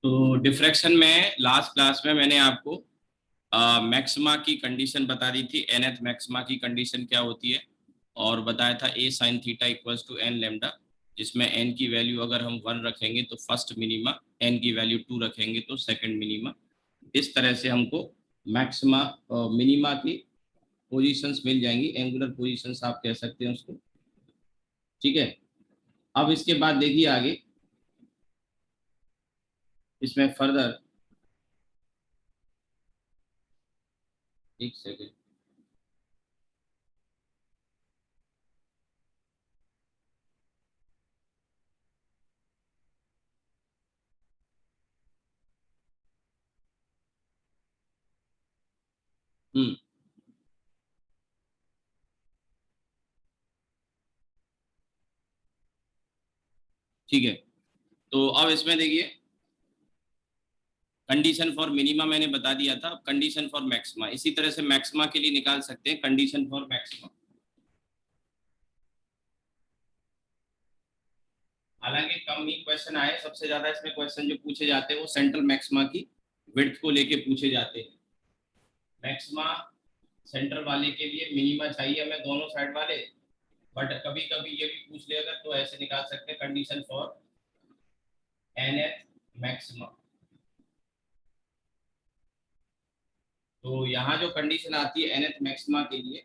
तो डिफ्रैक्शन में last class में मैंने आपको मैक्सिमा की कंडीशन बता दी थी। nth मैक्सिमा की कंडीशन क्या होती है, और बताया था a sin theta equals to n lambda, जिसमें n की वैल्यू अगर हम 1 रखेंगे तो फर्स्ट मिनिमा, n की वैल्यू 2 रखेंगे तो सेकंड मिनिमा। इस तरह से हमको मैक्सिमा मिनिमा की पोजीशंस मिल जाएंगी, एंगुलर पोजीशंस आप कह सकते हैं उसको। ठीक है, अब इसके बाद देखिए आगे इसमें फर्दर, एक सेकेंड। हम्म, ठीक है। तो अब इसमें देखिए कंडीशन फॉर मिनिमा मैंने बता दिया था, अब कंडीशन फॉर मैक्सिमा इसी तरह से मैक्सिमा के लिए निकाल सकते हैं कंडीशन फॉर मैक्सिमा। हालांकि कम ही क्वेश्चन आए, सबसे ज्यादा इसमें क्वेश्चन जो पूछे जाते हैं वो सेंट्रल मैक्सिमा की विड्थ को लेके पूछे जाते हैं। मैक्सिमा सेंटर वाले के लिए मिनिमा चाहिए हमें दोनों साइड वाले, बट कभी कभी ये भी पूछ लेगा तो ऐसे निकाल सकते हैं कंडीशन फॉर nth मैक्सिमा। तो यहाँ जो कंडीशन आती है nth मैक्सिमा के लिए,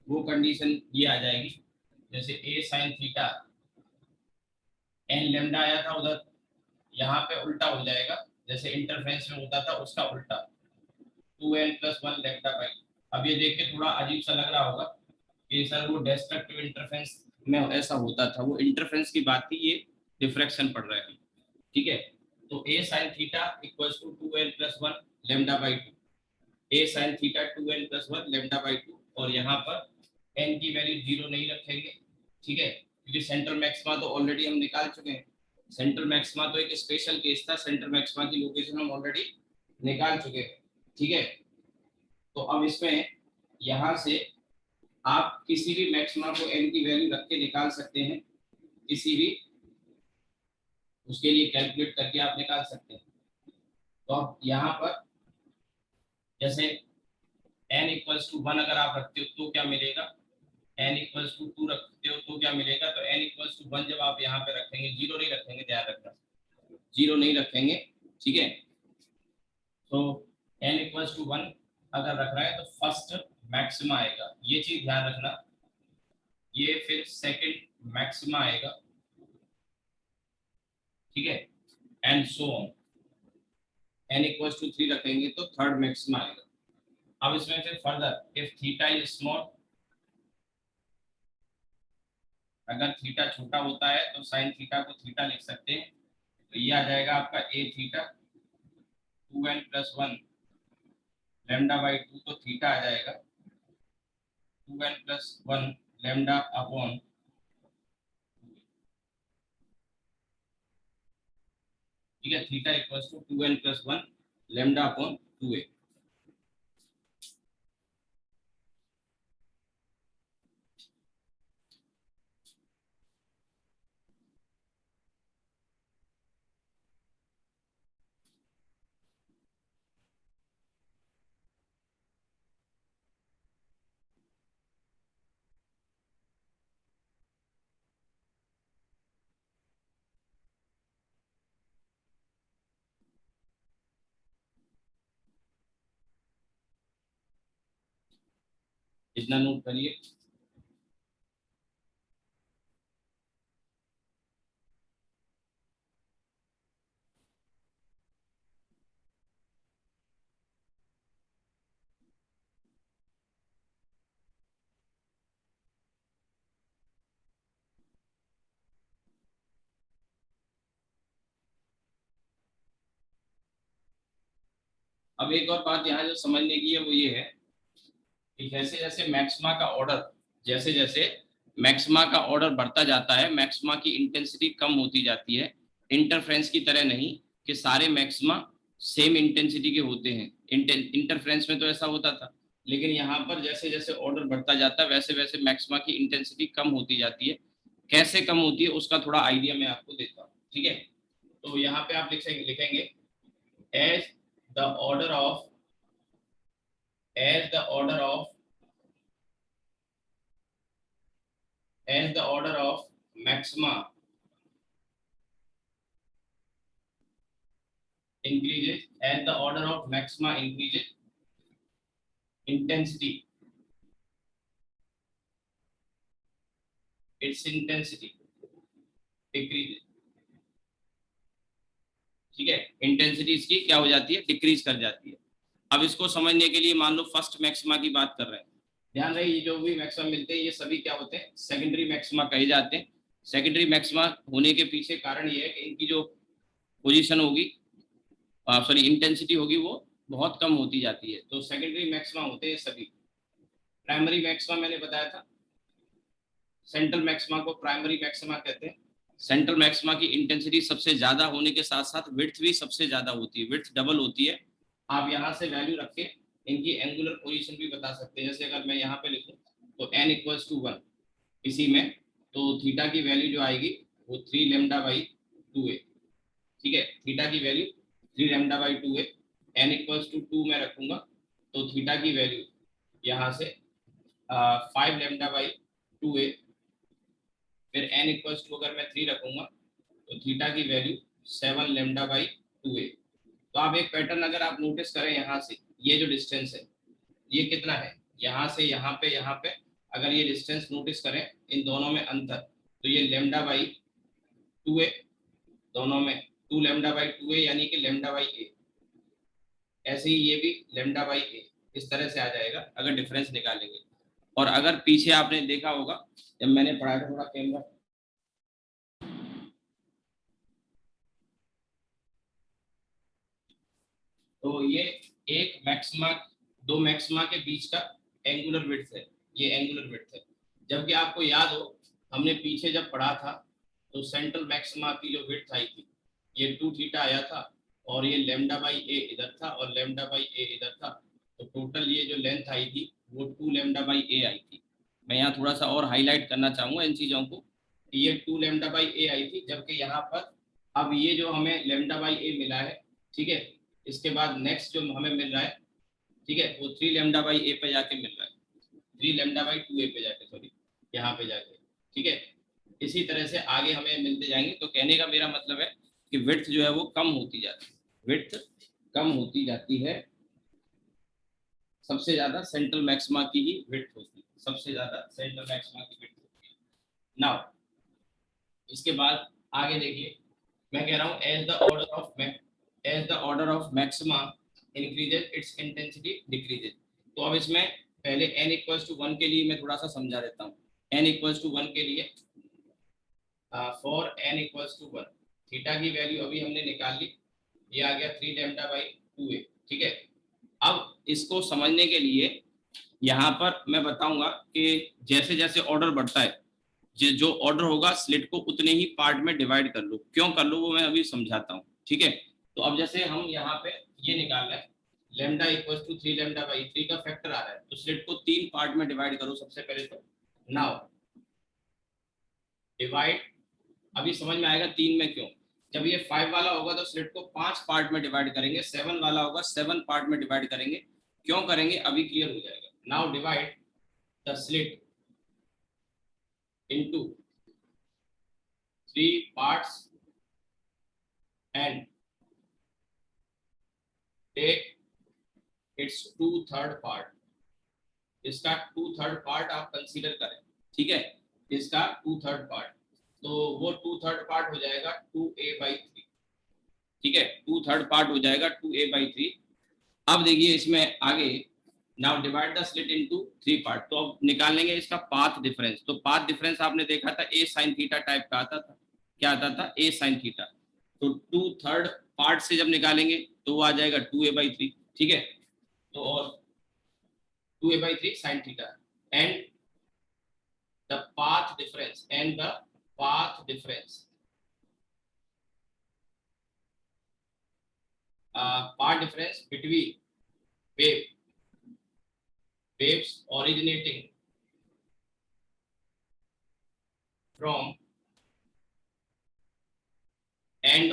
वो कंडीशन ये आ जाएगी, जैसे a sin theta n lambda आया था उधर, यहाँ पे उल्टा हो जाएगा, जैसे इंटरफेरेंस में होता था उसका उल्टा 2n+1 लेमडा बाई। अब ये देख के थोड़ा अजीब सा लग रहा होगा कि सर वो डेस्ट्रक्टिव इंटरफेरेंस में ऐसा होता था, वो इंटरफेरेंस की बात थी, ये डिफ्रैक्शन पड़ रहा है। ठीक है, तो a sin theta equals to 2n+1 lambda by 2, a sin theta 2n+1 lambda by 2, और यहाँ पर n की वैल्यू 0 नहीं रखेंगे। ठीक है, क्योंकि सेंट्रल मैक्सिमा तो ऑलरेडी हम निकाल चुके हैं। सेंट्रल मैक्सिमा तो एक स्पेशल केस था, सेंट्रल मैक्सिमा की लोकेशन हम ऑलरेडी निकाल चुके हैं। ठीक है, तो अब इसमें यहाँ से आप किसी भी मैक्सिमा को n की वैल्यू रख के निकाल सकते हैं, किसी भी, उसके लिए कैलकुलेट करके आप निकाल सकते हैं। तो अब यहाँ पर जैसे n इक्वल्स टू 1 अगर आप रखते हो तो क्या मिलेगा, n इक्वल्स टू 2 रखते हो तो क्या मिलेगा, तो n इक्वल्स टू 1 जब आप यहाँ पे रखेंगे, जीरो नहीं रखेंगे, ध्यान रखना, जीरो नहीं रखेंगे। ठीक है, तो n इक्वल्स टू 1 अगर रख रहा है तो फर्स्ट मैक्सिमा आएगा, ये चीज ध्यान रखना। ये फिर सेकंड मैक्सिमा आएगा। ठीक है, and so on, n equals to 3 रखेंगे तो थर्ड मैक्सिमा आएगा। अब इसमें फिर further if theta is small, अगर थीटा छोटा होता है तो साइन थीटा को थीटा लिख सकते हैं, तो ये आ जाएगा आपका ए थीटा 2n+1 लेमडा बाई 2, तो थीटा आ जाएगा 2n+1 लेमडा अपॉन, ठीक है, theta equals to 2n+1 lambda upon 2a। इतना नोट करिए। अब एक और बात यहाँ जो समझने की है वो ये है कि जैसे जैसे मैक्सिमा का ऑर्डर, जैसे जैसे मैक्सिमा का ऑर्डर बढ़ता जाता है, मैक्सिमा की इंटेंसिटी कम होती जाती है। इंटरफ्रेंस की तरह नहीं कि सारे मैक्सिमा सेम इंटेंसिटी के होते हैं, इंटरफ्रेंस में तो ऐसा होता था, लेकिन यहाँ पर जैसे जैसे ऑर्डर बढ़ता जाता है वैसे वैसे मैक्सिमा की इंटेंसिटी कम होती जाती है। कैसे कम होती है उसका थोड़ा आइडिया मैं आपको देता हूँ। ठीक है, तो यहाँ पे आप लिखेंगे as the order of as the order of as the order of maxima increases, as the order of maxima increases, intensity, its intensity decreases. ठीक है, इंटेंसिटी इसकी क्या हो जाती है, डिक्रीज कर जाती है। अब इसको समझने के लिए मान लो फर्स्ट मैक्सिमा की बात कर रहे हैं, ध्यान रहे ये जो भी मैक्सिमा मिलते हैं ये सभी क्या होते हैं, सेकेंडरी मैक्सिमा कहे जाते हैं। सेकेंडरी मैक्सिमा होने के पीछे कारण ये है कि इनकी जो पोजीशन होगी, सॉरी इंटेंसिटी होगी, वो बहुत कम होती जाती है, तो सेकेंडरी मैक्सिमा होते हैं सभी। प्राइमरी मैक्सिमा मैंने बताया था, सेंट्रल मैक्सिमा को प्राइमरी मैक्सिमा कहते हैं। सेंट्रल मैक्सिमा की इंटेंसिटी सबसे ज्यादा होने के साथ साथ विड्थ भी सबसे ज्यादा होती है, विड्थ डबल होती है। आप यहाँ से वैल्यू रख के इनकी एंगुलर पोजीशन भी बता सकते हैं। जैसे अगर मैं यहाँ पे लिखूं तो n इक्वल्स टू 1 इसी में, तो थीटा की वैल्यू जो आएगी वो 3 लैम्डा बाई 2a। ठीक है, थीटा की value 3 lambda by 2a, n equals to 2 में रखूंगा तो थीटा की वैल्यू यहाँ से 5 लैम्डा बाई 2a, फिर n इक्वल्स टू अगर मैं 3 रखूंगा तो थीटा की वैल्यू 7 लैम्डा बाई 2a। तो आप एक पैटर्न अगर आप नोटिस करें, यहाँ से ये जो डिस्टेंस है ये कितना है, यहाँ से यहाँ पे अगर ये डिस्टेंस नोटिस करें इन दोनों में अंतर, तो ये लैम्डा बाई 2a, दोनों में 2 लैम्डा बाई 2a यानी कि लैम्डा बाई a। ऐसे ही ये भी लैम्डा बाई a इस तरह से आ जाएगा अगर डिफरेंस निकालेंगे। और अगर पीछे आपने देखा होगा जब मैंने पढ़ाया था, थोड़ा कैमरा, तो ये एक मैक्सिमा, दो मैक्सिमा के बीच का एंगुलर विड्थ है, ये एंगुलर विड्थ है। जबकि आपको याद हो हमने पीछे जब पढ़ा था तो सेंट्रल मैक्सिमा की जो विड्थ आई थी ये 2 थीटा आया था, और ये लैम्डा बाई ए इधर था और लैम्डा बाई ए इधर था, तो टोटल ये जो लेंथ आई थी वो 2 लैम्डा बाई ए आई थी। मैं यहाँ थोड़ा सा और हाईलाइट करना चाहूंगा इन चीजों को, ये 2 लैम्डा बाई ए आई थी, जबकि यहाँ पर अब ये जो हमें लैम्डा बाई ए मिला है, ठीक है, इसके बाद नेक्स्ट जो हमें मिल रहा है, ठीक है, वो 3 लैम्डा बाई ए पे जाके मिल रहा है, 3 लैम्डा बाई 2a पे जाके, सॉरी यहाँ पे जाके। ठीक है, इसी तरह से आगे हमें मिलते जाएंगे। तो कहने का मेरा मतलब है कि विड्थ जो है वो कम होती जाती है, विड्थ कम होती जाती है, सबसे ज्यादा सेंट्रल मैक्सिमा की ही विड्थ होती है, सबसे ज्यादा सेंट्रल मैक्सिमा की विड्थ होती है। नाउ इसके बाद आगे देखिए, मैं कह रहा हूँ as the order of maxima increases its intensity decreases. तो अब इसमें पहले n इक्वल्स टू 1 के लिए मैं थोड़ा सा समझा देता हूँ। n इक्वल्स टू 1 के लिए, for n equals to 1 theta की वैल्यू अभी हमने निकाल ली, ये आ गया 3 लैम्डा बाई 2a। ठीक है, अब इसको समझने के लिए यहाँ पर मैं बताऊंगा कि जैसे जैसे ऑर्डर बढ़ता है, जो ऑर्डर होगा स्लिट को उतने ही पार्ट में डिवाइड कर लो। क्यों कर लो वो मैं अभी समझाता हूँ। ठीक है, तो अब जैसे हम यहाँ पे ये निकाल रहे हैं lambda equals to 3 lambda by 3 का फैक्टर आ रहा है, तो स्लिट को 3 पार्ट में डिवाइड करो सबसे पहले। तो नाउ डिवाइड, अभी समझ में आएगा 3 में क्यों। जब ये 5 वाला होगा तो स्लिट को 5 पार्ट में डिवाइड करेंगे, 7 वाला होगा 7 पार्ट में डिवाइड करेंगे। क्यों करेंगे अभी क्लियर हो जाएगा। Now divide the slit into 3 parts and take its 2/3 part। इसका 2/3 पार्ट आप कंसीडर करें। ठीक है, इसका 2/3 पार्ट, तो वो 2/3 पार्ट हो जाएगा 2a/3। ठीक है, 2/3 पार्ट हो जाएगा 2a/3। अब देखिए इसमें आगे, now divide the slit into 3 part. तो अब निकालेंगे इसका पाथ डिफरेंस। तो पाथ डिफरेंस आपने देखा था a sin थीटा टाइप का आता था, क्या आता था, a sin थीटा। तो 2/3 पार्ट से जब निकालेंगे तो वो आ जाएगा 2a/3। ठीक है, तो और 2a/3 sin theta and the path difference path difference between waves originating from end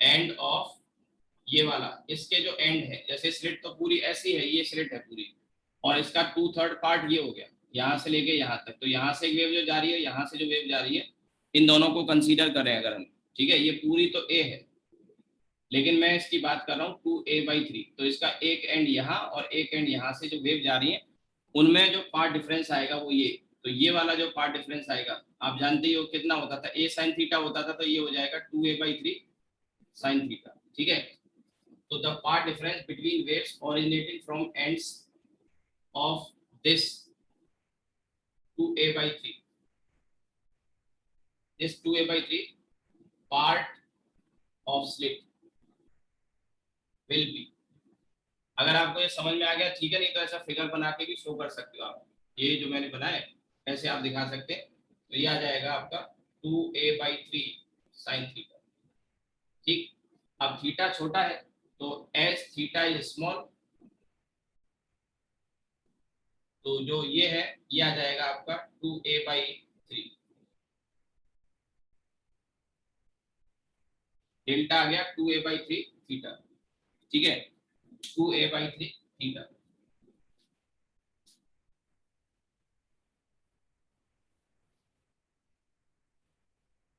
end of ये वाला, इसके जो एंड है, जैसे स्लिट तो पूरी ऐसी है, ये स्लिट है पूरी, और इसका 2/3 पार्ट ये हो गया, यहाँ से लेके यहाँ तक, तो यहाँ से वेव जो जा रही है, यहाँ से जो वेव जा रही है, इन दोनों को कंसीडर करें अगर हम, ठीक है, ये पूरी तो ए है, लेकिन मैं इसकी बात कर रहा हूँ 2a/3, तो इसका एक एंड यहाँ और एक एंड यहाँ से जो वेव जा रही है, उनमें जो पार्ट डिफरेंस आएगा वो ये, तो ये वाला जो पार्ट डिफरेंस आएगा, आप जानते ही हो कितना होता था, a sin थीटा होता था, तो ये हो जाएगा 2a/3 sin थीटा, ठीक है। तो the path difference between waves originating from ends of this 2a/3, this 2a/3 part of slit will be, अगर आपको ये समझ में आ गया ठीक है, नहीं तो ऐसा फिगर बना के भी शो कर सकते हो आप, ये जो मैंने बनाया ऐसे आप दिखा सकते हैं, तो ये आ जाएगा आपका 2a/3 sin थीटा, ठीक। अब थीटा छोटा है तो एस थीटा इज स्मॉल, तो जो ये है ये आ जाएगा आपका 2a/3, डेल्टा आ गया 2a/3 थीटा, ठीक है, 2a/3 थीटा।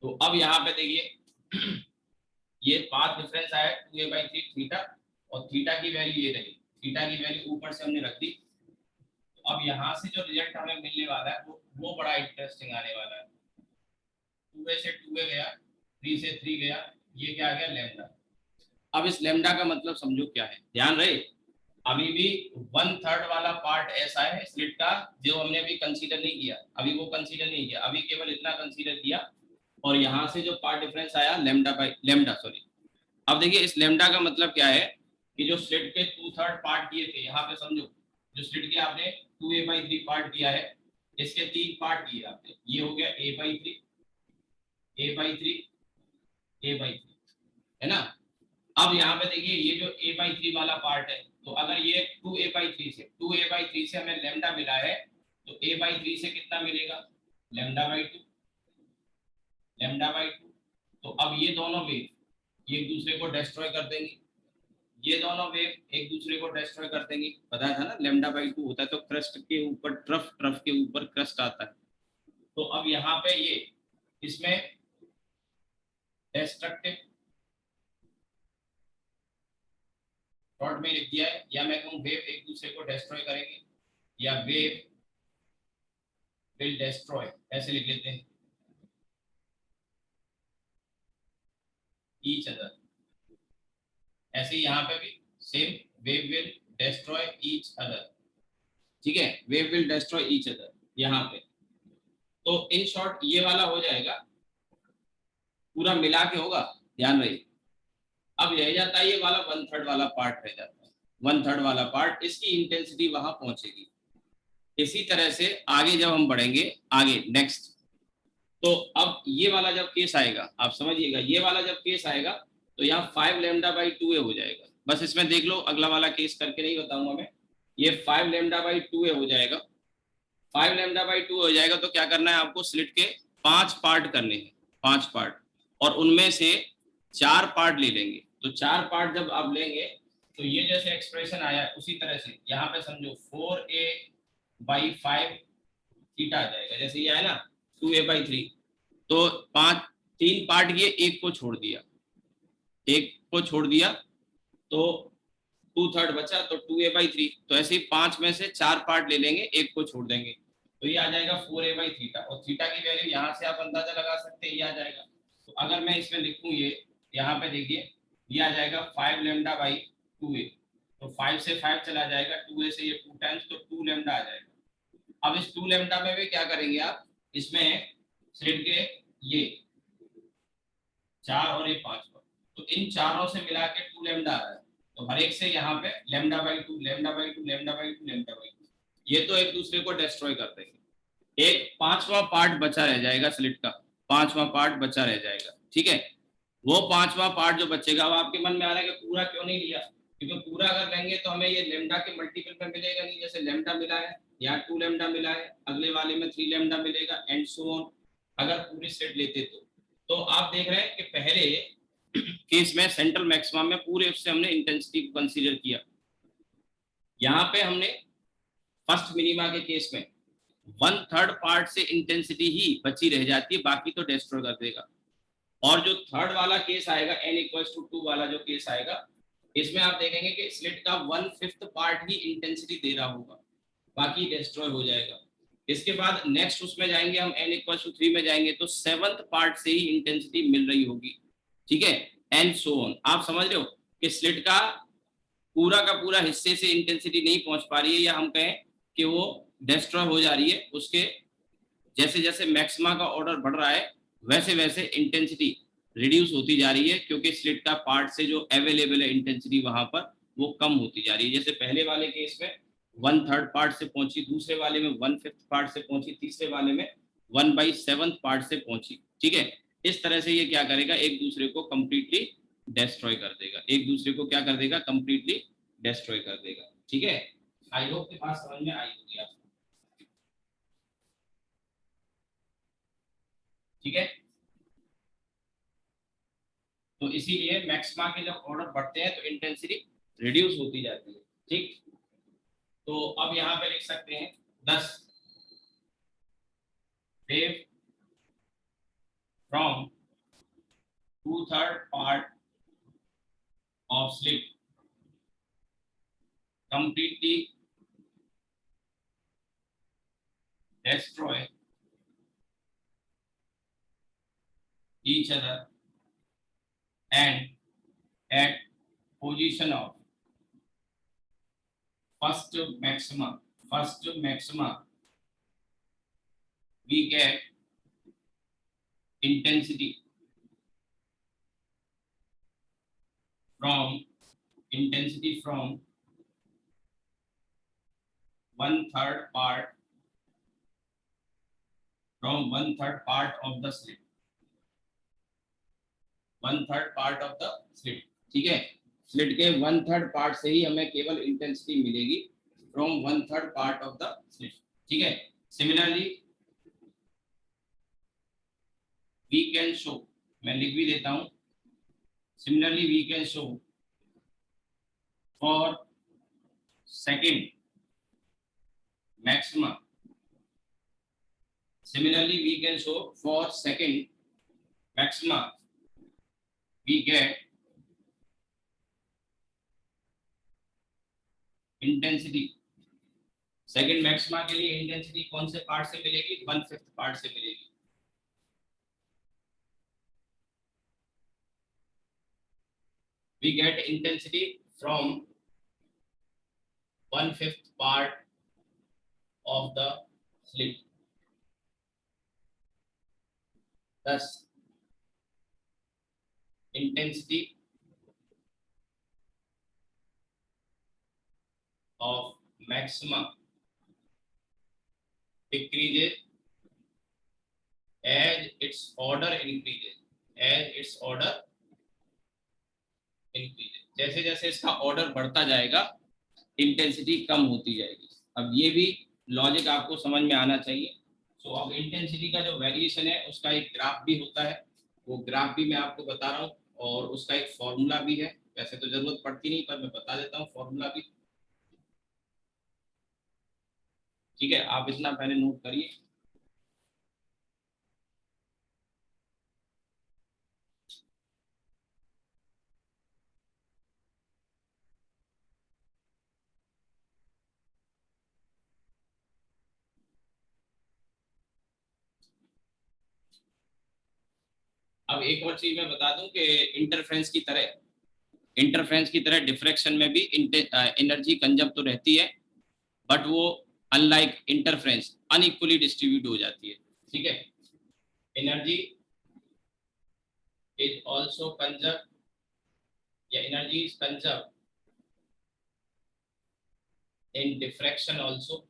तो अब यहाँ पे देखिए ये पाथ डिफरेंस आया 2a/3 थीटा, और थीटा की वैल्यू ये रही, थीटा की वैल्यू ऊपर से हमने रख दी। तो अब यहाँ से जो रिजल्ट हमें मिलने वाला है वो बड़ा इंटरेस्टिंग आने वाला है। 2a से 2a गया, 3 से 3 गया, ये क्या आ गया लैम्डा। अब इस लैम्डा का मतलब समझो क्या है, ध्यान रहे, अभी भी 1/3 वाला पार्ट ऐसा है स्लिट का जो हमने अभी कंसीडर नहीं किया, अभी वो कंसीडर नहीं किया, अभी केवल इतना कंसीडर किया, और यहाँ से जो पार्ट डिफरेंस आया लैम्डा सॉरी। अब देखिए इस लैम्डा का मतलब क्या है कि जो स्लिट के 2/3 पार्ट किए थे, यहाँ पे समझो जो स्लिट के आपने 2a/3 पार्ट किया है, इसके 3 पार्ट किए आपने, ये हो गया a/3 a/3 a/3, है ना। अब यहाँ पे देखिए ये जो a/3 वाला पार्ट है, तो अगर ये 2a/3 से हमें लैम्डा मिला है, तो a/3 से कितना मिलेगा लैम्डा/2, लैम्डा/2। तो अब ये दोनों वेव एक दूसरे को डिस्ट्रॉय कर देंगे, ये दोनों वेव एक दूसरे को डिस्ट्रॉय कर देंगे, बताया था ना लैम्डा/2 होता है तो क्रस्ट के ऊपर ट्रफ के ऊपर क्रस्ट आता है। तो अब यहाँ पे ये इसमें डिस्ट्रक्टिव शॉर्ट में लिख दिया है, या मैं कहूँ वेव एक दूसरे को डिस्ट्रॉय करेंगे, या वेव विल डिस्ट्रॉय, ऐसे लिख लेते हैं ईच अदर। ऐसे यहाँ पे भी same, wave will destroy each other, ठीक है, wave will destroy each other यहाँ पे। तो इन शॉर्ट ये वाला हो जाएगा, पूरा मिला के होगा, ध्यान रही। अब रह जाता है ये वाला 1/3 वाला पार्ट रह जाता है, 1/3 वाला पार्ट, इसकी इंटेंसिटी वहां पहुंचेगी। इसी तरह से आगे जब हम बढ़ेंगे आगे नेक्स्ट, तो अब ये वाला जब केस आएगा, आप समझिएगा, ये वाला जब केस आएगा तो यहाँ 5 λ/2a हो जाएगा। बस इसमें देख लो, अगला वाला केस करके नहीं बताऊंगा मैं, ये 5 λ/2a हो जाएगा। 5 λ/2 हो जाएगा तो क्या करना है आपको, स्लिट के 5 पार्ट करने हैं, 5 पार्ट, और उनमें से 4 पार्ट ले लेंगे। तो 4 पार्ट जब आप लेंगे तो ये जैसे एक्सप्रेशन आया उसी तरह से यहाँ पे समझो 4a/5 थीटा आ जाएगा, जैसे ये है ना 2a/3, तो 3 पार्ट किए, एक को छोड़ दिया, एक को छोड़ दिया, तो 2/3 बचा, तो 2a/3, तो ऐसे ही 5 में से 4 पार्ट ले लेंगे, एक को छोड़ देंगे, तो ये आ जाएगा 4a/थीटा, और थीटा की वैल्यू यहाँ से आप अंदाजा लगा सकते हैं, ये आ जाएगा। तो अगर मैं इसमें लिखूं, ये यहाँ पे देखिए ये आ जाएगा 5 λ/2a, तो 5 से 5 चला जाएगा, 2a से ये 2 टाइम्स, तो 2 λ आ जाएगा। अब इस 2 λ में भी क्या करेंगे आप, इसमें स्लिट के ये 4 और ये 5, तो इन चारों से मिला के 2 λ आ रहा है, तो हर एक से यहाँ पे λ/2 λ/2 λ/2 λ/2, ये तो एक दूसरे को डिस्ट्रॉय कर देंगे। एक 5वां पार्ट बचा रह जाएगा, स्लिट का 5वां पार्ट बचा रह जाएगा, ठीक है। वो 5वां पार्ट जो बचेगा, वो आपके मन में आ रहा है कि पूरा क्यों नहीं लिया, क्योंकि पूरा अगर लेंगे तो हमें ये लैम्डा के मल्टीपल में मिलेगा नहीं, जैसे लैम्डा मिला है, यहाँ 2 λ मिला है, अगले वाले में 3 λ मिलेगा, एंड सो ऑन, अगर पूरी सेट लेते तो आप देख रहे हैं कि पहले केस में सेंट्रल मैक्सिमम में पूरे उससे हमने इंटेंसिटी को कंसीडर किया। यहाँ पे हमने फर्स्ट मिनिमा के केस में 1/3 पार्ट से इंटेंसिटी ही बची रह जाती है, बाकी तो डिस्ट्रॉय कर देगा। और जो थर्ड वाला केस आएगा n=2 वाला जो केस आएगा, इसमें आप देखेंगे कि स्लिट का 1/5 पार्ट ही इंटेंसिटी दे रहा होगा, बाकी डिस्ट्रॉय हो जाएगा। इसके बाद नेक्स्ट उसमें जाएंगे हम n=3 में जाएंगे तो 7th पार्ट से ही इंटेंसिटी मिल रही होगी, ठीक है, एंड सो ऑन। आप समझ रहे हो कि स्लिट का पूरा हिस्से से इंटेंसिटी नहीं पहुंच पा रही है, या हम कहें कि वो डिस्ट्रॉय हो जा रही है। उसके जैसे जैसे मैक्सिमा का ऑर्डर बढ़ रहा है वैसे वैसे इंटेंसिटी रिड्यूस होती जा रही है, क्योंकि स्लिट का पार्ट से जो अवेलेबल है इंटेंसिटी वहां पर वो कम होती जा रही है। जैसे पहले वाले केस में 1/3 पार्ट से पहुंची, दूसरे वाले में 1/5 पार्ट से पहुंची, तीसरे वाले में 1/7 पार्ट से पहुंची, ठीक है। इस तरह से ये क्या करेगा, एक दूसरे को कंप्लीटली डिस्ट्रॉय कर देगा, एक दूसरे को क्या कर देगा, कंप्लीटली डिस्ट्रॉय कर देगा, ठीक है। आई होप के पास समझ में आई होगी आपको, ठीक है। तो इसीलिए मैक्सिमा के जब ऑर्डर बढ़ते हैं तो इंटेंसिटी रिड्यूस होती जाती है, ठीक। तो अब यहाँ पे लिख सकते हैं 10 wave from 2/3 part of slip completely destroy each other and at position of first maxima we get intensity from 1/3 part from 1/3 part of the slit, 1/3 part of the slit, ठीक है। स्लिट के 1/3 पार्ट से ही हमें केवल intensity मिलेगी, from 1/3 part of the slit, ठीक है। Similarly we can show, मैं लिख भी देता हूं, similarly we can show for second maxima, similarly we can show for second maxima we get intensity, second maxima के लिए इंटेंसिटी कौन से पार्ट से मिलेगी, 1/5 पार्ट से मिलेगी। we get intensity from 1/5 part of the slit, thus intensity of maxima decreases as its order increases, जैसे जैसे इसका ऑर्डर बढ़ता जाएगा इंटेंसिटी कम होती जाएगी। अब ये भी लॉजिक आपको समझ में आना चाहिए। सो अब इंटेंसिटी का जो वेरिएशन है उसका एक ग्राफ भी होता है, वो ग्राफ भी मैं आपको बता रहा हूँ, और उसका एक फॉर्मूला भी है। वैसे तो जरूरत पड़ती नहीं पर मैं बता देता हूँ फॉर्मूला भी, ठीक है। आप इतना पहले नोट करिए। अब एक और चीज मैं बता दूं कि इंटरफ्रेंस की तरह डिफ्रैक्शन में भी एनर्जी कंजर्व तो रहती है, बट वो अनलाइक इंटरफ्रेंस अनइक्वली डिस्ट्रीब्यूट हो जाती है, ठीक है। एनर्जी इज ऑल्सो कंजर्व, या energy is conserve in diffraction also,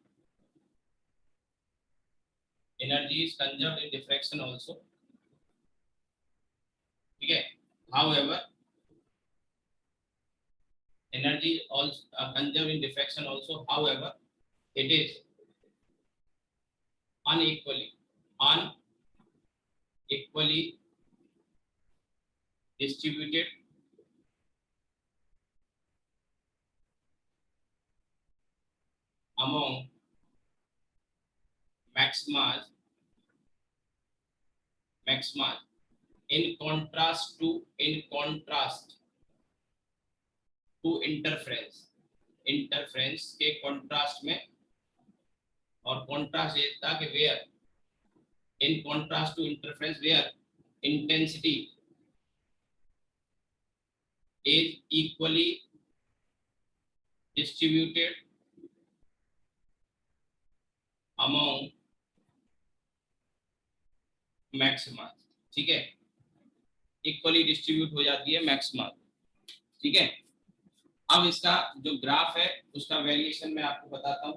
energy is conserve in diffraction also, ठीक है। However energy is also conserved in diffraction also, however it is unequally distributed among maximas in contrast to interference के contrast में, और contrast ये था कि where in contrast to interference where intensity is equally distributed among maxima, ठीक है, equally distribute हो जाती है मैक्सिमा, ठीक है। अब इसका जो ग्राफ है उसका वेरिएशन मैं आपको बताता हूं।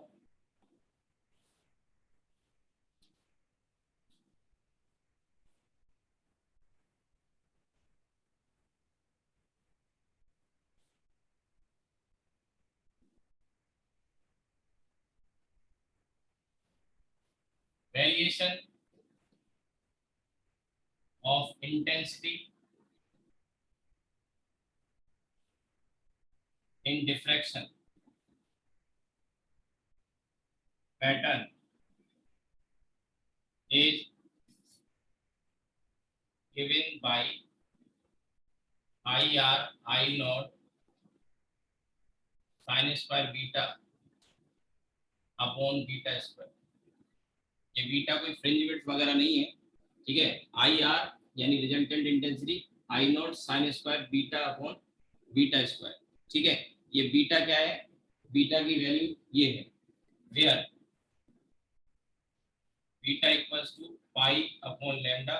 Variation of intensity in diffraction pattern is given by IR I naught sin square beta upon beta square. ये बीटा कोई फ्रिंज विड्थ वगैरह नहीं है, ठीक है। IR यानी resultant intensity, I not sin square beta upon beta square, ठीक है। ये बीटा क्या है, बीटा की वैल्यू ये है, where beta equals to pi upon lambda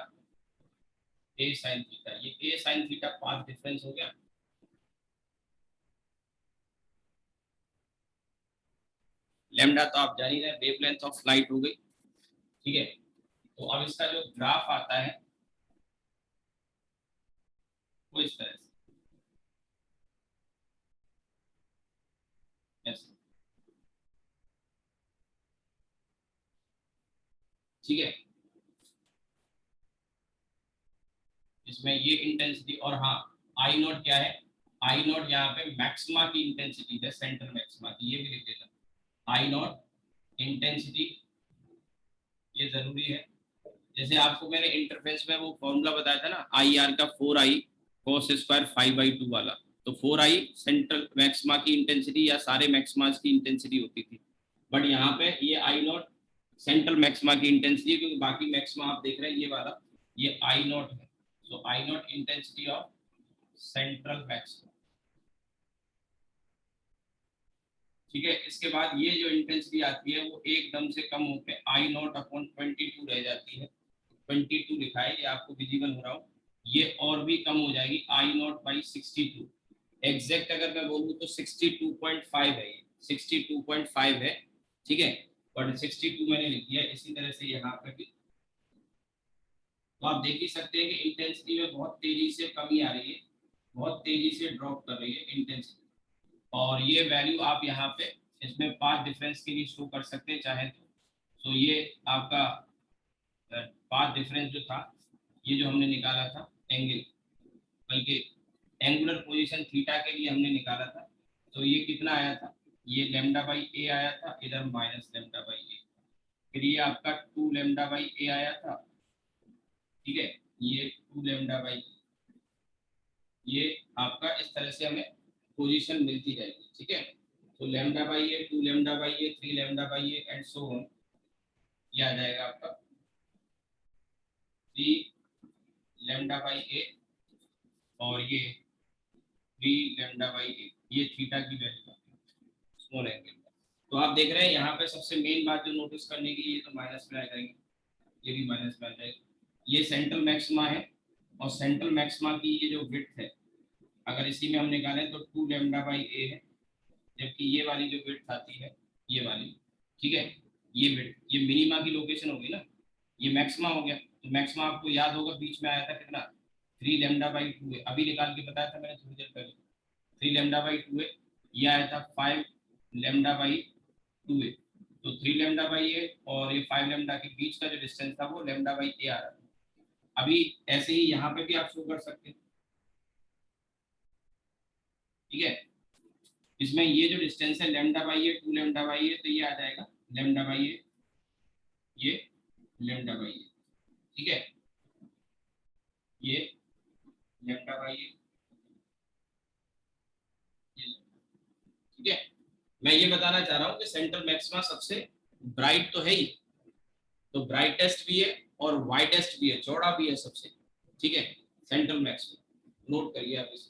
A sine theta. ये A sine theta path difference हो गया। लैम्डा तो आप जान ही रहे, वेवलेंथ ऑफ लाइट हो गई, ठीक है। तो अब इसका जो ग्राफ आता है वो इस तरह से, ऐसे, ठीक है। इसमें ये इंटेंसिटी, और हाँ आई नॉट क्या है, आई नॉट यहाँ पे मैक्सिमा की इंटेंसिटी है, सेंट्रल मैक्सिमा की, ये भी लिख देना। आई नॉट इंटेंसिटी ये जरूरी है। जैसे आपको मैंने इंटरफेरेंस में वो फॉर्मूला बताया था ना, आई आर का 4i cos स्क्वायर 5/2 वाला, तो 4i सेंट्रल मैक्सिमा की इंटेंसिटी या सारे मैक्सिमास की इंटेंसिटी होती थी, बट यहाँ पे ये आई नॉट सेंट्रल मैक्सिमा की इंटेंसिटी, क्योंकि बाकी मैक्सिमा आप देख रहे हैं ये वाला, ये आई नॉट है। So I naught intensity of central maxima, ठीक है। इसके बाद ये जो इंटेंसिटी आती है वो एकदम से कम होकर आई नॉट अपॉन 22 रह जाती है। 22 लिखा है, ये आपको विजिबल हो रहा हो, ये और भी कम हो जाएगी, आई नॉट बाई 62। एग्जैक्ट अगर मैं बोलूँ तो 62.5 है, ये 62.5 है, ठीक है, बट 62 मैंने लिख दिया। इसी तरह से यहाँ पे भी तो आप देख ही सकते हैं कि इंटेंसिटी में बहुत तेजी से कमी आ रही है, बहुत तेजी से ड्रॉप कर रही है इंटेंसिटी। और ये वैल्यू आप यहाँ पे इसमें पाथ डिफरेंस के लिए शो कर सकते हैं चाहे तो ये आपका पाथ डिफरेंस जो था, ये जो हमने निकाला था एंगल, बल्कि एंगुलर पोजीशन थीटा के लिए हमने निकाला था, तो ये कितना आया था, ये लैम्डा बाई ए आया था, इधर माइनस लैम्डा बाई ए, फिर ये आपका 2 लैम्डा बाई ए आया था, ठीक है, ये 2 लैम्डा बाई, ये आपका इस तरह से हमें पोजीशन मिलती रहेगी, ठीक है। तो lambda by A, 2 lambda by A, 3 lambda by A and so on, ये आ जाएगा आपका 3 लैम्डा बाई ए और ये 3 लैम्डा बाई ए, ये थीटा की वैल्यू स्मॉल एंगल। तो आप देख रहे हैं यहाँ पे सबसे मेन बात जो नोटिस करने की, ये तो माइनस में आ जाएंगे, ये भी माइनस में आ जाएगा। ये सेंट्रल मैक्सिमा है, और सेंट्रल मैक्सिमा की ये जो विड्थ है, अगर इसी में हम निकालें तो 2 लैम्डा बाई ए है, जबकि ये वाली जो विड्थ आती है ये वाली, ठीक है, ये विड्थ, ये मिनिमा की लोकेशन होगी ना, ये मैक्सिमा हो गया। तो मैक्सिमा आपको याद होगा बीच में आया था कितना, 3 लैम्डा बाई 2 है, अभी निकाल के बताया था मैंने थोड़ी देर पहले, 3 लैम्डा बाई 2 है, ये आया था 5 लैम्डा बाई 2 है। तो 3 लैम्डा बाई ए और ये 5 लैम्डा के बीच का जो डिस्टेंस था वो लैम्डा बाई ए आ रहा था। अभी ऐसे ही यहाँ पे भी आप शो कर सकते हैं, ठीक है। इसमें ये जो डिस्टेंस है lambda by A 2 lambda by A, तो ये आ जाएगा लैम्डा बाई ए, ये लैम्डा बाई ए, ठीक है, ये लैम्डा बाई ए, ठीक है। मैं ये बताना चाह रहा हूँ कि सेंट्रल मैक्सिमा सबसे ब्राइट तो है ही, तो ब्राइटेस्ट भी है और वाइडेस्ट भी है, चौड़ा भी है सबसे, ठीक है, सेंट्रल मैक्सिमा नोट करिए आप इसे।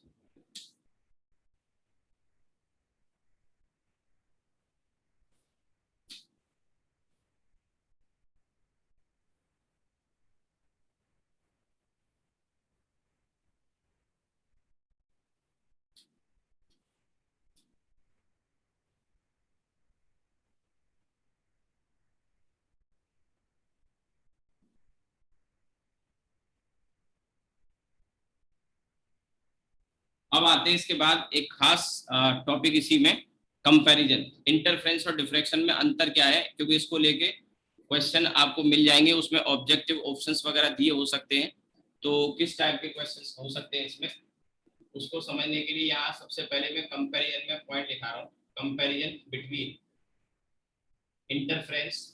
अब आते हैं इसके बाद एक खास टॉपिक इसी में, कंपैरिजन, इंटरफेरेंस और डिफ्रैक्शन में अंतर क्या है, क्योंकि इसको लेके क्वेश्चन आपको मिल जाएंगे, उसमें ऑब्जेक्टिव ऑप्शंस वगैरह दिए हो सकते हैं, तो किस टाइप के क्वेश्चंस हो सकते हैं इसमें, उसको समझने के लिए यहाँ सबसे पहले मैं कंपैरिजन में पॉइंट लिखा रहा हूँ, comparison between interference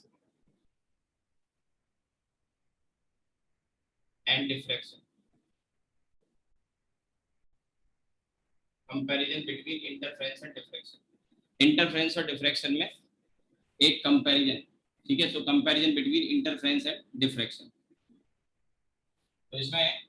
and diffraction, comparison between interference and diffraction, interference और डिफ्रैक्शन में एक कंपैरिजन, ठीक है, तो comparison between interference and diffraction, तो इसमें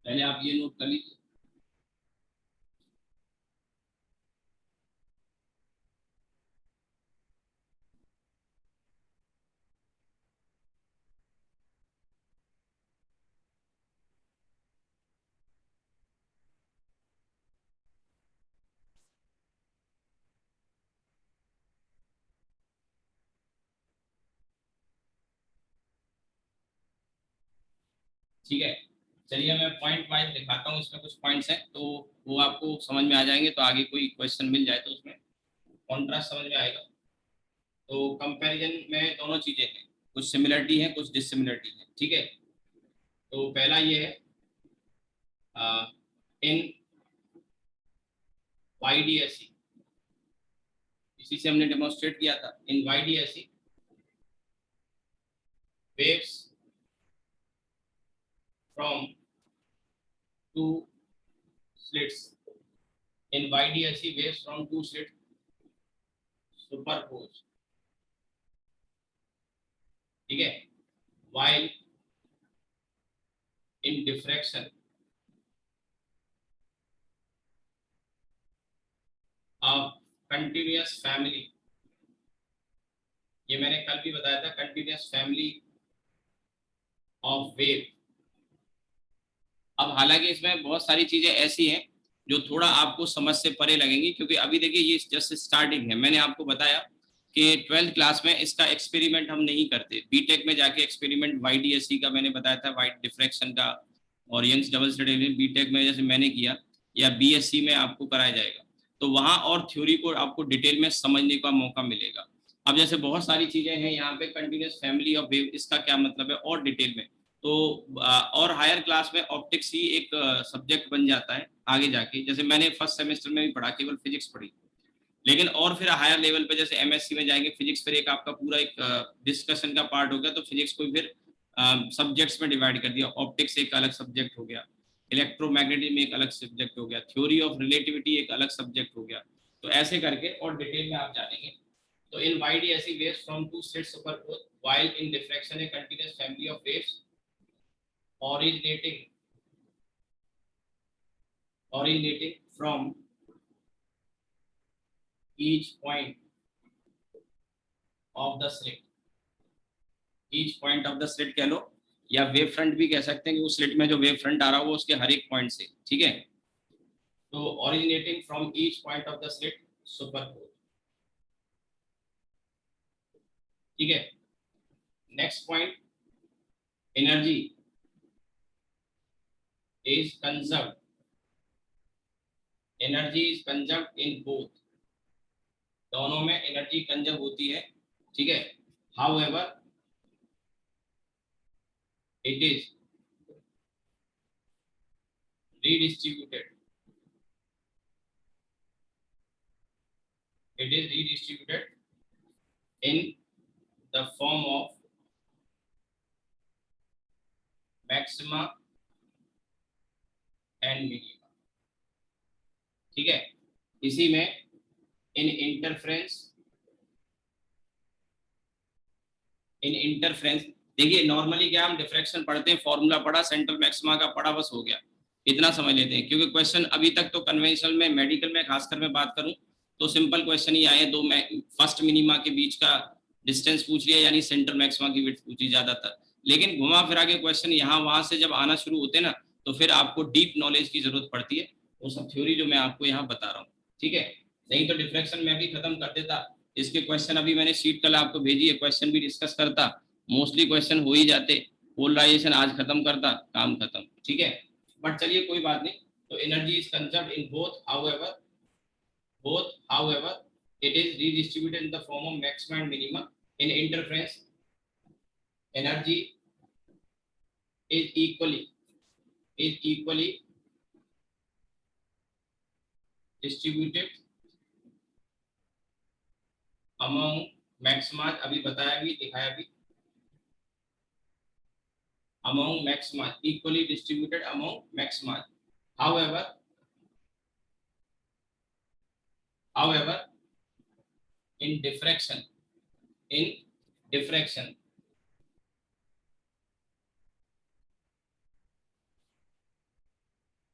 पहले आप ये नोट कर लीजिए, ठीक है। चलिए मैं पॉइंट वाइज दिखाता हूँ, इसमें कुछ पॉइंट्स हैं तो वो आपको समझ में आ जाएंगे, तो आगे कोई क्वेश्चन मिल जाए तो उसमें कॉन्ट्रास्ट समझ में आएगा। तो कंपैरिजन में दोनों चीजें हैं, कुछ सिमिलरिटी है कुछ डिससिमिलरिटी है, ठीक है। तो पहला ये है इन YDSE, इसी से हमने डेमोन्स्ट्रेट किया था, इन YDSE waves from two slits, in YDSE waves from two slits superposed, ठीक है, while in diffraction of continuous family, ये मैंने कल भी बताया था, कंटिन्यूस फैमिली ऑफ वेव। अब हालांकि इसमें बहुत सारी चीजें ऐसी हैं जो थोड़ा आपको समझ से परे लगेंगी, क्योंकि अभी देखिए ये जस्ट स्टार्टिंग है, मैंने आपको बताया कि 12th क्लास में इसका एक्सपेरिमेंट हम नहीं करते, बीटेक में जाके एक्सपेरिमेंट YDSE का मैंने बताया था, वाइड डिफ्रैक्शन का, और यंग्स डबल स्लिट बीटेक में जैसे मैंने किया, या BSc में आपको कराया जाएगा, तो वहाँ और थ्योरी को आपको डिटेल में समझने का मौका मिलेगा। अब जैसे बहुत सारी चीजें हैं यहाँ पे, कंटिन्यूस फैमिली ऑफ वेव इसका क्या मतलब है और डिटेल में, तो और हायर क्लास में ऑप्टिक्स ही एक सब्जेक्ट बन जाता है आगे जाके, जैसे मैंने फर्स्ट सेमेस्टर में भी पढ़ा, केवल फिजिक्स पढ़ी, लेकिन और फिर हायर लेवल पे जैसे MSc में जाएंगे, फिजिक्स फिर एक आपका पूरा एक डिस्कशन का पार्ट हो गया, तो फिजिक्स को फिर सब्जेक्ट्स में डिवाइड कर दिया, ऑप्टिक्स एक अलग सब्जेक्ट हो गया, इलेक्ट्रोमैग्नेटिज्म एक अलग सब्जेक्ट हो गया, थ्योरी ऑफ रिलेटिविटी एक अलग सब्जेक्ट हो गया, तो ऐसे करके और डिटेल में आप जानेंगे। तो इन YDSE waves from two slits superposed while in diffraction a continuous family of waves originating from each point of the slit, each point of the slit कह लो, या वेव फ्रंट भी कह सकते हैं कि उस स्लिट में जो वेव फ्रंट आ रहा हो वो उसके हर एक पॉइंट से, ठीक है, तो originating from each point of the slit superposed, ठीक है। Next point, energy is conserved, energy is conserved in both दोनों में एनर्जी कंजर्व होती है, ठीक है। However it is redistributed, it is redistributed in the form of maxima and minima, ठीक है। इसी में इन इंटरफ्रेंस देखिए, नॉर्मली क्या हम डिफ्रैक्शन पढ़ते हैं, फॉर्मूला पढ़ा, सेंट्रल मैक्सिमा का पढ़ा, बस हो गया, इतना समझ लेते हैं। क्योंकि क्वेश्चन अभी तक तो कन्वेंशनल में, मेडिकल में खासकर मैं बात करूं तो सिंपल क्वेश्चन ही आए, दो फर्स्ट मिनिमा के बीच का डिस्टेंस पूछ लिया, यानी सेंट्रल मैक्सिमा की विड्थ पूछी ज्यादातर। लेकिन घुमा फिरा के क्वेश्चन यहाँ वहां से जब आना शुरू होते हैं ना, तो फिर आपको डीप नॉलेज की जरूरत पड़ती है, वो सब थ्योरी जो मैं आपको यहाँ बता रहा हूँ, ठीक है। नहीं तो डिफ्रैक्शन मैं भी खत्म कर देता, इसके क्वेश्चन अभी मैंने शीट कल आपको भेजी है, क्वेश्चन भी डिस्कस करता, मोस्टली क्वेश्चन हो ही जाते, पोलराइजेशन आज खत्म करता, काम खत्म, ठीक है। बट चलिए कोई बात नहीं। तो energy is conserved in both, however it is redistributed in the form of maxima and minima. In interference, energy is equally distributed among maxima, अभी बताया भी, दिखाया भी, among maxima, equally distributed among maxima. However, in diffraction,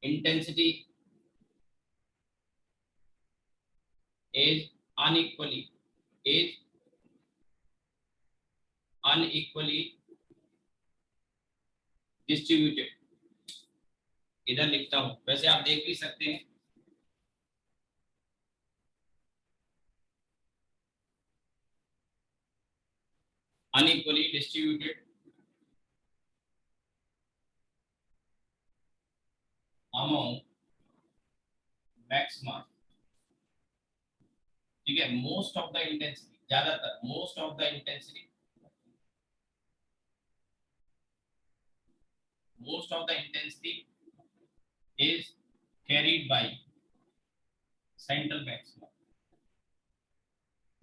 intensity is unequally is unequally distributed. इधर लिखता हूं, वैसे आप देख भी सकते हैं, unequally distributed among maxima, ठीक है। मोस्ट ऑफ द इंटेंसिटी, ज्यादातर most of the intensity, most of the intensity is carried by central maxima.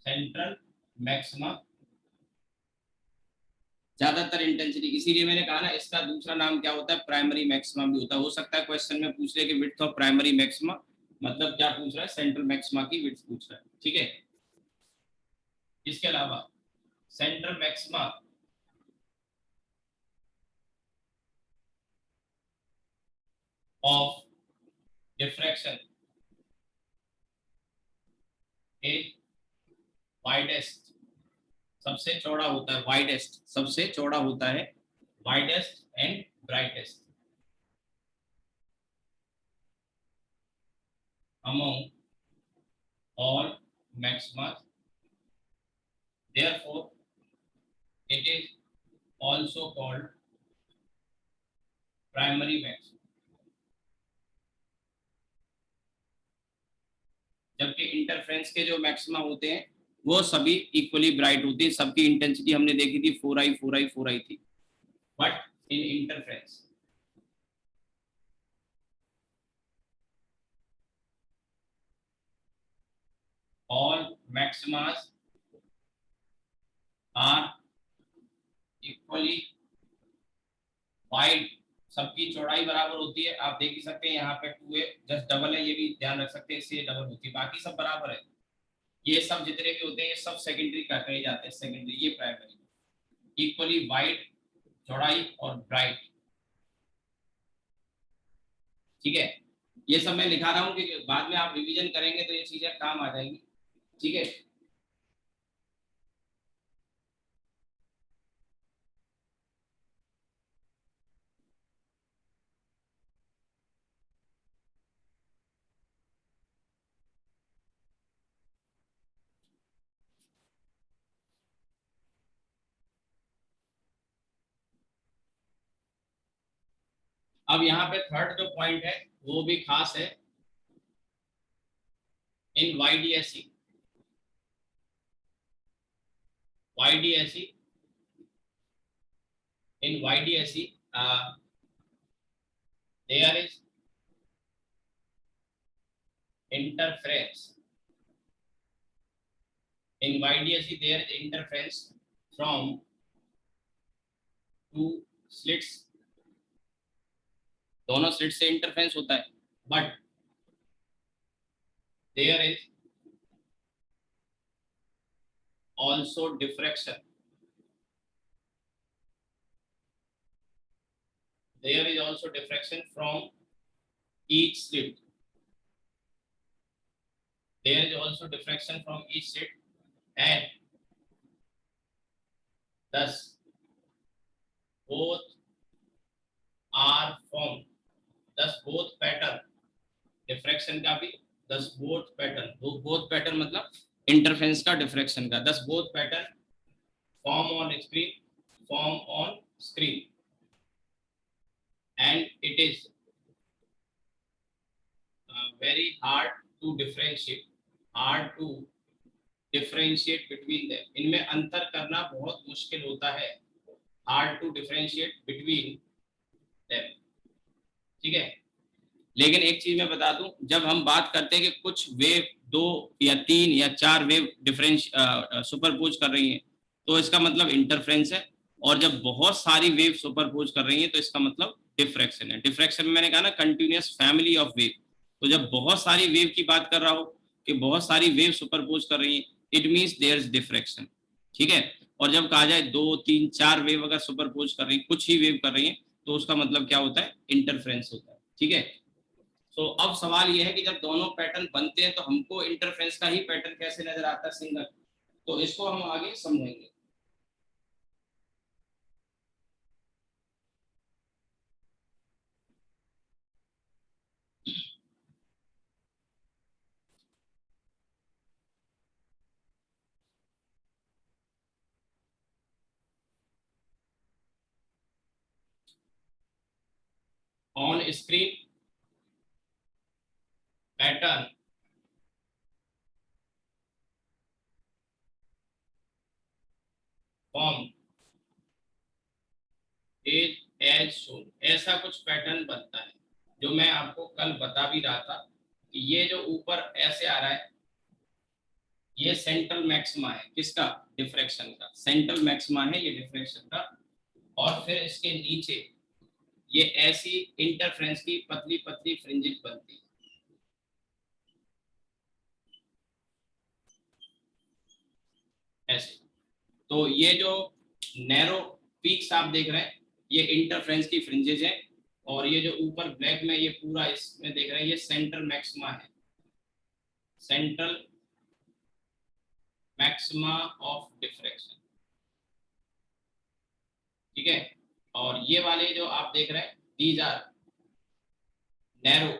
Central maxima ज्यादातर इंटेंसिटी, इसीलिए मैंने कहा ना, इसका दूसरा नाम क्या होता है, प्राइमरी मैक्सिमा भी होता है। हो सकता है क्वेश्चन में पूछ ले कि विड्थ ऑफ प्राइमरी मैक्सिमा, मतलब क्या पूछ रहा है, सेंट्रल मैक्सिमा की विड्थ पूछ रहा है, ठीक है। इसके अलावा central maxima of diffraction is widest, सबसे चौड़ा होता है, वाइडेस्ट सबसे चौड़ा होता है, widest and brightest among all maximas. Therefore, it is also called primary maxima. जबकि इंटरफ्रेंस के जो मैक्सिमा होते हैं वो सभी इक्वली ब्राइट होते हैं, सबकी इंटेंसिटी हमने देखी थी 4i 4i 4i थी। But in interference all maximas are equally wide, सबकी चौड़ाई बराबर होती है। आप देख ही सकते हैं यहाँ पे 2 है, जस्ट डबल है, ये भी ध्यान रख सकते हैं, इससे डबल होती है, बाकी सब बराबर है। ये सब जितने भी होते हैं ये सब सेकेंडरी का कहे जाते हैं, सेकेंडरी, ये प्राइमरी। इक्वली वाइड, चौड़ाई और ब्राइट, ठीक है। ये सब मैं लिखा रहा हूँ कि बाद में आप रिवीजन करेंगे तो ये चीजें काम आ जाएंगी, ठीक है। अब यहाँ पे थर्ड जो पॉइंट है वो भी खास है, इन वाईडीएसई, YDSE, in YDSE, there is interference. In YDSE, there is interference from two slits. दोनों स्लिट से इंटरफेरेंस होता है, but there is also diffraction. There is also diffraction from each slit. There is also diffraction from each slit, and thus both are formed. Thus both pattern diffraction का भी, thus both pattern, both pattern मतलब interference का diffraction का, thus both pattern form on screen, and it is very hard to differentiate between them. इनमें अंतर करना बहुत मुश्किल होता है. Hard to differentiate between them. ठीक है. लेकिन एक चीज मैं बता दूं, जब हम बात करते हैं कि कुछ वेव 2 या 3 या 4 वेव डिफरेंस सुपरपोज कर रही हैं, तो इसका मतलब इंटरफ्रेंस है. और जब बहुत सारी वेव सुपरपोज कर रही हैं, तो इसका मतलब डिफ्रैक्शन है. डिफ्रैक्शन में मैंने कहा ना, कंटिन्यूअस फैमिली ऑफ वेव. तो जब बहुत सारी वेव की बात कर रहा हो कि बहुत सारी वेव सुपरपोज कर रही हैं, it means there is diffraction. ठीक है. और जब कहा जाए 2, 3, 4 वेव अगर सुपरपोज कर रही हैं, कुछ ही वेव कर रही हैं, तो उसका मतलब क्या होता है? इंटरफ्रेंस होता है. ठीक है. तो अब सवाल यह है कि जब दोनों पैटर्न बनते हैं, तो हमको इंटरफ्रेंस का ही पैटर्न कैसे नजर आता है सिंगल. तो इसको हम आगे समझेंगे. On screen pattern form is as shown. ऐसा कुछ पैटर्न बनता है जो मैं आपको कल बता भी रहा था कि ये जो ऊपर ऐसे आ रहा है, ये सेंट्रल मैक्सिमा है. किसका? डिफ्रैक्शन का. सेंट्रल मैक्सिमा है ये डिफ्रैक्शन का. और फिर इसके नीचे ये ऐसी इंटरफ्रेंस की पतली पतली फ्रिंजेस बनती है. ऐसे. तो ये जो नैरो पीक्स आप देख रहे हैं, ये इंटरफ्रेंस की फ्रिंजेस हैं. और ये जो ऊपर ब्लैक में ये पूरा इसमें देख रहे हैं, ये सेंट्रल मैक्सिमा है. Central maxima of diffraction. ठीक है. और ये वाले जो आप देख रहे हैं, these are narrow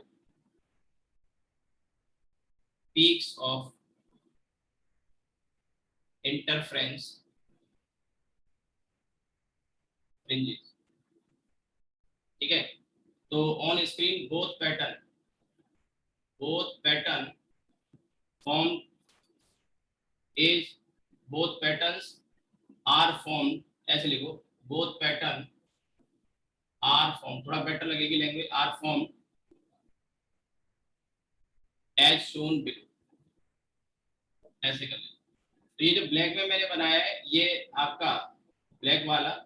peaks of interference fringes. ठीक है. तो on screen both pattern formed is both patterns are formed. ऐसे लिखो, both pattern are formed. थोड़ा बेटर लगेगी language. Are formed as shown below. ऐसे कर लें. तो ये जो ब्लैक में मैंने बनाया है, ये आपका ब्लैक वाला,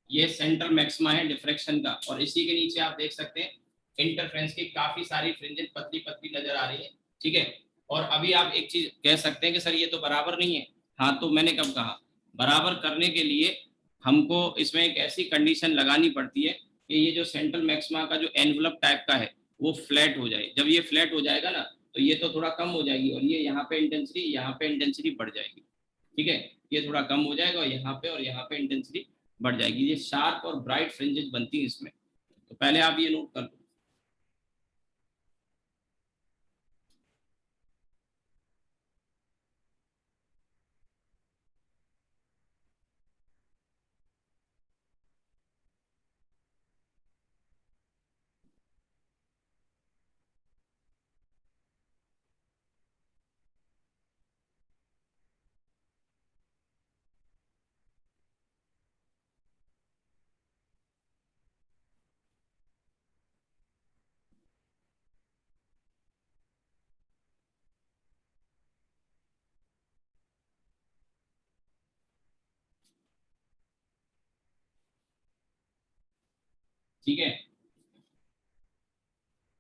ये सेंट्रल मैक्सिमा है डिफ्रैक्शन का. और इसी के नीचे आप देख सकते हैं इंटरफ्रेंस की काफी सारी फ्रिंजेस पतली पतली नजर आ रही है. ठीक है. और अभी आप एक चीज कह सकते हैं कि सर ये तो बराबर नहीं है. हाँ, तो मैंने कब कहा? बराबर करने के लिए हमको इसमें एक ऐसी कंडीशन लगानी पड़ती है कि ये जो सेंट्रल मैक्सिमा का जो एनवलप टाइप का है, वो फ्लैट हो जाए. जब ये फ्लैट हो जाएगा ना, तो ये तो थोड़ा कम हो जाएगी, और ये यहाँ पे इंटेंसिटी बढ़ जाएगी. ठीक है. ये थोड़ा कम हो जाएगा, और यहाँ पे इंटेंसिटी बढ़ जाएगी. ये शार्प और ब्राइट फ्रिंजेस बनती हैं इसमें. तो पहले आप ये नोट कर लो. ठीक है,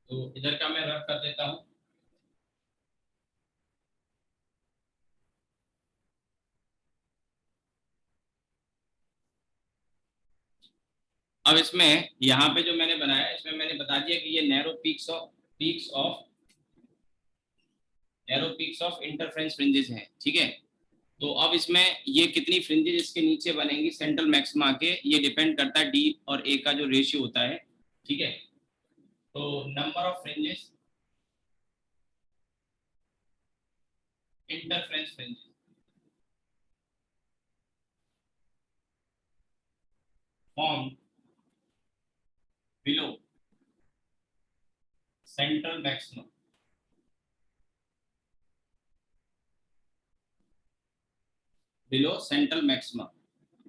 तो इधर का मैं रफ कर देता हूँ। अब इसमें यहाँ पे जो मैंने बनाया, इसमें मैंने बता दिया कि ये narrow peaks of interference fringes हैं। ठीक है, तो अब इसमें ये कितनी फ्रिंजेस इसके नीचे बनेंगी सेंट्रल मैक्सिमा के, ये डिपेंड करता है डी और ए का जो रेशियो होता है। ठीक है, तो number of fringes, interference fringes formed below central maximum, below central maximum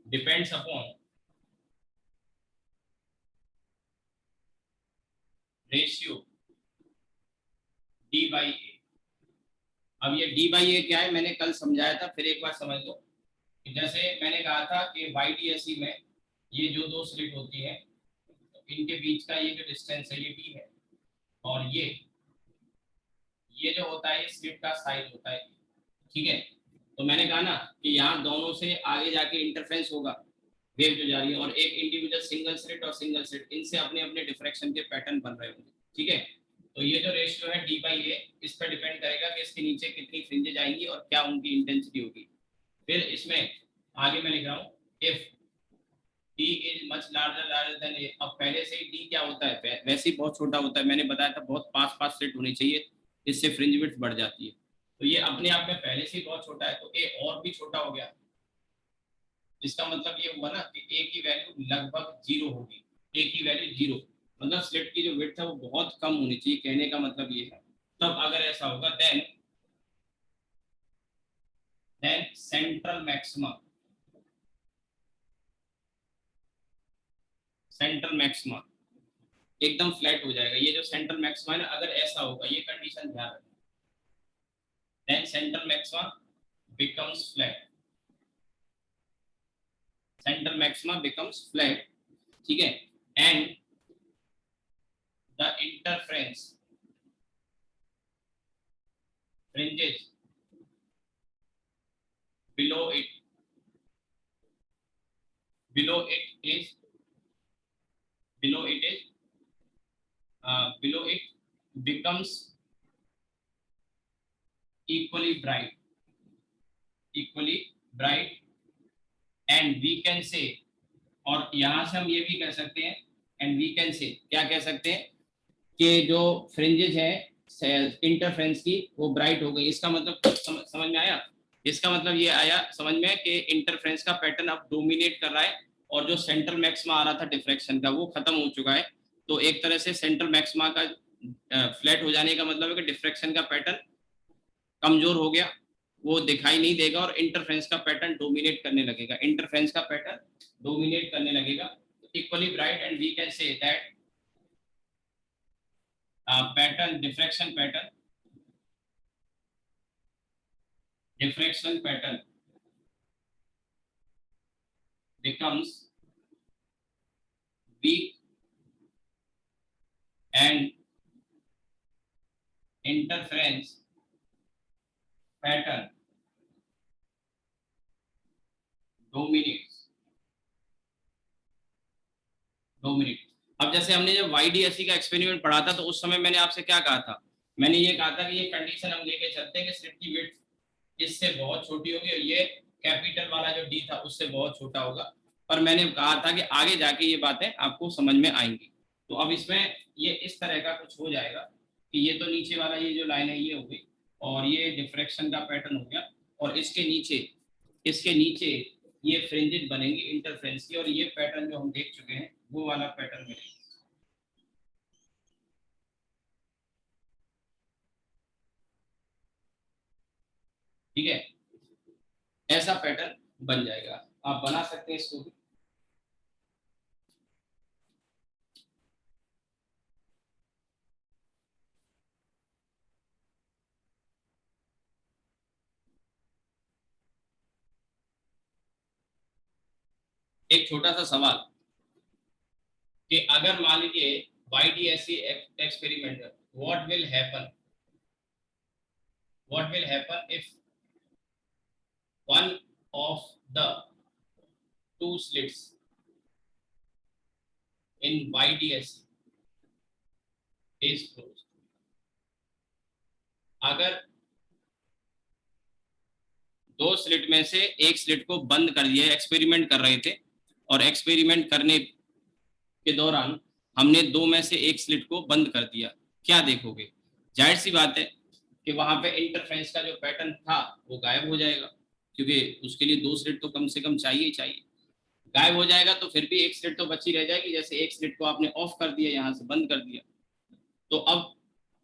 depends upon ratio d by a। अब ये d by a क्या है, मैंने कल समझाया था, फिर एक बार समझ लो। जैसे मैंने कहा था कि YDSE में ये जो दो स्लिट होती है, तो इनके बीच का ये जो डिस्टेंस है ये d है, और ये जो होता है ये स्लिट का साइज होता है। ठीक है, तो मैंने कहा ना कि यहाँ दोनों से आगे जाके इंटरफेरेंस होगा वेव जो जा रही है, और एक इंडिविजुअल सिंगल स्लिट और सिंगल स्लिट, इनसे अपने अपने डिफ्रैक्शन के पैटर्न बन रहे होंगे। ठीक है, तो ये जो रेशियो है डी बाई ए, इस पर डिपेंड करेगा कि इसके नीचे कितनी फ्रिंजेज आएंगी और क्या उनकी इंटेंसिटी होगी। फिर इसमें आगे मैं लिख रहा हूँ, if D is much larger than A. अब पहले से ही डी क्या होता है, वैसे ही बहुत छोटा होता है, मैंने बताया था बहुत पास पास स्लिट होनी चाहिए, इससे फ्रिंज विड्थ बढ़ जाती है। तो ये अपने आप में पहले से ही बहुत छोटा है, तो ए और भी छोटा हो गया। इसका मतलब ये हुआ ना कि ए की वैल्यू लगभग जीरो होगी, ए की वैल्यू जीरो, मतलब स्लिट की जो विड्थ है वो बहुत कम होनी चाहिए, कहने का मतलब ये है। तब अगर ऐसा होगा then central maxima, central maxima एकदम फ्लैट हो जाएगा। ये जो सेंट्रल मैक्सिमा है ना, अगर ऐसा होगा, ये कंडीशन ध्यान रखना, then central maxima becomes flat, central maxima becomes flat. ठीक है, and the interference fringes below it, below it is below it is below it becomes equally bright, equally bright, and we can say, और यहां से हम ये भी कह सकते हैं, एंड वी कैन से क्या कह सकते हैं कि जो फ्रिंजेस है इंटरफेरेंस की वो ब्राइट हो गई। इसका मतलब समझ में आया, इसका मतलब ये आया समझ में कि इंटरफेरेंस का पैटर्न अब डोमिनेट कर रहा है, और जो सेंट्रल मैक्सिमा आ रहा था डिफ्रैक्शन का वो खत्म हो चुका है। तो एक तरह से सेंट्रल मैक्सिमा का फ्लैट हो जाने का मतलब है कि डिफ्रैक्शन का पैटर्न कमजोर हो गया, वो दिखाई नहीं देगा, और इंटरफेरेंस का पैटर्न डोमिनेट करने लगेगा, इंटरफेरेंस का पैटर्न डोमिनेट करने लगेगा। Equally bright, and we can say that pattern diffraction pattern becomes weak, and interference pattern dominates, dominate। अब जैसे हमने जब YDSE का एक्सपेरिमेंट पढ़ा था, तो उस समय मैंने आपसे क्या कहा था, मैंने ये कहा था कि ये कंडीशन हम लेके चलते हैं कि स्लिट की विड्थ इससे बहुत छोटी होगी, और ये कैपिटल वाला जो डी था उससे बहुत छोटा होगा। पर मैंने कहा था कि आगे जाके ये बातें आपको समझ में आएंगी। तो अब इसमें ये इस तरह का कुछ हो जाएगा कि ये तो नीचे वाला ये जो लाइन है ये हो गई, और ये डिफ्रैक्शन का पैटर्न हो गया, और इसके नीचे ये फ्रिंजेस बनेंगी इंटरफ्रेंस की, और ये पैटर्न जो हम देख चुके हैं वो वाला पैटर्न मिलेगा। ठीक है, ऐसा पैटर्न बन जाएगा, आप बना सकते हैं इसको भी। एक छोटा सा सवाल कि अगर मान लीजिए YDSC experiment, what will happen, if one of the two slits in YDSC is closed. अगर दो स्लिट में से एक स्लिट को बंद कर दिया, एक्सपेरिमेंट कर रहे थे और एक्सपेरिमेंट करने के दौरान हमने दो में से एक स्लिट को बंद कर दिया, क्या देखोगे? जाहिर सी बात है कि वहां पे इंटरफेरेंस का जो पैटर्न था वो गायब हो जाएगा, क्योंकि उसके लिए दो स्लिट तो कम से कम चाहिए ही चाहिए। गायब हो जाएगा तो फिर भी एक स्लिट तो बची रह जाएगी, जैसे एक स्लिट को आपने ऑफ कर दिया, यहाँ से बंद कर दिया, तो अब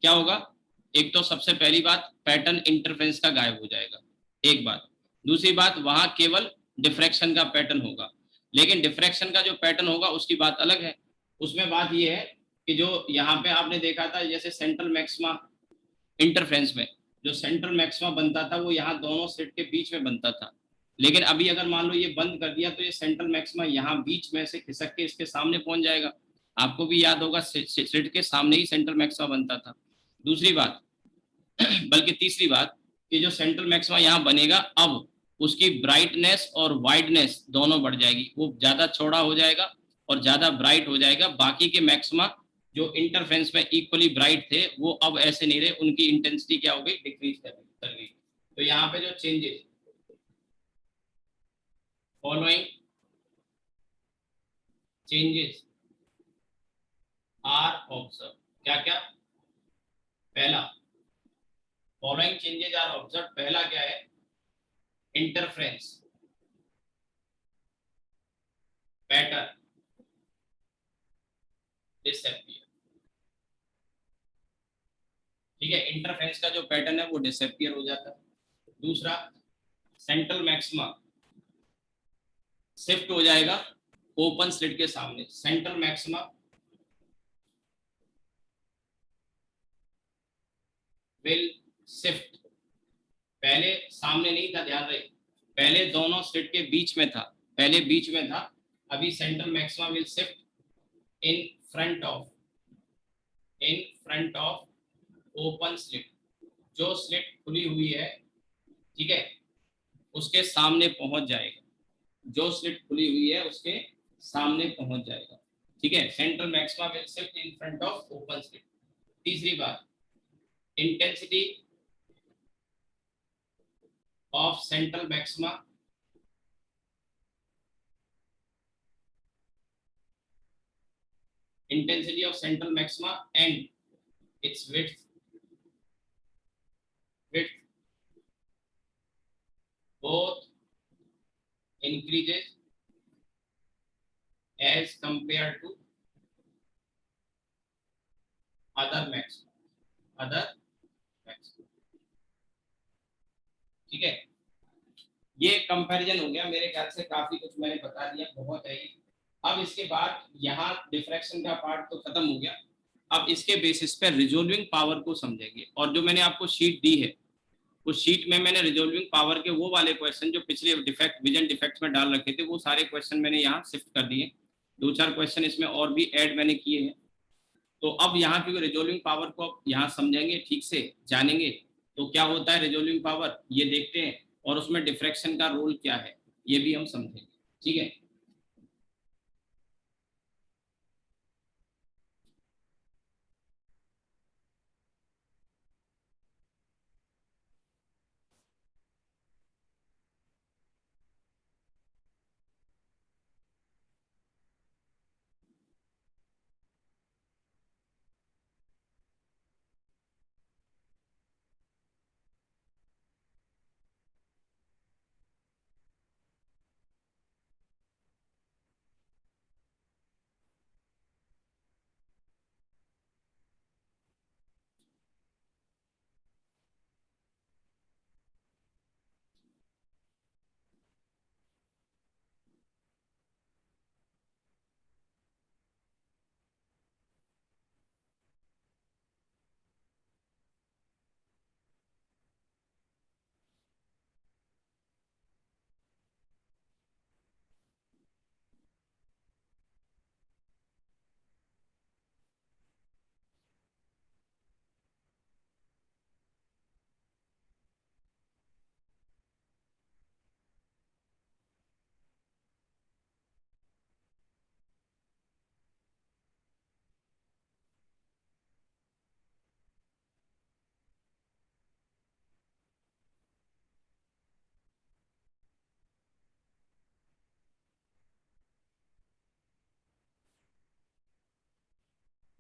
क्या होगा? एक तो सबसे पहली बात, पैटर्न इंटरफेरेंस का गायब हो जाएगा, एक बात। दूसरी बात, वहां केवल डिफ्रैक्शन का पैटर्न होगा, लेकिन डिफ्रैक्शन का जो पैटर्न होगा उसकी बात अलग है। उसमें बात यह है कि जो यहाँ पे आपने देखा था, जैसे सेंट्रल मैक्सिमा इंटरफेरेंस में जो सेंट्रल मैक्सिमा बनता था वो यहाँ दोनों स्लिट के बीच में बनता था, लेकिन अभी अगर मान लो ये बंद कर दिया तो ये सेंट्रल मैक्सिमा यहाँ बीच में से खिसक के इसके सामने पहुंच जाएगा। आपको भी याद होगा स्लिट के सामने ही सेंट्रल मैक्सिमा बनता था। दूसरी बात बल्कि तीसरी बात, कि जो सेंट्रल मैक्सिमा यहाँ बनेगा, अब उसकी ब्राइटनेस और वाइडनेस दोनों बढ़ जाएगी, वो ज्यादा चौड़ा हो जाएगा और ज्यादा ब्राइट हो जाएगा। बाकी के मैक्सिमा जो इंटरफेरेंस में इक्वली ब्राइट थे वो अब ऐसे नहीं रहे, उनकी इंटेंसिटी क्या हो गई? डिक्रीज कर गई। तो यहाँ पे जो changes following changes are observe, क्या क्या? पहला, फॉलोइंग चेंजेस आर ऑब्जर्व, पहला क्या है? Interference pattern disappear. ठीक है, इंटरफेरेंस का जो पैटर्न है वो डिसअपीयर हो जाता है। दूसरा, सेंट्रल मैक्सिमा शिफ्ट हो जाएगा ओपन स्लिट के सामने, सेंट्रल मैक्सिमा विल शिफ्ट, पहले सामने नहीं था, ध्यान रहे, पहले दोनों स्लिट के बीच में था, पहले बीच में था, अभी central maxima will shift in front of, in front of open slit, जो स्लिट खुली हुई है, ठीक है, उसके सामने पहुंच जाएगा, जो स्लिट खुली हुई है उसके सामने पहुंच जाएगा। ठीक है, central maxima will shift in front of open slit. तीसरी बात, intensity of central maxima intensity of central maxima and its width both increases as compared to other maxima। ठीक है, ये कंपैरिजन हो गया, मेरे ख्याल से काफी कुछ मैंने बता दिया, बहुत है ये। अब इसके बाद यहाँ डिफ्रैक्शन का पार्ट तो खत्म हो गया, अब इसके बेसिस पे रिजोल्विंग पावर को समझेंगे। और जो मैंने आपको शीट दी है, उस शीट में मैंने रिजोल्विंग पावर के वो वाले क्वेश्चन जो पिछले डिफेक्ट विजन डिफेक्ट्स में डाल रखे थे, वो सारे क्वेश्चन मैंने यहाँ शिफ्ट कर दिए, दो चार क्वेश्चन इसमें और भी ऐड मैंने किए हैं। तो अब यहाँ क्योंकि रिजोल्विंग पावर को अब यहाँ समझेंगे, ठीक से जानेंगे, तो क्या होता है रिजोल्विंग पावर ये देखते हैं, और उसमें डिफ्रैक्शन का रोल क्या है ये भी हम समझेंगे। ठीक है,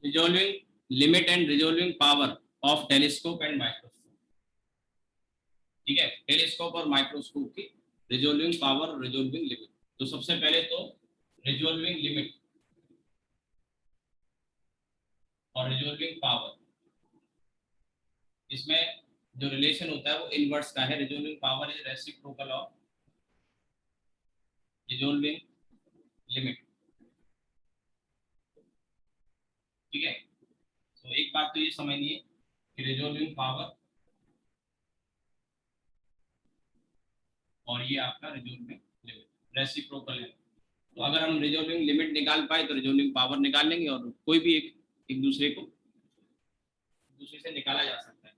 resolving limit and resolving power of telescope and microscope. ठीक है, टेलीस्कोप और माइक्रोस्कोप की रिजॉल्विंग पावर और रिजॉल्विंग लिमिट। तो सबसे पहले तो रिजॉल्विंग लिमिट और रिजॉल्विंग पावर, इसमें जो रिलेशन होता है वो इनवर्स का है। Resolving power is reciprocal of resolving limit. ठीक है, तो एक बात तो ये समझिए कि रिजॉल्विंग पावर और ये आपका रिजॉल्विंग लिमिट रेसिप्रोकल है। तो अगर हम रिजॉल्विंग लिमिट निकाल पाए तो रिजॉल्विंग पावर निकाल लेंगे, और कोई भी एक दूसरे से निकाला जा सकता है।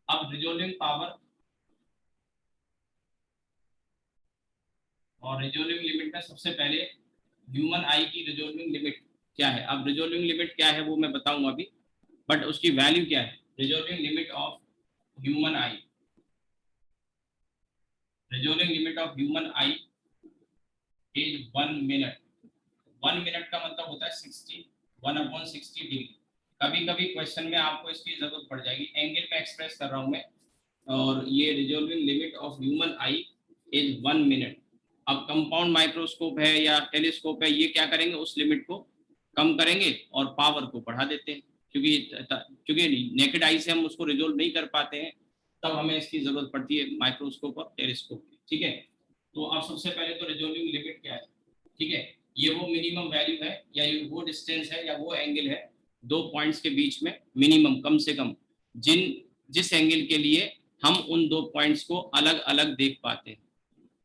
अब रिजॉल्विंग पावर और रिजॉल्विंग लिमिट में सबसे पहले ह्यूमन आई की रिजॉल्विंग लिमिट क्या है। अब रिजॉल्विंग लिमिट क्या है वो मैं बताऊंगा अभी, बट उसकी वैल्यू क्या है। Resolving limit of human I, resolving limit of human I is 1 minute. 1 minute का मतलब होता है 60 1/60 डिग्री। कभी कभी क्वेश्चन में आपको इसकी जरूरत पड़ जाएगी। एंगल में एक्सप्रेस कर रहा हूं मैं, और ये resolving limit of human I is 1 minute. अब कंपाउंड माइक्रोस्कोप है या टेलीस्कोप है, ये क्या करेंगे, उस लिमिट को कम करेंगे और पावर को बढ़ा देते हैं, क्योंकि नेकेड आई से हम उसको रिजोल्व नहीं कर पाते हैं, तब हमें इसकी जरूरत पड़ती है माइक्रोस्कोप और टेलीस्कोप की। ठीक है, तो अब सबसे पहले तो रिजोल्विंग लिमिट क्या है। ठीक है, ये वो मिनिमम वैल्यू है या ये वो डिस्टेंस है या वो एंगल है दो पॉइंट्स के बीच में, मिनिमम कम से कम जिस एंगल के लिए हम उन दो पॉइंट्स को अलग अलग देख पाते हैं।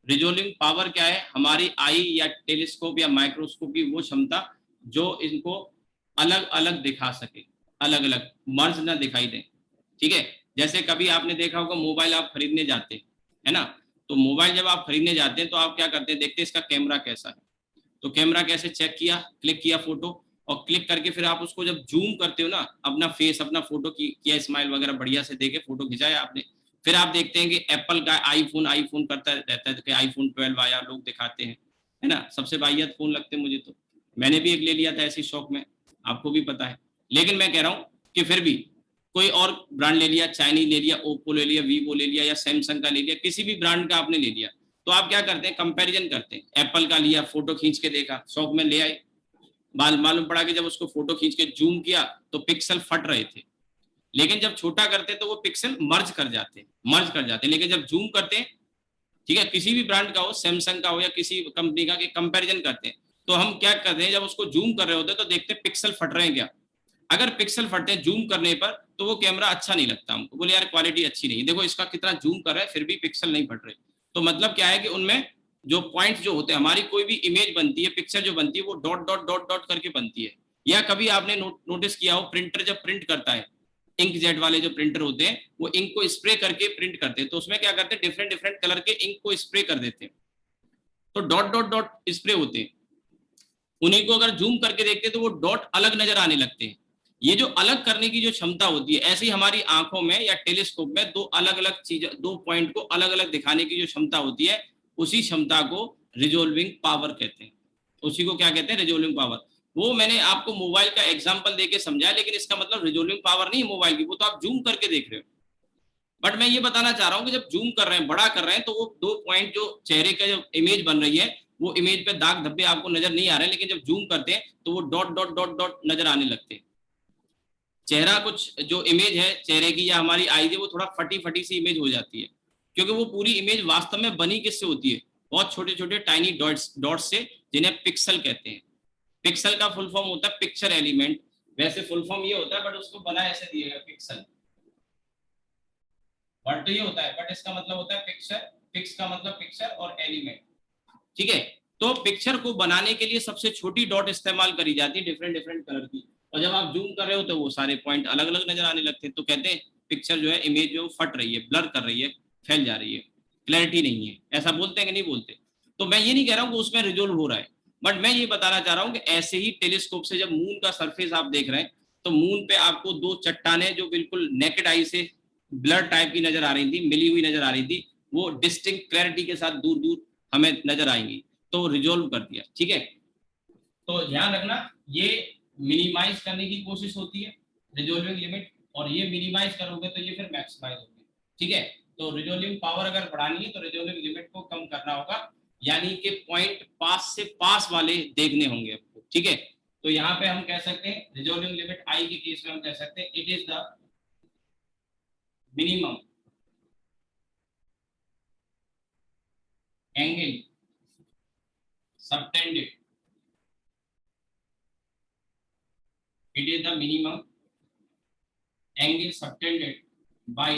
रिजोल्विंग पावर क्या है, हमारी आई या टेलीस्कोप या माइक्रोस्कोप की वो क्षमता जो इनको अलग अलग दिखा सके, अलग अलग मर्ज ना दिखाई दे। ठीक है, जैसे कभी आपने देखा होगा मोबाइल आप खरीदने जाते हैं, है ना, तो मोबाइल जब आप खरीदने जाते हैं तो आप क्या करते हैं, देखते हैं इसका कैमरा कैसा है। तो कैमरा कैसे चेक किया, क्लिक किया फोटो, और क्लिक करके फिर आप उसको जब जूम करते हो ना, अपना फेस अपना फोटो किया, स्माइल वगैरह बढ़िया से देके फोटो खिंचाया आपने, फिर आप देखते हैं कि एप्पल का आईफोन करता रहता है कि आईफोन 12 आया, लोग दिखाते हैं, है ना, सबसे वाहियात फोन लगते हैं मुझे तो। मैंने भी एक ले लिया था ऐसी शौक में, आपको भी पता है। लेकिन मैं कह रहा हूँ कि फिर भी कोई और ब्रांड ले लिया, चाइनीज ले लिया, ओप्पो ले लिया, वीवो ले लिया या सैमसंग का ले लिया, किसी भी ब्रांड का आपने ले लिया, तो आप क्या करते हैं, कंपैरिजन करते हैं। एप्पल का लिया, फोटो खींच के देखा, शौक में ले आए, मालूम पड़ा कि जब उसको फोटो खींच के जूम किया तो पिक्सल फट रहे थे। लेकिन जब छोटा करते तो वो पिक्सल मर्ज कर जाते, लेकिन जब जूम करते हैं, ठीक है, किसी भी ब्रांड का हो, सैमसंग का हो या किसी कंपनी का, कंपैरिजन करते हैं, तो हम क्या करते हैं, जब उसको जूम कर रहे होते हैं तो देखते हैं पिक्सल फट रहे हैं क्या। अगर पिक्सल फटते हैं जूम करने पर तो वो कैमरा अच्छा नहीं लगता हमको, बोले यार क्वालिटी अच्छी नहीं, देखो इसका कितना जूम कर रहा है फिर भी पिक्सल नहीं फट रहे। तो मतलब क्या है कि उनमें जो पॉइंट जो होते हैं, हमारी कोई भी इमेज बनती है, पिक्चर जो बनती है, वो डॉट डॉट डॉट डॉट करके बनती है। या कभी आपने नोटिस किया हो, प्रिंटर जब प्रिंट करता है, इंक जेट वाले जो प्रिंटर होते हैं, वो इंक को स्प्रे करके प्रिंट करते हैं, तो उसमें क्या करते हैं, डिफरेंट डिफरेंट कलर के इंक को स्प्रे कर देते हैं, तो डॉट डॉट डॉट स्प्रे होते हैं। उन्हीं को अगर जूम करके देखते हैं तो वो डॉट अलग नजर आने लगते हैं। ये जो अलग करने की जो क्षमता होती है, ऐसी हमारी आंखों में या टेलीस्कोप में दो अलग अलग चीज, दो पॉइंट को अलग अलग दिखाने की जो क्षमता होती है, उसी क्षमता को रिजोल्विंग पावर कहते हैं। उसी को क्या कहते हैं, रिजोल्विंग पावर। वो मैंने आपको मोबाइल का एग्जाम्पल देके समझाया, लेकिन इसका मतलब रिजोल्विंग पावर नहीं है मोबाइल की, वो तो आप जूम करके देख रहे हो। बट मैं ये बताना चाह रहा हूँ कि जब जूम कर रहे हैं, बड़ा कर रहे हैं, तो वो दो पॉइंट जो चेहरे का जो इमेज बन रही है, वो इमेज पे दाग धब्बे आपको नजर नहीं आ रहे हैं, लेकिन जब जूम करते हैं तो वो डॉट डॉट डॉट डॉट नजर आने लगते हैं। चेहरा कुछ जो इमेज है चेहरे की या हमारी आई है, वो थोड़ा फटी फटी सी इमेज हो जाती है, क्योंकि वो पूरी इमेज वास्तव में बनी किससे होती है, बहुत छोटे छोटे टाइनी डॉट्स से, जिन्हें पिक्सल कहते हैं। पिक्सल का फुल फॉर्म होता है पिक्चर एलिमेंट, वैसे फुल फॉर्म ये होता है, बट उसको बना ऐसे दिएगा पिक्सल। वर्ड तो ये होता है, बट इसका मतलब होता है पिक्चर। पिक्स का मतलब पिक्चर और एलिमेंट। ठीक है, तो पिक्चर को बनाने के लिए सबसे छोटी डॉट इस्तेमाल करी जाती है, डिफरेंट डिफरेंट कलर की, और जब आप जूम कर रहे हो तो वो सारे पॉइंट अलग अलग नजर आने लगते हैं। तो कहते हैं पिक्चर जो है, इमेज जो फट रही है, ब्लर कर रही है, फैल जा रही है, क्लैरिटी नहीं है। ऐसा बोलते हैं कि नहीं बोलते। तो मैं ये नहीं कह रहा हूँ कि उसमें रिजोल्व हो रहा है, बट मैं ये बताना चाह रहा हूँ कि ऐसे ही टेलीस्कोप से जब मून का सरफेस आप देख रहे हैं, तो मून पे आपको दो चट्टाने जो बिल्कुल नेकेड आई से ब्लर टाइप की नजर आ रही थी, मिली हुई नजर आ रही थी, वो डिस्टिंक्ट क्लैरिटी के साथ दूर दूर हमें नजर आएंगी, तो रिजोल्व कर दिया। ठीक है, तो ध्यान रखना, ये मिनिमाइज करने की कोशिश होती है रिजोल्विंग लिमिट, और ये मिनिमाइज करोगे तो ये फिर मैक्सिमाइज होगी। ठीक है, तो रिजोल्विंग पावर अगर बढ़ानी है तो रिजोल्विंग लिमिट को कम करना होगा, यानी कि पॉइंट पास से पास वाले देखने होंगे आपको। ठीक है, तो यहाँ पे हम कह सकते हैं रिजोल्विंग लिमिट आई के केस में हम कह सकते हैं it is the minimum angle subtended, it is the minimum angle subtended by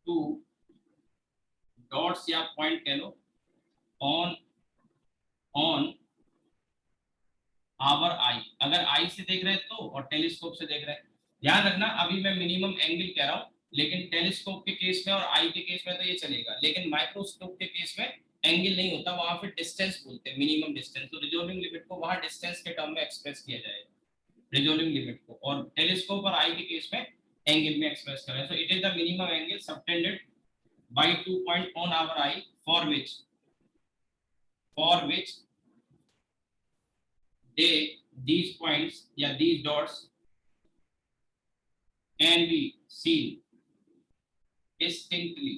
two dots या point कह लो on our eye। अगर आई से देख रहे हैं तो, और टेलीस्कोप से देख रहे हैं। ध्यान रखना अभी मैं मिनिमम एंगल कह रहा हूं, लेकिन टेलीस्कोप के केस में और आई के केस में तो ये चलेगा, लेकिन माइक्रोस्कोप के केस में एंगल नहीं होता, वहां पे डिस्टेंस बोलते हैं, मिनिमम डिस्टेंस। तो रिजोल्विंग लिमिट को वहां डिस्टेंस के टर्म में एक्सप्रेस किया जाएगा, रिजोल्विंग लिमिट को, और टेलीस्कोप और आई के केस में एंगल में एक्सप्रेस करें। So it is the minimum angle subtended by 2 point on our eye for which these points या these dots can be seen distinctly।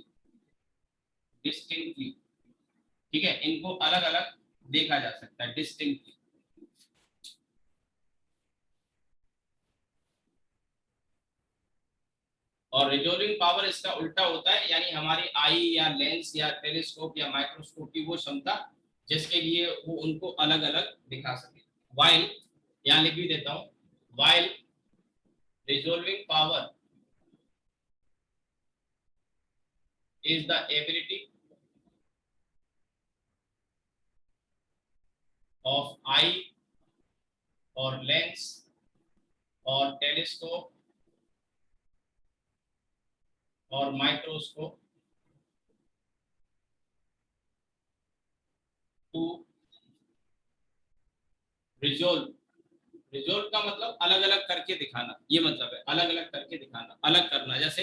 ठीक है, इनको अलग अलग देखा जा सकता है डिस्टिंक्टली। और रिजोल्विंग पावर इसका उल्टा होता है, यानी हमारी आई या लेंस या टेलीस्कोप या माइक्रोस्कोप की वो क्षमता जिसके लिए वो उनको अलग अलग दिखा सके। वाइल, यहां लिख भी देता हूं, while resolving power is the ability of eye और लेंस और टेलीस्कोप और माइक्रोस्कोप टू रिजोल्व। रिजोल्व का मतलब अलग अलग करके दिखाना, ये मतलब है अलग अलग करके दिखाना, अलग करना। जैसे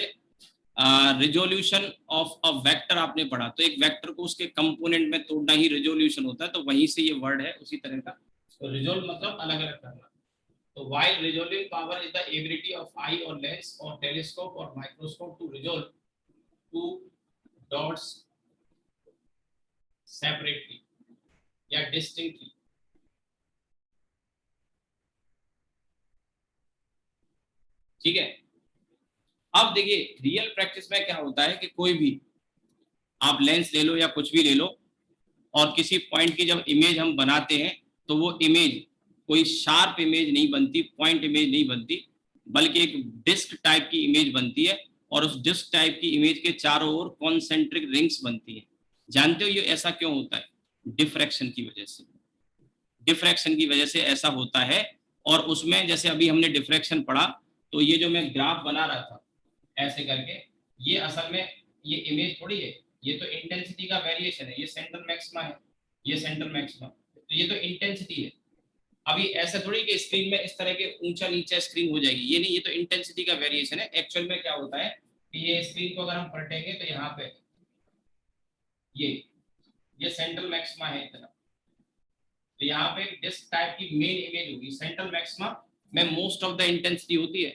रिजोल्यूशन ऑफ अ वेक्टर आपने पढ़ा, तो एक वेक्टर को उसके कंपोनेंट में तोड़ना ही रिजोल्यूशन होता है, तो वहीं से ये वर्ड है उसी तरह का। तो रिजोल्व मतलब अलग अलग करना। तो while resolving power is the ability of eye or lens or telescope or microscope to resolve two dots separately या distinctly। ठीक है, अब देखिए रियल प्रैक्टिस में क्या होता है कि कोई भी आप लेंस ले लो या कुछ भी ले लो, और किसी पॉइंट की जब इमेज हम बनाते हैं तो वो इमेज कोई शार्प इमेज नहीं बनती, पॉइंट इमेज नहीं बनती, बल्कि एक डिस्क टाइप की इमेज बनती है, और उस डिस्क टाइप की इमेज के चारों ओर कॉन्सेंट्रिक रिंग्स बनती है। जानते हो ये ऐसा क्यों होता है? डिफ्रैक्शन की वजह से। डिफ्रैक्शन की वजह से ऐसा होता है। और उसमें जैसे अभी हमने डिफ्रैक्शन पढ़ा, तो ये जो मैं ग्राफ बना रहा था ऐसे करके, ये असल में ये इमेज थोड़ी है, ये तो इंटेंसिटी का वेरिएशन है। ये सेंट्रल मैक्सिमा है, ये सेंट्रल मैक्सिमा, तो ये तो इंटेंसिटी है। अभी ऐसा थोड़ी कि स्क्रीन में इस तरह के ऊंचा नीचा स्क्रीन हो जाएगी, ये नहीं, ये तो इंटेंसिटी का वेरिएशन है। एक्चुअल में क्या होता है कि ये स्क्रीन को अगर हम पलटेंगे तो यहाँ पे ये सेंट्रल मैक्सिमा है इतना, तो यहाँ पे डिस्क टाइप की मेन इमेज होगी। सेंट्रल मैक्सिमा में मोस्ट ऑफ द इंटेंसिटी होती है।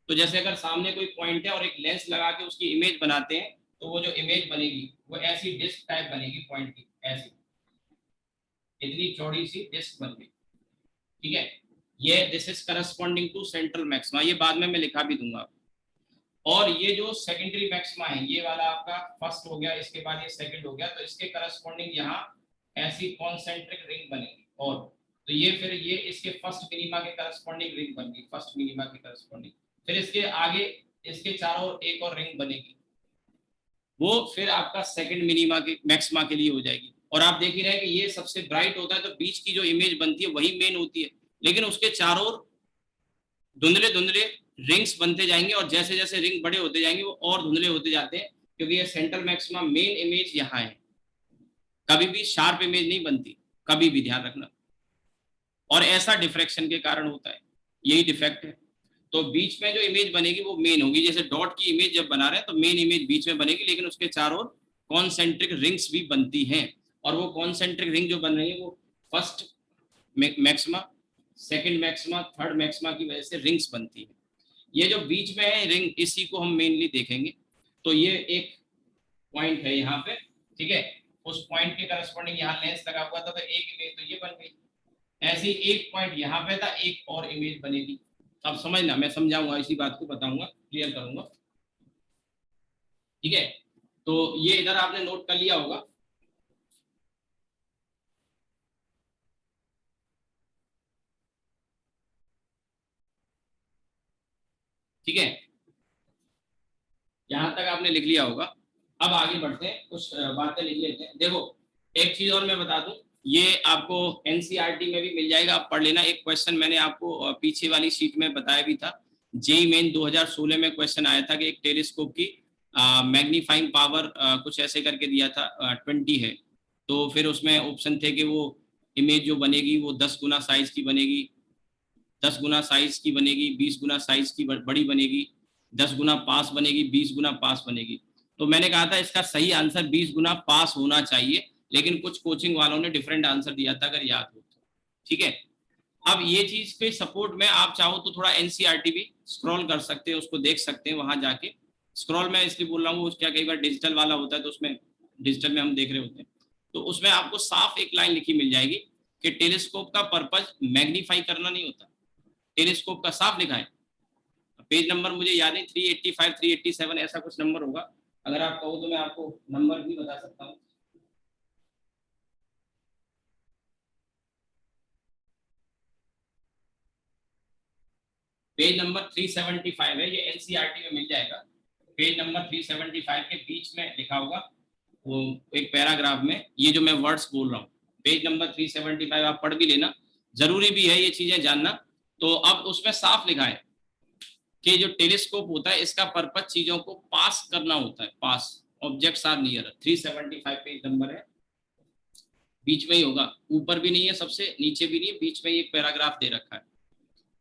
तो जैसे अगर सामने कोई पॉइंट है और एक लेंस लगा के उसकी इमेज बनाते हैं, तो वो जो इमेज बनेगी वो ऐसी डिस्क टाइप बनेगी पॉइंट की, ऐसी इतनी चौड़ी सी डिस्क बन गई। ठीक है, ये this is corresponding to central maxima, ये बाद में मैं लिखा भी दूंगा। और ये जो सेकेंडरी मैक्सिमा है, ये वाला आपका फर्स्ट हो गया, इसके बाद ये सेकंड हो गया, तो इसके करस्पॉन्डिंग यहाँ ऐसी कॉन्सेंट्रिक रिंग बनेगी। और तो ये फिर ये इसके फर्स्ट मिनिमा के करस्पॉन्डिंग रिंग बन गई, फर्स्ट मिनिमा के करस्पॉन्डिंग। फिर इसके आगे इसके चारों ओर एक और रिंग बनेगी, वो फिर आपका सेकंड मिनिमा के मैक्सिमा के लिए हो जाएगी। और आप देख ही रहे कि ये सबसे ब्राइट होता है, तो बीच की जो इमेज बनती है वही मेन होती है, लेकिन उसके चारों ओर धुंधले धुंधले रिंग्स बनते जाएंगे, और जैसे जैसे रिंग बड़े होते जाएंगे वो और धुंधले होते जाते हैं, क्योंकि ये सेंट्रल मैक्सिमा मेन इमेज यहाँ है। कभी भी शार्प इमेज नहीं बनती, कभी भी ध्यान रखना। और ऐसा डिफ्रैक्शन के कारण होता है, यही डिफेक्ट है। तो बीच में जो इमेज बनेगी वो मेन होगी। जैसे डॉट की इमेज जब बना रहे हैं तो मेन इमेज बीच में बनेगी, लेकिन उसके चारों ओर कॉन्सेंट्रिक रिंग्स भी बनती हैं। और वो कॉन्सेंट्रिक रिंग जो बन रही है वो first maxima, second maxima, third maxima की वजह से रिंग्स बनती है। ये जो बीच में है रिंग, इसी को हम मेनली देखेंगे। तो ये एक पॉइंट है यहाँ पे, ठीक है, उस पॉइंट के करस्पॉन्डिंग यहाँ लेंस लगा हुआ था, तो एक इमेज तो ये बन गई। ऐसे ही एक पॉइंट यहाँ पे था, एक और इमेज बनेगी। अब समझना, मैं समझाऊंगा, इसी बात को बताऊंगा, क्लियर करूंगा, ठीक है। तो ये इधर आपने नोट कर लिया होगा। ठीक है, यहां तक आपने लिख लिया होगा। अब आगे बढ़ते हैं, कुछ बातें लिख लेते हैं। देखो, एक चीज और मैं बता दूं, ये आपको एनसीईआरटी में भी मिल जाएगा, आप पढ़ लेना। एक क्वेश्चन मैंने आपको पीछे वाली शीट में बताया भी था, जेईई मेन 2016 में क्वेश्चन आया था कि एक टेलीस्कोप की मैग्नीफाइंग पावर कुछ ऐसे करके दिया था 20 है। तो फिर उसमें ऑप्शन थे कि वो इमेज जो बनेगी वो 10 गुना साइज की बनेगी, 10 गुना साइज की बनेगी, 20 गुना साइज की बड़ी बनेगी, 10 गुना पास बनेगी, 20 गुना पास बनेगी। तो मैंने कहा था इसका सही आंसर 20 गुना पास होना चाहिए, लेकिन कुछ कोचिंग वालों ने डिफरेंट आंसर दिया था, अगर याद हो तो, ठीक है। अब ये चीज के सपोर्ट में आप चाहो तो थोड़ा एनसीईआरटी भी स्क्रॉल कर सकते हैं, उसको देख सकते हैं वहां जाके। स्क्रॉल मैं इसलिए बोल रहा हूँ, क्या कई बार डिजिटल वाला होता है तो उसमें डिजिटल में हम देख रहे होते हैं, तो उसमें आपको साफ एक लाइन लिखी मिल जाएगी कि टेलीस्कोप का पर्पज मैग्नीफाई करना नहीं होता। टेलीस्कोप का साफ लिखा है, पेज नंबर मुझे याद नहीं, 385 387 ऐसा कुछ नंबर होगा, अगर आप कहो तो मैं आपको नंबर भी बता सकता हूँ। पेज नंबर 375 है, ये एनसीईआरटी में मिल जाएगा। पेज नंबर 375 के बीच में लिखा होगा, वो एक पैराग्राफ में ये जो मैं वर्ड्स बोल रहा हूँ, पेज नंबर 375 आप पढ़ भी लेना, जरूरी भी है ये चीजें जानना। तो अब उसमें साफ लिखा है कि जो टेलीस्कोप होता है इसका पर्पज चीजों को पास करना होता है, पास objects are near. 375 page number है, बीच में ही होगा, ऊपर भी नहीं है, सबसे नीचे भी नहीं है, बीच में ही एक पैराग्राफ दे रखा है।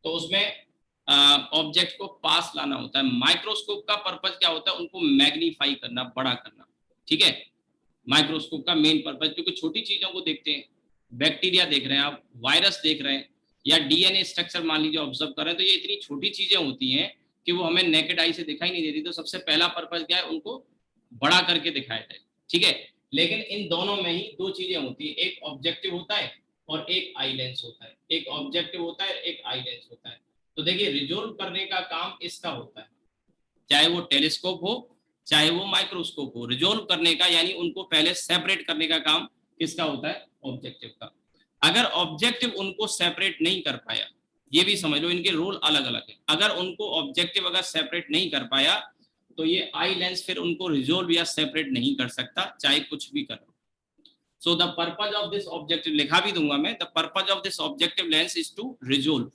तो उसमें ऑब्जेक्ट को पास लाना होता है। माइक्रोस्कोप का पर्पज क्या होता है, उनको मैग्नीफाई करना, बड़ा करना, ठीक है। माइक्रोस्कोप का मेन पर्पज, क्योंकि छोटी चीजों को देखते हैं, बैक्टीरिया देख रहे हैं आप, वायरस देख रहे हैं, या डीएनए स्ट्रक्चर मान लीजिए ऑब्जर्व कर रहे हैं, तो ये इतनी छोटी चीजें होती हैं कि वो हमें नेकेड आई से दिखाई नहीं देती। तो सबसे पहला पर्पज क्या है, उनको बड़ा करके दिखाया जाए, ठीक है। लेकिन इन दोनों में ही दो चीजें होती है, एक ऑब्जेक्टिव होता है और एक आई लेंस होता है। एक ऑब्जेक्टिव होता है, एक आई लेंस होता है। तो देखिए, रिजोल्व करने का काम इसका होता है, चाहे वो टेलीस्कोप हो चाहे वो माइक्रोस्कोप हो। रिजोल्व करने का यानी उनको पहले सेपरेट करने का काम किसका होता है, ऑब्जेक्टिव का। अगर ऑब्जेक्टिव उनको सेपरेट नहीं कर पाया, ये भी समझ लो इनके रोल अलग अलग है, अगर उनको ऑब्जेक्टिव अगर सेपरेट नहीं कर पाया तो ये आई लेंस फिर उनको रिजोल्व या सेपरेट नहीं कर सकता, चाहे कुछ भी करो। So the purpose of this objective, लिखा भी दूंगा मैं, the purpose of this objective lens is to resolve,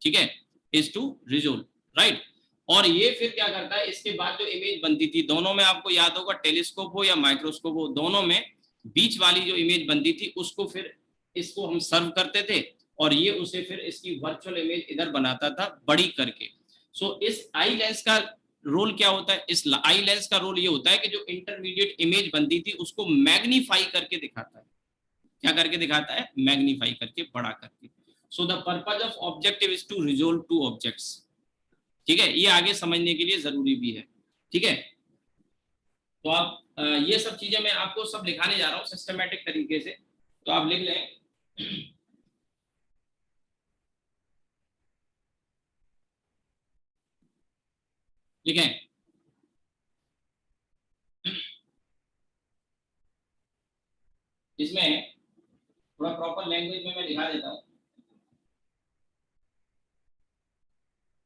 ठीक है, इज टू रिजोल्व, राइट। और ये फिर क्या करता है, इसके बाद जो इमेज बनती थी, दोनों में आपको याद होगा, टेलीस्कोप हो या माइक्रोस्कोप हो, दोनों में बीच वाली जो इमेज बनती थी उसको फिर इसको हम सर्व करते थे, और ये उसे फिर इसकी वर्चुअल इमेज इधर बनाता था बड़ी करके। सो इस आई लेंस का रोल क्या होता है, इस आई लेंस का रोल ये होता है कि जो इंटरमीडिएट इमेज बनती थी उसको मैग्नीफाई करके दिखाता है। क्या करके दिखाता है, मैग्नीफाई करके, बड़ा करके। So the purpose of objective is to resolve two objects, ठीक है। ये आगे समझने के लिए जरूरी भी है, ठीक है। तो आप ये सब चीजें मैं आपको सब लिखाने जा रहा हूँ सिस्टमेटिक तरीके से, तो आप लिख लें। लिखें, इसमें थोड़ा प्रॉपर लैंग्वेज में मैं दिखा देता हूँ।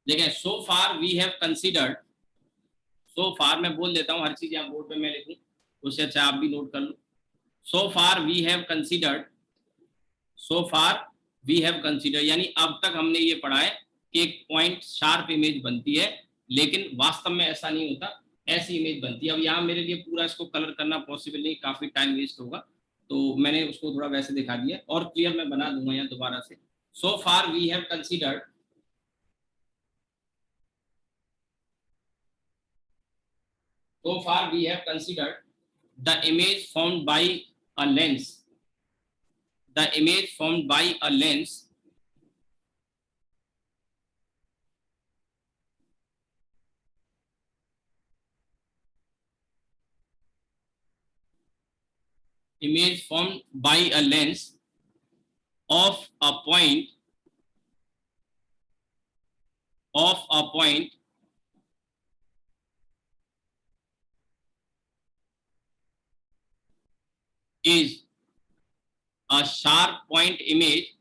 देखें, सो far we have considered, so फार मैं बोल देता हूँ, हर चीज यहाँ बोर्ड पे मैं लिखूं, उससे अच्छा आप भी नोट कर लो। So far we have considered, so far we have consider, यानी अब तक हमने ये पढ़ा है कि एक पॉइंट शार्प इमेज बनती है, लेकिन वास्तव में ऐसा नहीं होता, ऐसी इमेज बनती है। अब यहाँ मेरे लिए पूरा इसको कलर करना पॉसिबल नहीं, काफी टाइम वेस्ट होगा, तो मैंने उसको थोड़ा वैसे दिखा दिया, और क्लियर मैं बना दूंगा यहाँ दोबारा से। So far we have considered, so far we have considered the image formed by a lens, the image formed by a lens image formed by a lens of a point is a sharp point image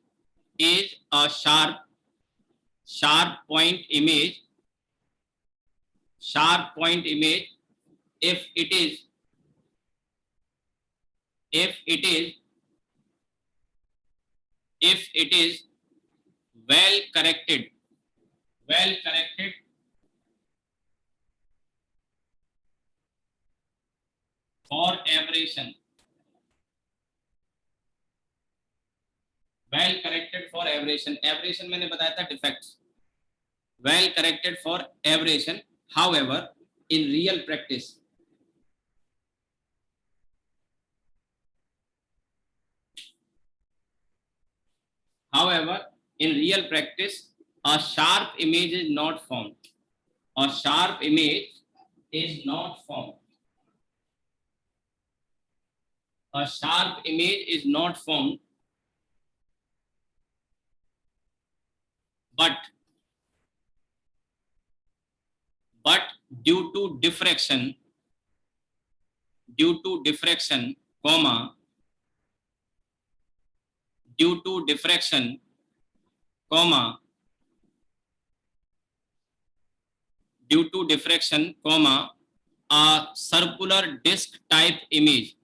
is a sharp point image if it is if it is if it is well corrected for aberration well corrected for aberration aberration मैंने बताया था defects well corrected for aberration however in real practice a sharp image is not formed a sharp image is not formed a sharp image is not formed but due to diffraction comma due to diffraction comma a circular disc type image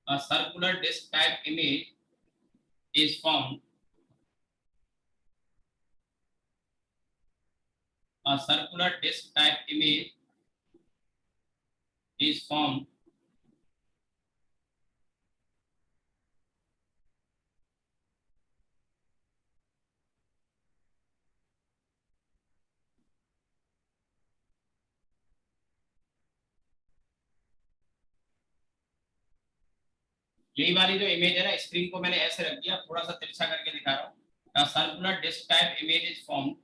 a circular disc type image is formed a circular disc type image is formed यही वाली जो image है ना screen को मैंने ऐसे रख दिया थोड़ा सा तिरछा करके दिखा रहा हूं circular disc type image is formed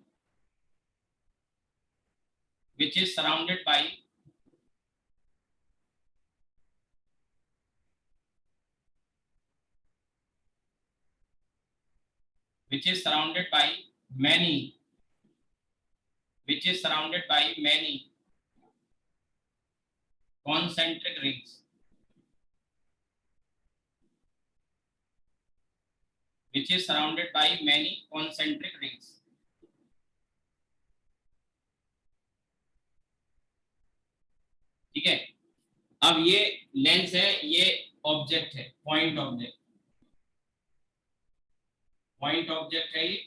which is surrounded by many concentric rings ठीक है अब ये लेंस है ये ऑब्जेक्ट है पॉइंट ऑब्जेक्ट है ये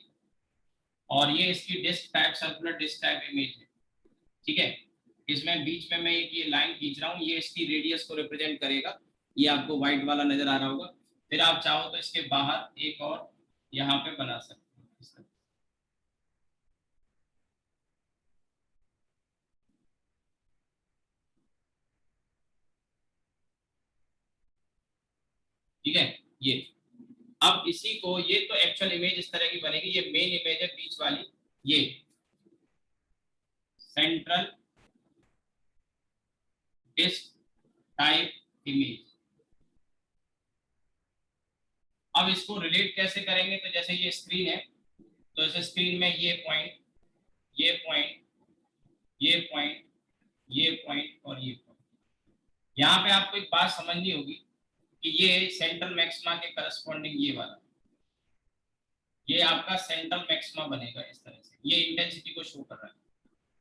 और ये इसकी disc type circular disc type image है ठीक है इसमें बीच में मैं ये लाइन खींच रहा हूँ ये इसकी रेडियस को रिप्रेजेंट करेगा ये आपको व्हाइट वाला नजर आ रहा होगा फिर आप चाहो तो इसके बाहर एक और यहाँ पे बना सकते हैं ठीक है ये अब इसी को ये तो एक्चुअल इमेज इस तरह की बनेगी ये मेन इमेज है बीच वाली ये सेंट्रल डिस्क टाइप इमेज अब इसको रिलेट कैसे करेंगे तो जैसे ये स्क्रीन है तो ऐसे स्क्रीन में ये पॉइंट ये पॉइंट ये पॉइंट ये पॉइंट और ये पॉइंट यहाँ पे आपको एक बात समझनी होगी कि ये सेंट्रल मैक्सिमा के करस्पॉन्डिंग ये वाला ये आपका सेंट्रल मैक्सिमा बनेगा इस तरह से ये इंटेंसिटी को शो कर रहा है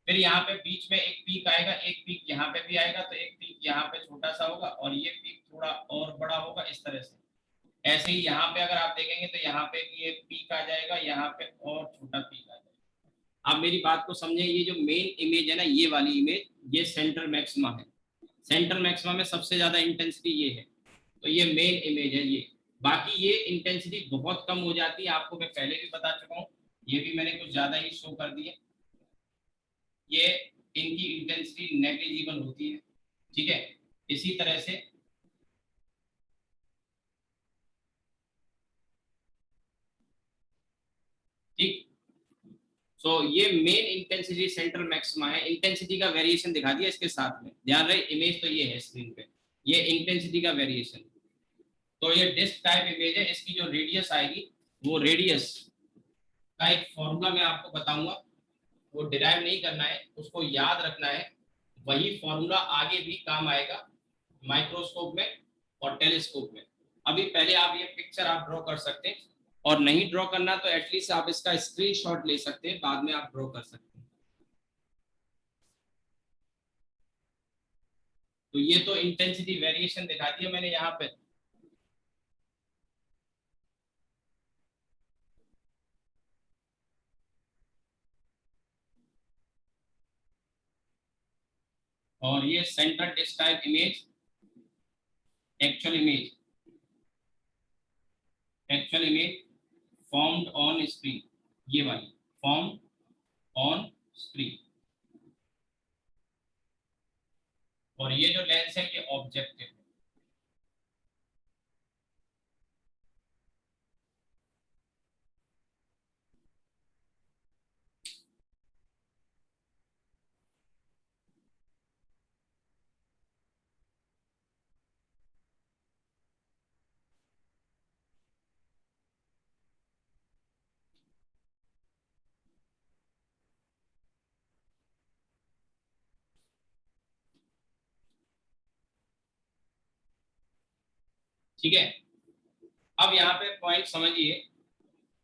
फिर यहाँ पे बीच में एक पीक आएगा एक पीक यहाँ पे भी आएगा तो एक पीक यहाँ पे छोटा सा होगा और ये पीक थोड़ा और बड़ा होगा इस तरह से ऐसे ही यहाँ पे अगर आप देखेंगे तो यहाँ पे भी एक पीक आ जाएगा यहाँ पे और छोटा पीक आ जाएगा आप मेरी बात को समझे ये जो मेन इमेज है ना ये वाली इमेज ये सेंट्रल मैक्सिमा है सेंट्रल मैक्सिमा में सबसे ज्यादा इंटेंसिटी ये है तो ये मेन इमेज है ये बाकी ये इंटेंसिटी बहुत कम हो जाती है आपको मैं पहले भी बता चुका हूँ ये भी मैंने कुछ ज्यादा ही शो कर दिया ये इनकी इंटेंसिटी नेग्लिजिबल होती है ठीक है इसी तरह से तो ये मेन इंटेंसिटी सेंट्रल मैक्सिमा है। इंटेंसिटी का वेरिएशन दिखा दिया इसके साथ में, ध्यान रहे इमेज तो ये है स्क्रीन पे, ये इंटेंसिटी का वेरिएशन। तो ये डिस्क टाइप इमेज है, इसकी जो रेडियस आएगी वो रेडियस का एक फॉर्मूला मैं आपको बताऊंगा, वो डिराइव नहीं करना है, उसको याद रखना है। वही फॉर्मूला आगे भी काम आएगा माइक्रोस्कोप में और टेलीस्कोप में। अभी पहले आप ये पिक्चर आप ड्रॉ कर सकते हैं, और नहीं ड्रॉ करना तो एटलीस्ट आप इसका स्क्रीनशॉट ले सकते हैं, बाद में आप ड्रॉ कर सकते हैं। तो ये तो इंटेंसिटी वेरिएशन दिखा दिया मैंने यहाँ पे। और ये central disc type image, actual image formed on screen, ये वाली फॉर्म्ड ऑन स्क्रीन। और ये जो लेंस है ये ऑब्जेक्टिव है। ठीक है, अब यहाँ पे पॉइंट समझिए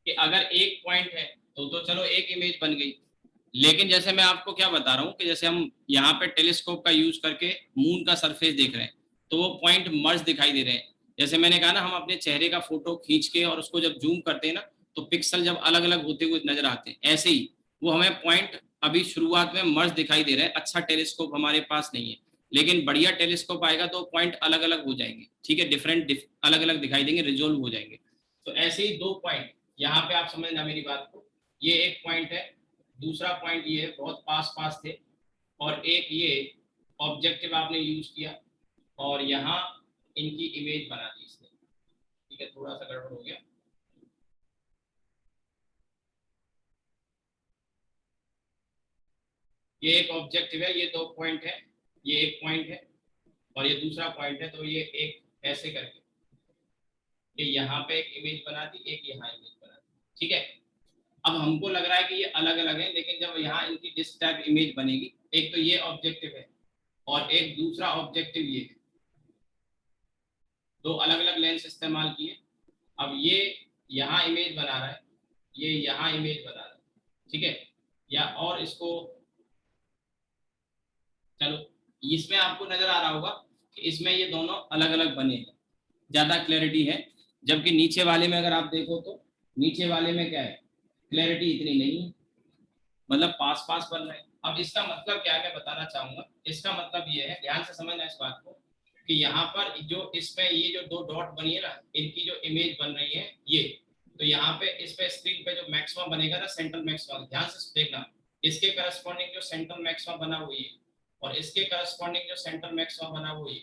कि अगर एक पॉइंट है तो चलो एक इमेज बन गई, लेकिन जैसे मैं आपको क्या बता रहा हूँ कि जैसे हम यहाँ पे टेलीस्कोप का यूज करके मून का सरफेस देख रहे हैं, तो वो पॉइंट मर्ज दिखाई दे रहे हैं। जैसे मैंने कहा ना, हम अपने चेहरे का फोटो खींच के और उसको जब जूम करते हैं ना, तो पिक्सल जब अलग अलग होते हुए नजर आते हैं, ऐसे ही वो हमें पॉइंट अभी शुरुआत में मर्ज दिखाई दे रहे हैं। अच्छा टेलीस्कोप हमारे पास नहीं है, लेकिन बढ़िया टेलीस्कोप आएगा तो पॉइंट अलग अलग हो जाएंगे, ठीक है, डिफरेंट अलग अलग दिखाई देंगे, रिजोल्व हो जाएंगे। तो ऐसे ही दो पॉइंट यहाँ पे आप समझना मेरी बात को, ये एक पॉइंट है, दूसरा पॉइंट ये बहुत पास पास थे, और एक ये ऑब्जेक्टिव आपने यूज किया और यहाँ इनकी इमेज बना दी इसने। ठीक है, थोड़ा सा गड़बड़ हो गया। ये एक ऑब्जेक्टिव है, ये दो पॉइंट है, ये एक पॉइंट है और ये दूसरा पॉइंट है। तो ये एक ऐसे करके कि यहाँ पे एक इमेज बना दी, एक यहाँ इमेज बना दी। ठीक है, अब हमको लग रहा है कि ये अलग अलग है, लेकिन जब यहाँ इनकी डिस्क टाइप इमेज बनेगी, एक तो ये ऑब्जेक्टिव है और एक दूसरा ऑब्जेक्टिव ये है, दो अलग अलग लेंस इस्तेमाल किए। अब ये यहाँ इमेज बना रहा है, ये यहाँ इमेज बना रहा है, ठीक है, या और इसको चलो, इसमें आपको नजर आ रहा होगा कि इसमें ये दोनों अलग अलग बने हैं, ज्यादा क्लैरिटी है, जबकि नीचे वाले में अगर आप देखो तो नीचे वाले में क्या है, क्लैरिटी इतनी नहीं है, मतलब पास पास बन रहे हैं। अब इसका मतलब क्या है मैं बताना चाहूंगा, इसका मतलब ये है, ध्यान से समझना इस बात को, कि यहाँ पर जो इसमें ये जो दो डॉट बनी है ना, इनकी जो इमेज बन रही है ये, तो यहाँ पे इस पे स्क्रीन पे जो मैक्सिमम बनेगा ना, सेंट्रल मैक्सिमम, ध्यान से देखना, इसके करस्पॉन्डिंग जो सेंट्रल मैक्सिमम बना हुआ है और इसके करस्पॉन्डिंग जो सेंट्रल मैक्सिमम बना हुआ है,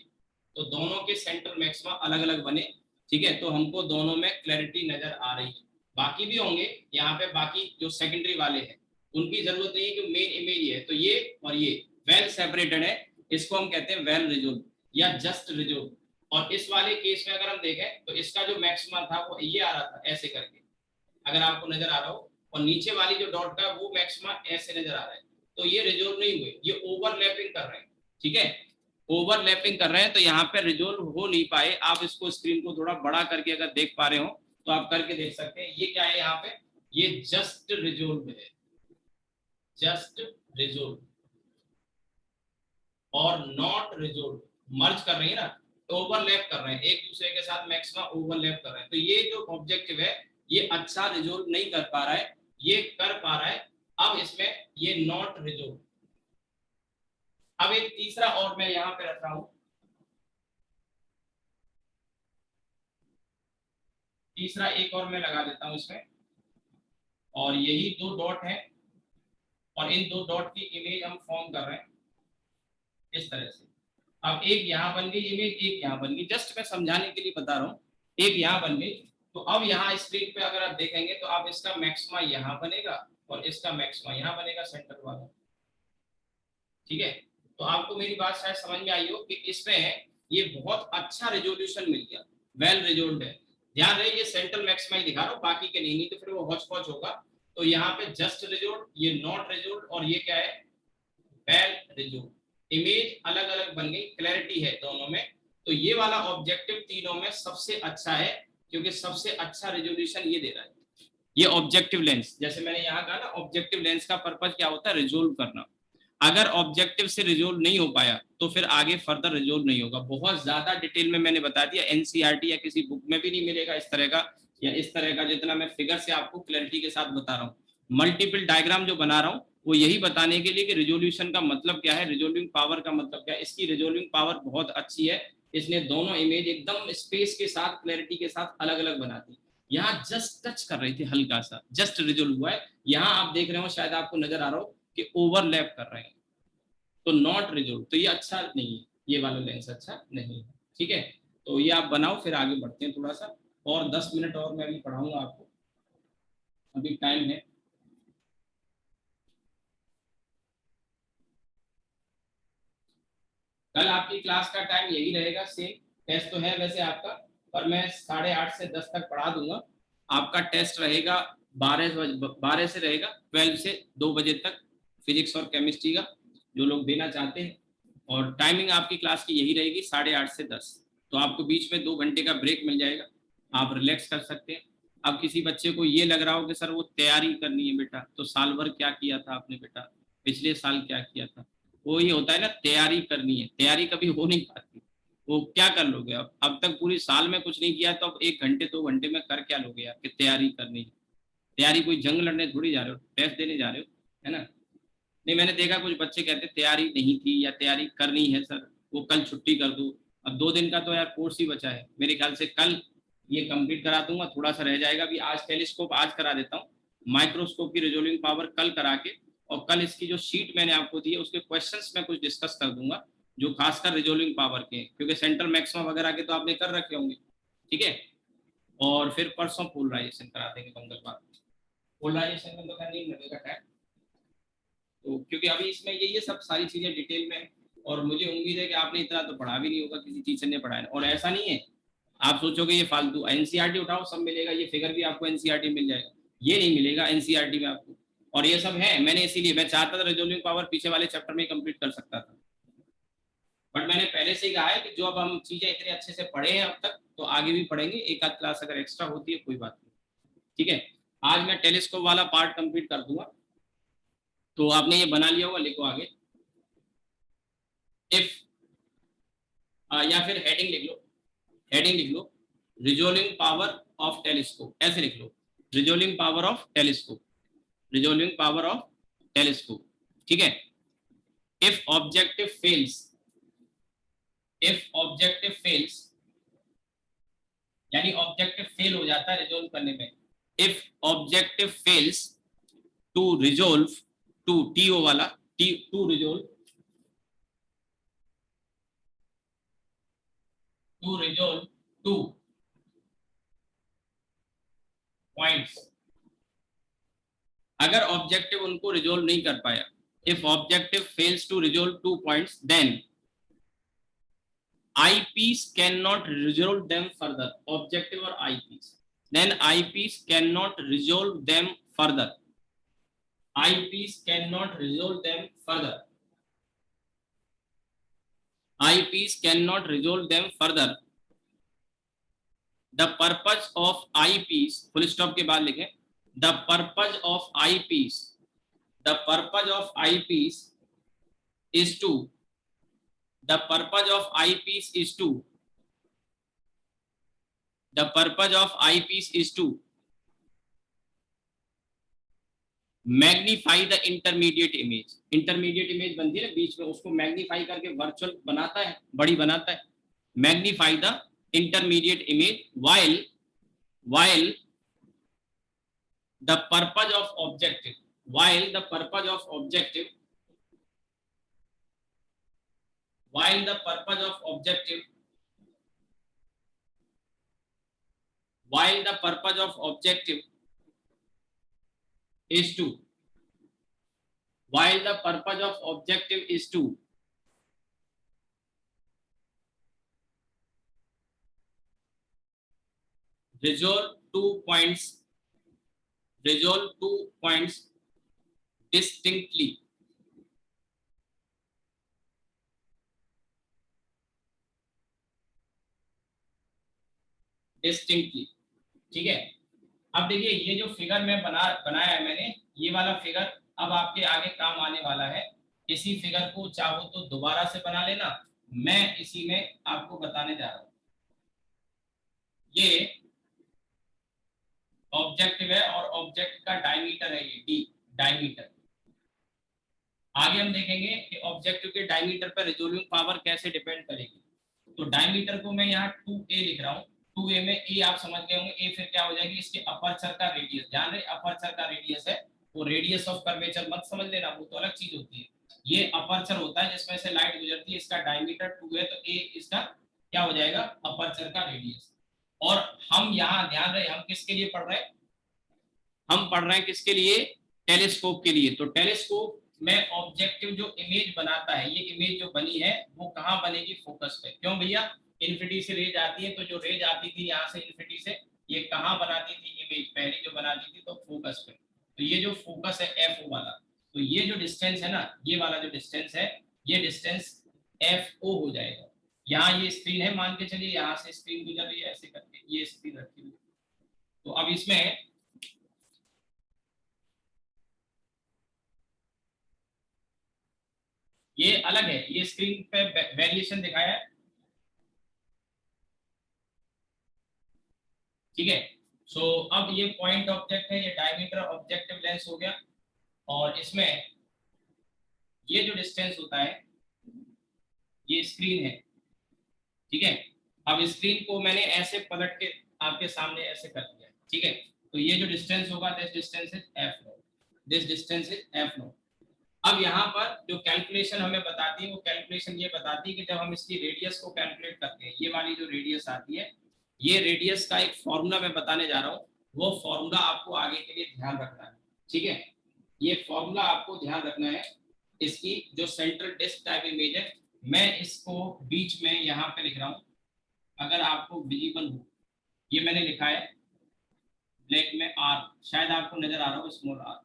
तो दोनों के सेंट्रल मैक्सिमम अलग अलग बने। ठीक है, तो हमको दोनों में क्लैरिटी नजर आ रही है। बाकी भी होंगे यहाँ पे, बाकी जो सेकेंडरी वाले हैं उनकी जरूरत नहीं है कि मेन इमेज है, तो ये और ये वेल सेपरेटेड है, इसको हम कहते हैं वेल रिजोल्व या जस्ट रिजोल्व। और इस वाले केस में अगर हम देखें तो इसका जो मैक्सिमा था वो ये आ रहा था ऐसे करके, अगर आपको नजर आ रहा हो, और नीचे वाली जो डॉट का वो मैक्सिमा ऐसे नजर आ रहा है, तो ये रिजोल्व नहीं हुए, ये ओवरलैपिंग कर रहे हैं। ठीक है, ओवरलैपिंग कर रहे हैं, तो यहाँ पे रिजोल्व हो नहीं पाए। आप इसको स्क्रीन को थोड़ा बड़ा करके अगर देख पा रहे हो तो आप करके देख सकते हैं, ये क्या है यहाँ पे, ये जस्ट रिजोल्व है, जस्ट रिजोल्व और नॉट रिजोल्व, मर्ज कर रही है ना, ओवरलैप कर रहे हैं एक दूसरे के साथ, मैक्सिमम ओवरलैप कर रहे हैं। तो ये जो ऑब्जेक्टिव है ये अच्छा रिजोल्व नहीं कर पा रहा है, ये कर पा रहा है। अब इसमें ये नॉट रिजोल्व। अब एक तीसरा और मैं यहां पे रख रहा हूं, तीसरा एक और मैं लगा देता हूं इसमें, और यही दो डॉट है और इन दो डॉट की इमेज हम फॉर्म कर रहे हैं इस तरह से। अब एक यहाँ बन गई इमेज, एक यहाँ बन गई, जस्ट मैं समझाने के लिए बता रहा हूँ, एक यहाँ बन गई। तो अब यहाँ स्क्रीन पे अगर आप देखेंगे तो आप इसका मैक्सिमा यहाँ बनेगा और इसका मैक्सिमा यहाँ बनेगा सेंटर वाला। ठीक है, तो आपको मेरी बात शायद समझ में आई हो कि इसमें ये बहुत अच्छा रेजोल्यूशन मिल गया, वेल रिजोल्व है। ध्यान रहे ये सेंट्रल मैक्सिमा ही दिखा रहा हूँ, बाकी के नहीं तो फिर वो हॉच पॉच होगा। तो यहाँ पे जस्ट रिजोल्व, ये नॉट रिजोल्व, और ये क्या है, वेल रिजोल्व। इमेज अलग अलग बन गई, क्लैरिटी है दोनों में। तो ये वाला ऑब्जेक्टिव तीनों में सबसे अच्छा है, क्योंकि सबसे अच्छा रेजोल्यूशन ये दे रहा है। ये ऑब्जेक्टिव लेंस, जैसे मैंने यहाँ कहा ना, ऑब्जेक्टिव लेंस का पर्पज क्या होता है, रिजोल्व करना। अगर ऑब्जेक्टिव से रिजोल्व नहीं हो पाया तो फिर आगे फर्दर रिजोल्व नहीं होगा। बहुत ज्यादा डिटेल में मैंने बता दिया, एनसीईआरटी या किसी बुक में भी नहीं मिलेगा इस तरह का, या इस तरह का जितना मैं फिगर से आपको क्लैरिटी के साथ बता रहा हूँ। मल्टीपल डायग्राम जो बना रहा हूँ वो यही बताने के लिए कि रिजोल्यूशन का मतलब क्या है, रिजोल्विंग पावर का मतलब क्या है। इसकी रिजोल्विंग पावर बहुत अच्छी है, इसने दोनों इमेज एकदम स्पेस के साथ, क्लैरिटी के साथ अलग अलग बना दी। यहाँ जस्ट टच कर रही थी, हल्का सा जस्ट रिजोल्व हुआ है। यहाँ आप देख रहे हो, शायद आपको नजर आ रहा हो कि ओवरलैप कर रहे हैं, तो नॉट रिजोल्व। तो ये अच्छा नहीं है, ये वाला लेंस अच्छा नहीं है। ठीक है, तो ये आप बनाओ, फिर आगे बढ़ते हैं थोड़ा सा, और 10 मिनट और मैं अभी पढ़ाऊंगा आपको, अभी टाइम है। कल आपकी क्लास का टाइम यही रहेगा सेम, टेस्ट तो है वैसे आपका, पर मैं 8:30 से 10 तक पढ़ा दूंगा। आपका टेस्ट रहेगा 12 से रहेगा 12 से 2 बजे तक, फिजिक्स और केमिस्ट्री का, जो लोग देना चाहते हैं। और टाइमिंग आपकी क्लास की यही रहेगी 8:30 से 10। तो आपको बीच में 2 घंटे का ब्रेक मिल जाएगा, आप रिलैक्स कर सकते हैं। अब किसी बच्चे को ये लग रहा हो कि सर वो तैयारी करनी है बेटा, तो साल भर क्या किया था आपने बेटा, पिछले साल क्या किया था, वो ये होता है ना, तैयारी करनी है, तैयारी कभी हो नहीं पाती। वो क्या कर लोगे, अब तक पूरी साल में कुछ नहीं किया, तो अब 1 घंटे 2 घंटे में कर क्या लोगे यार, कि तैयारी करनी है। तैयारी कोई जंग लड़ने थोड़ी जा रहे हो, टेस्ट देने जा रहे हो, है ना। नहीं, मैंने देखा कुछ बच्चे कहते तैयारी नहीं थी या तैयारी करनी है सर, वो कल छुट्टी कर दूं। अब 2 दिन का तो यार कोर्स ही बचा है, मेरे ख्याल से कल ये कंप्लीट करा दूंगा, थोड़ा सा रह जाएगा अभी। आज टेलीस्कोप आज करा देता हूँ, माइक्रोस्कोप की रिजोल्विंग पावर कल करा के, और कल इसकी जो शीट मैंने आपको दी है उसके क्वेश्चंस में कुछ डिस्कस कर दूंगा, जो खासकर रिजोल्विंग पावर के, क्योंकि सेंट्रल मैक्सिमम वगैरह के तो आपने कर रखे होंगे। ठीक है, और फिर परसों पोलराइजेशन करा देंगे मंगलवार। पोलराइजेशन में तो खैर नहीं लगेगा टाइम, तो क्योंकि अभी इसमें ये सब सारी चीजें डिटेल में, और मुझे उम्मीद है कि आपने इतना तो पढ़ा भी नहीं होगा, किसी टीचर ने पढ़ाया। और ऐसा नहीं है आप सोचोगे ये फालतू, एनसीईआरटी उठाओ सब मिलेगा, ये फिगर भी आपको एनसीईआरटी मिल जाएगा, ये नहीं मिलेगा एनसीईआरटी में आपको। और ये सब है, मैंने इसीलिए मैं चाहता था रिजोल्विंग पावर पीछे वाले चैप्टर में कंप्लीट कर सकता था, बट मैंने पहले से ही कहा है कि जो अब हम चीजें इतने अच्छे से पढ़े हैं अब तक, तो आगे भी पढ़ेंगे, एक आध क्लास अगर एक्स्ट्रा होती है कोई बात नहीं। ठीक है, आज मैं टेलीस्कोप वाला पार्ट कंप्लीट कर दूंगा। तो आपने ये बना लिया होगा, लिखो आगे, इफ या फिर हेडिंग लिख लो, हेडिंग लिख लो, रिजोल्विंग पावर ऑफ टेलीस्कोप, ऐसे लिख लो, resolving power of telescope, resolving power of telescope. ठीक है, if objective fails, if objective fails, यानी ऑब्जेक्टिव फेल हो जाता है रिजोल्व करने में। If objective fails to resolve, to TO वाला, T to resolve, to resolve two points, अगर ऑब्जेक्टिव उनको रिजोल्व नहीं कर पाया, if objective fails to resolve 2 points, then eyepiece cannot resolve them further, objective or eyepiece, then eyepiece cannot resolve them further, eyepiece cannot resolve them further, eyepiece cannot resolve them further, the purpose of eyepiece, full stop के बाद लिखें, the purpose of eyepiece, the purpose of eyepiece is to, the purpose of eyepiece is to, the purpose of eyepiece is to magnify the intermediate image, intermediate image बनती है ना बीच में, उसको magnify करके virtual बनाता है, बड़ी बनाता है, magnify the intermediate image, while the purpose of objective, while the purpose of objective, while the purpose of objective, while the purpose of objective is to while the purpose of objective is to resolve 2 points, resolve 2 points distinctly. Distinctly, ठीक है। अब देखिए ये जो figure मैं बनाया है मैंने, ये वाला फिगर अब आपके आगे काम आने वाला है। इसी फिगर को चाहो तो दोबारा से बना लेना, मैं इसी में आपको बताने जा रहा हूं। ये ऑब्जेक्टिव है और ऑब्जेक्ट का डायमीटर है, ये डी डायमीटर। आगे हम देखेंगे कि ऑब्जेक्टिव के डायमीटर पर रिजोल्विंग पावर कैसे डिपेंड करेगी। तो डायमीटर को मैं यहाँ 2a लिख रहा हूँ। 2a में ए आप समझ गए होंगे, ए फिर क्या हो जाएगी, इसके अपर्चर का रेडियस। ध्यान रहे अपर्चर का रेडियस है, वो रेडियस ऑफ कर्वेचर मत समझ लेना, वो तो अलग चीज होती है। ये अपर्चर होता है जिसमें से लाइट गुजरती है, इसका डायमीटर 2 है, तो ए इसका क्या हो जाएगा, अपर्चर का रेडियस। और हम यहाँ ध्यान रहे हम किसके लिए पढ़ रहे हैं, हम पढ़ रहे हैं किसके लिए, टेलीस्कोप के लिए। तो टेलीस्कोप में ऑब्जेक्टिव जो इमेज बनाता है, ये इमेज जो बनी है वो कहाँ बनेगी, फोकस पे। क्यों भैया, इन्फिनिटी से रेज आती है, तो जो रेज आती थी यहाँ से इन्फिनिटी से, ये कहाँ बनाती थी इमेज, पहले जो बनाती थी तो फोकस पे। तो ये जो फोकस है एफ ओ वाला, तो ये जो डिस्टेंस है ना, ये वाला जो डिस्टेंस है, ये डिस्टेंस एफ ओ हो जाएगा। यहाँ ये स्क्रीन है, मान के चलिए यहाँ से स्क्रीन गुजर रही है ऐसे करके, ये स्क्रीन रखी हुई। तो अब इसमें ये अलग है, ये स्क्रीन पे वेरिएशन दिखाया है, ठीक है। सो अब ये पॉइंट ऑब्जेक्ट है, ये डायमीटर ऑब्जेक्टिव लेंस हो गया। और इसमें ये जो डिस्टेंस होता है, ये स्क्रीन है, ठीक है। अब स्क्रीन को मैंने ऐसे पलट के आपके सामने ऐसे कर दिया, ठीक है। तो ये जो डिस्टेंस होगा, this distance is F no, this distance is F no. अब यहाँ पर जो कैलकुलेशन हमें बताती है, वो कैलकुलेशन ये बताती है कि जब हम इसकी रेडियस को कैलकुलेट करते हैं, ये वाली जो रेडियस आती है, ये रेडियस का एक फॉर्मूला मैं बताने जा रहा हूँ। वो फॉर्मूला आपको आगे के लिए ध्यान रखना है, ठीक है। ये फॉर्मूला आपको ध्यान रखना है। इसकी जो सेंट्रल डिस्क टाइप इमेज है, मैं इसको बीच में यहाँ पे लिख रहा हूँ, अगर आपको विजिबल हो। ये मैंने लिखा है ब्लैक में आर, शायद आपको नजर आ रहा हो स्मॉल आर,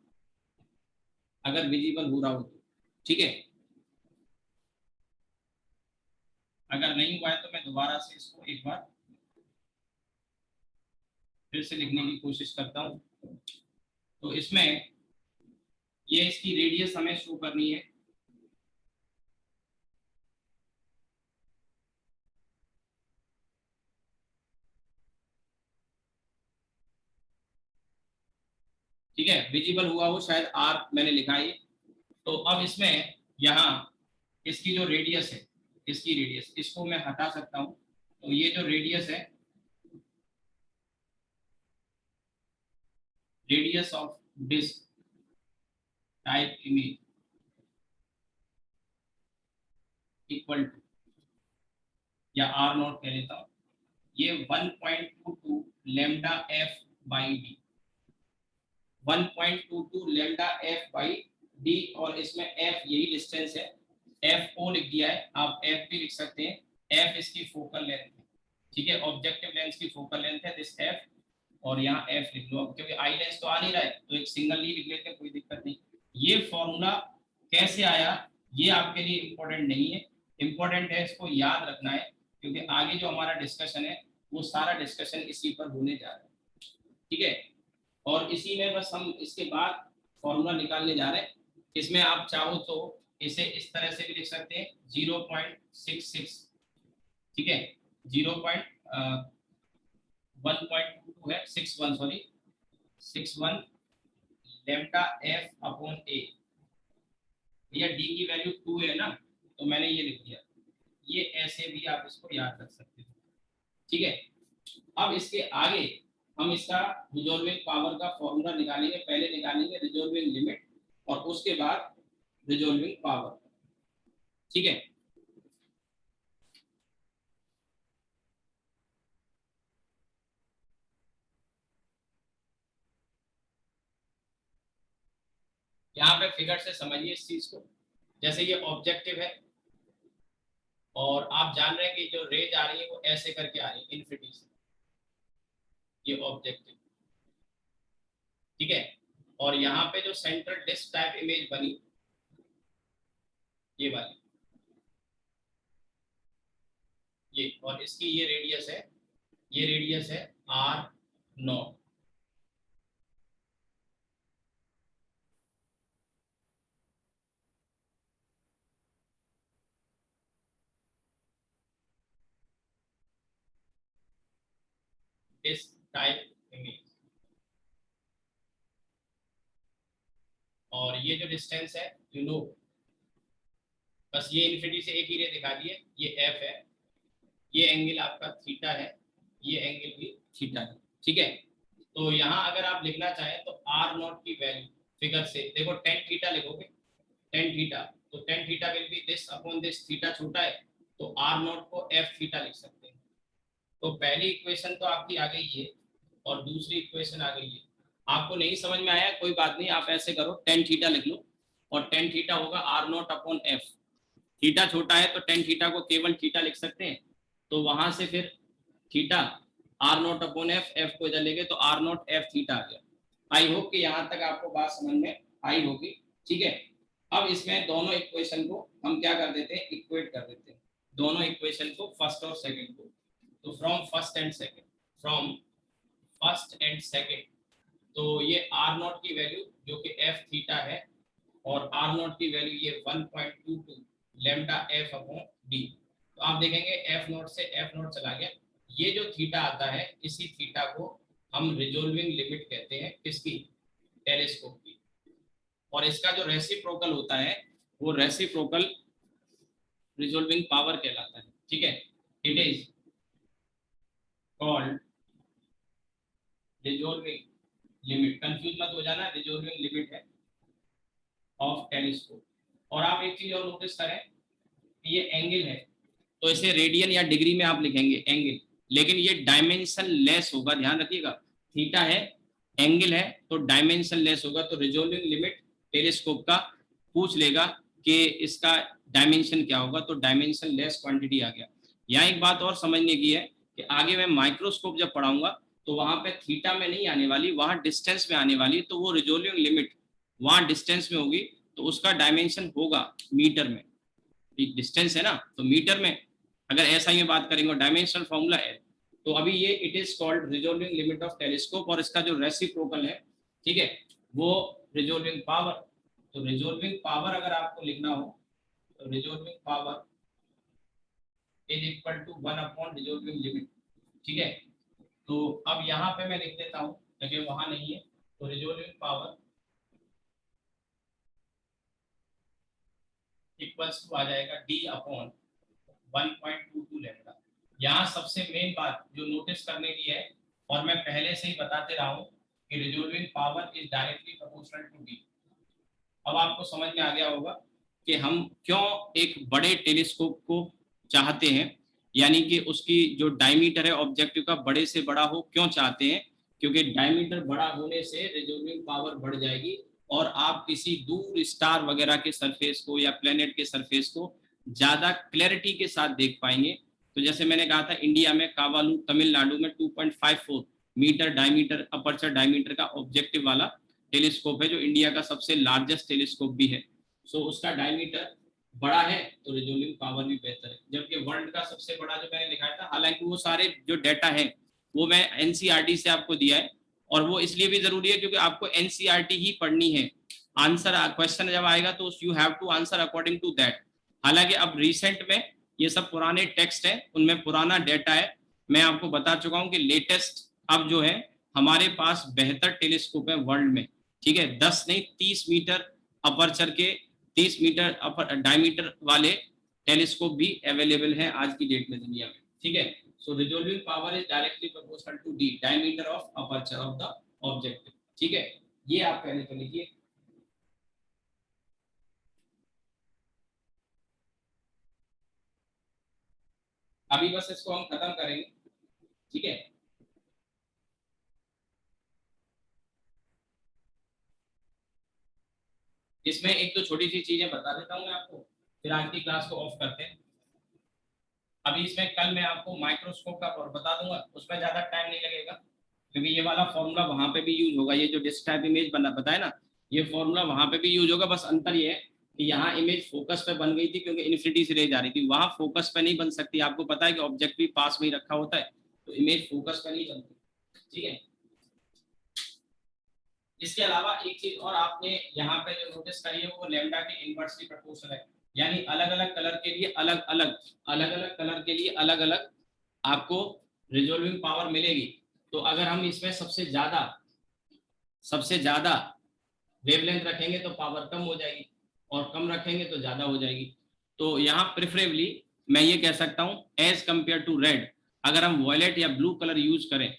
अगर विजिबल हो रहा हो तो, ठीक है। अगर नहीं हुआ है तो मैं दोबारा से इसको एक बार फिर से लिखने की कोशिश करता हूँ। तो इसमें ये इसकी रेडियस हमें शो करनी है, ठीक है। विजिबल हुआ हो शायद आर मैंने लिखा है। तो अब इसमें यहाँ इसकी जो रेडियस है, इसकी रेडियस इसको मैं हटा सकता हूँ। तो ये जो रेडियस है, radius of disc type image equal to, या आर नॉट कह लेता हूँ, ये 1.22 lambda F by D, 1.22 lambda F by D. और इसमें एफ यही डिस्टेंस है, एफ ओ लिख दिया है, आप एफ भी लिख सकते हैं। एफ इसकी फोकल लेंथ है, ठीक है, ऑब्जेक्टिव लेंस की फोकल लेंथ है दिस एफ। और यहाँ एफ लिख लो, क्योंकि आई लेंस तो आ नहीं रहा है तो एक सिंगल ही लिख लेते हैं, कोई दिक्कत नहीं। ये फॉर्मूला कैसे आया, ये आपके लिए इंपॉर्टेंट नहीं है, इंपॉर्टेंट है इसको याद रखना है, क्योंकि आगे जो हमारा डिस्कशन है वो सारा डिस्कशन इसी पर होने जा रहा है, ठीक है। और इसी में बस हम इसके बाद फॉर्मूला निकालने जा रहे हैं। इसमें आप चाहो तो इसे इस तरह से भी लिख सकते हैं, 0.66, ठीक है, 0.1.22 है, 61 सॉरी 61 लेमडा एफ अपॉन ए। भैया डी की वैल्यू 2 है ना, तो मैंने ये लिख दिया। ये ऐसे भी आप इसको याद रख सकते हो, ठीक है। अब इसके आगे हम इसका रिजॉल्विंग पावर का फॉर्मूला निकालेंगे। पहले निकालेंगे रिजॉल्विंग लिमिट और उसके बाद रिजॉल्विंग पावर, ठीक है। यहाँ पे फिगर से समझिए इस चीज को। जैसे ये ऑब्जेक्टिव है और आप जान रहे हैं कि जो रेज आ रही है वो ऐसे करके आ रही है इन्फिनिटी से, ये ऑब्जेक्टिव, ठीक है। और यहाँ पे जो सेंट्रल डिस्क टाइप इमेज बनी, ये वाली, ये, और इसकी ये रेडियस है, ये रेडियस है R0। डिस्क टाइप इमेज, और ये जो डिस्टेंस है यू नो, बस ये इन्फिनिटी से एक ही रे दिखा दिए, ये एफ है, ये एंगल आपका थीटा है, ये एंगल भी थीटा है, ठीक है। तो यहाँ अगर आप लिखना चाहें तो आर नॉट की वैल्यू फिगर से देखो, टेन थीटा लिखोगे, टेन थीटा, तो tan theta will be this upon this, theta छोटा है तो आर नॉट को एफ थीटा लिख सकते हैं। तो पहली इक्वेशन तो आपकी आ गई है और दूसरी इक्वेशन आ गई है। आपको नहीं समझ में आया कोई बात नहीं, आप ऐसे करो, टेन थीटा लिख लो, और टेन थीटा होगा R naught upon F. Theta छोटा है तो टेन थीटा को केवल थीटा लिख सकते हैं, तो वहां से फिर theta R naught upon F, F को इधर लेंगे तो आर नॉट एफ थीटा आ गया। आई होप कि यहाँ तक आपको बात समझ में आई होगी, ठीक है। अब इसमें दोनों इक्वेशन को हम क्या कर देते हैं, इक्वेट कर देते हैं, दोनों इक्वेशन को, फर्स्ट और सेकंड को। तो from first and second, from first and second, तो ये आर नॉट की वैल्यू जो कि एफ थीटा है, और आर नॉट की वैल्यू ये 1.22 लेमडा एफ अपॉन डी। तो आप देखेंगे एफ नॉट से एफ नॉट चला गया, ये जो थीटा आता है इसी थीटा को हम रिजोल्विंग लिमिट कहते हैं, किसकी, टेलीस्कोप की। और इसका जो रेसिप्रोकल होता है वो रेसिप्रोकल रिजोल्विंग पावर कहलाता है, ठीक है। It is called resolving limit, confuse मत हो जाना, रिजोल्विंग लिमिट है ऑफ टेलीस्कोप। और आप एक चीज और नोटिस करें, ये एंगल है तो इसे रेडियन या डिग्री में आप लिखेंगे एंगल, लेकिन ये डायमेंशन लेस होगा, ध्यान रखिएगा। थीटा है, एंगल है, तो डायमेंशन लेस होगा, तो रिजोल्विंग लिमिट टेलीस्कोप का पूछ लेगा कि इसका डायमेंशन क्या होगा, तो डायमेंशन लेस क्वांटिटी आ गया। यहाँ एक बात और समझने की है कि आगे मैं माइक्रोस्कोप जब पढ़ाऊंगा तो वहां पे थीटा में नहीं आने वाली, वहां डिस्टेंस में आने वाली, तो वो रिजोल्विंग लिमिट वहां डिस्टेंस में होगी, तो उसका डायमेंशन होगा मीटर में। डिस्टेंस है ना, तो मीटर में अगर ऐसा ही बात करेंगे, डायमेंशनल फॉर्मूला है। तो अभी ये it is called resolving limit of telescope, और इसका जो रेसिप्रोकल है, ठीक है, वो रिजोल्विंग पावर। तो रिजोल्विंग पावर अगर आपको लिखना हो तो resolving power is equal to 1 upon resolving limit, ठीक है। तो अब यहाँ पे मैं लिख देता हूँ, जगह वहां नहीं है, तो रिजोल्विंग पावर इक्वल्स टू आ जाएगा डी अपॉन 1.22 लेमडा। यहाँ सबसे मेन बात जो नोटिस करने की है, और मैं पहले से ही बताते रहा हूँ, कि resolving power is directly proportional to D. अब आपको समझ में आ गया होगा कि हम क्यों एक बड़े टेलीस्कोप को चाहते हैं, यानी कि उसकी जो डायमीटर है ऑब्जेक्टिव का बड़े से बड़ा हो, क्यों चाहते हैं, क्योंकि डायमीटर बड़ा होने से रिजोल्विंग पावर बढ़ जाएगी, और आप किसी दूर स्टार वगैरह के सरफेस को या प्लेनेट के सरफेस को ज्यादा क्लैरिटी के साथ देख पाएंगे। तो जैसे मैंने कहा था, इंडिया में कावालू तमिलनाडु में 2.54 मीटर डायमीटर, अपर्चर डायमीटर का ऑब्जेक्टिव वाला टेलीस्कोप है, जो इंडिया का सबसे लार्जेस्ट टेलीस्कोप भी है। सो उसका डायमीटर बड़ा है तो रिजोल्विंग पावर भी बेहतर है। जबकि वर्ल्ड का सबसे बड़ा जो मैंने दिखाया था, हालांकि वो सारे जो डाटा है वो मैं एनसीईआरटी से आपको दिया है, और वो इसलिए भी जरूरी है क्योंकि आपको एनसीईआरटी ही पढ़नी है। आंसर क्वेश्चन जब आएगा तो you have to answer according to that. हालांकि अब रिसेंट में ये सब पुराने टेक्स्ट है, उनमें पुराना डेटा है। मैं आपको बता चुका हूँ कि लेटेस्ट अब जो है हमारे पास बेहतर टेलीस्कोप है वर्ल्ड में, ठीक है। 10 नहीं 30 मीटर अपर्चर के, 30 मीटर अपर डायमीटर वाले टेलीस्कोप भी अवेलेबल है आज की डेट में दुनिया में, ठीक है। So resolving power is directly proportional to D, diameter of aperture of the object, ठीक है। ये आप पहले तो लिखिए। अभी बस इसको हम खत्म करेंगे, ठीक है। इसमें एक तो छोटी सी चीजें बता देता हूँ मैं आपको, फिर आज की क्लास को ऑफ करते हैं। अभी इसमें कल मैं आपको माइक्रोस्कोप का बता दूंगा, उसमें ज्यादा टाइम नहीं लगेगा, क्योंकि ये वाला फॉर्मूला वहां पे भी यूज होगा। ये जो डिस्क टाइप इमेज बना बताया ना, ये फॉर्मूला वहां पे भी यूज होगा। बस अंतर ये है कि यहाँ इमेज फोकस पे बन गई थी, क्योंकि इन्फिनिटी से रे जा रही थी। वहां फोकस पे नहीं बन सकती, आपको पता है कि ऑब्जेक्ट भी पास में ही रखा होता है, तो इमेज फोकस पे नहीं बनती। ठीक है, इसके अलावा एक चीज और आपने यहाँ पे जो नोटिस करी है वो लैम्डा के इनवर्सली प्रोपोर्शनल है। यानी अलग अलग कलर के लिए अलग अलग कलर के लिए अलग अलग आपको रिजोल्विंग पावर मिलेगी। तो अगर हम इसमें सबसे ज्यादा वेवलेंथ रखेंगे तो पावर कम हो जाएगी, और कम रखेंगे तो ज्यादा हो जाएगी। तो यहाँ प्रेफरेबली मैं ये कह सकता हूँ एज कंपेयर टू रेड, अगर हम वॉयलेट या ब्लू कलर यूज करें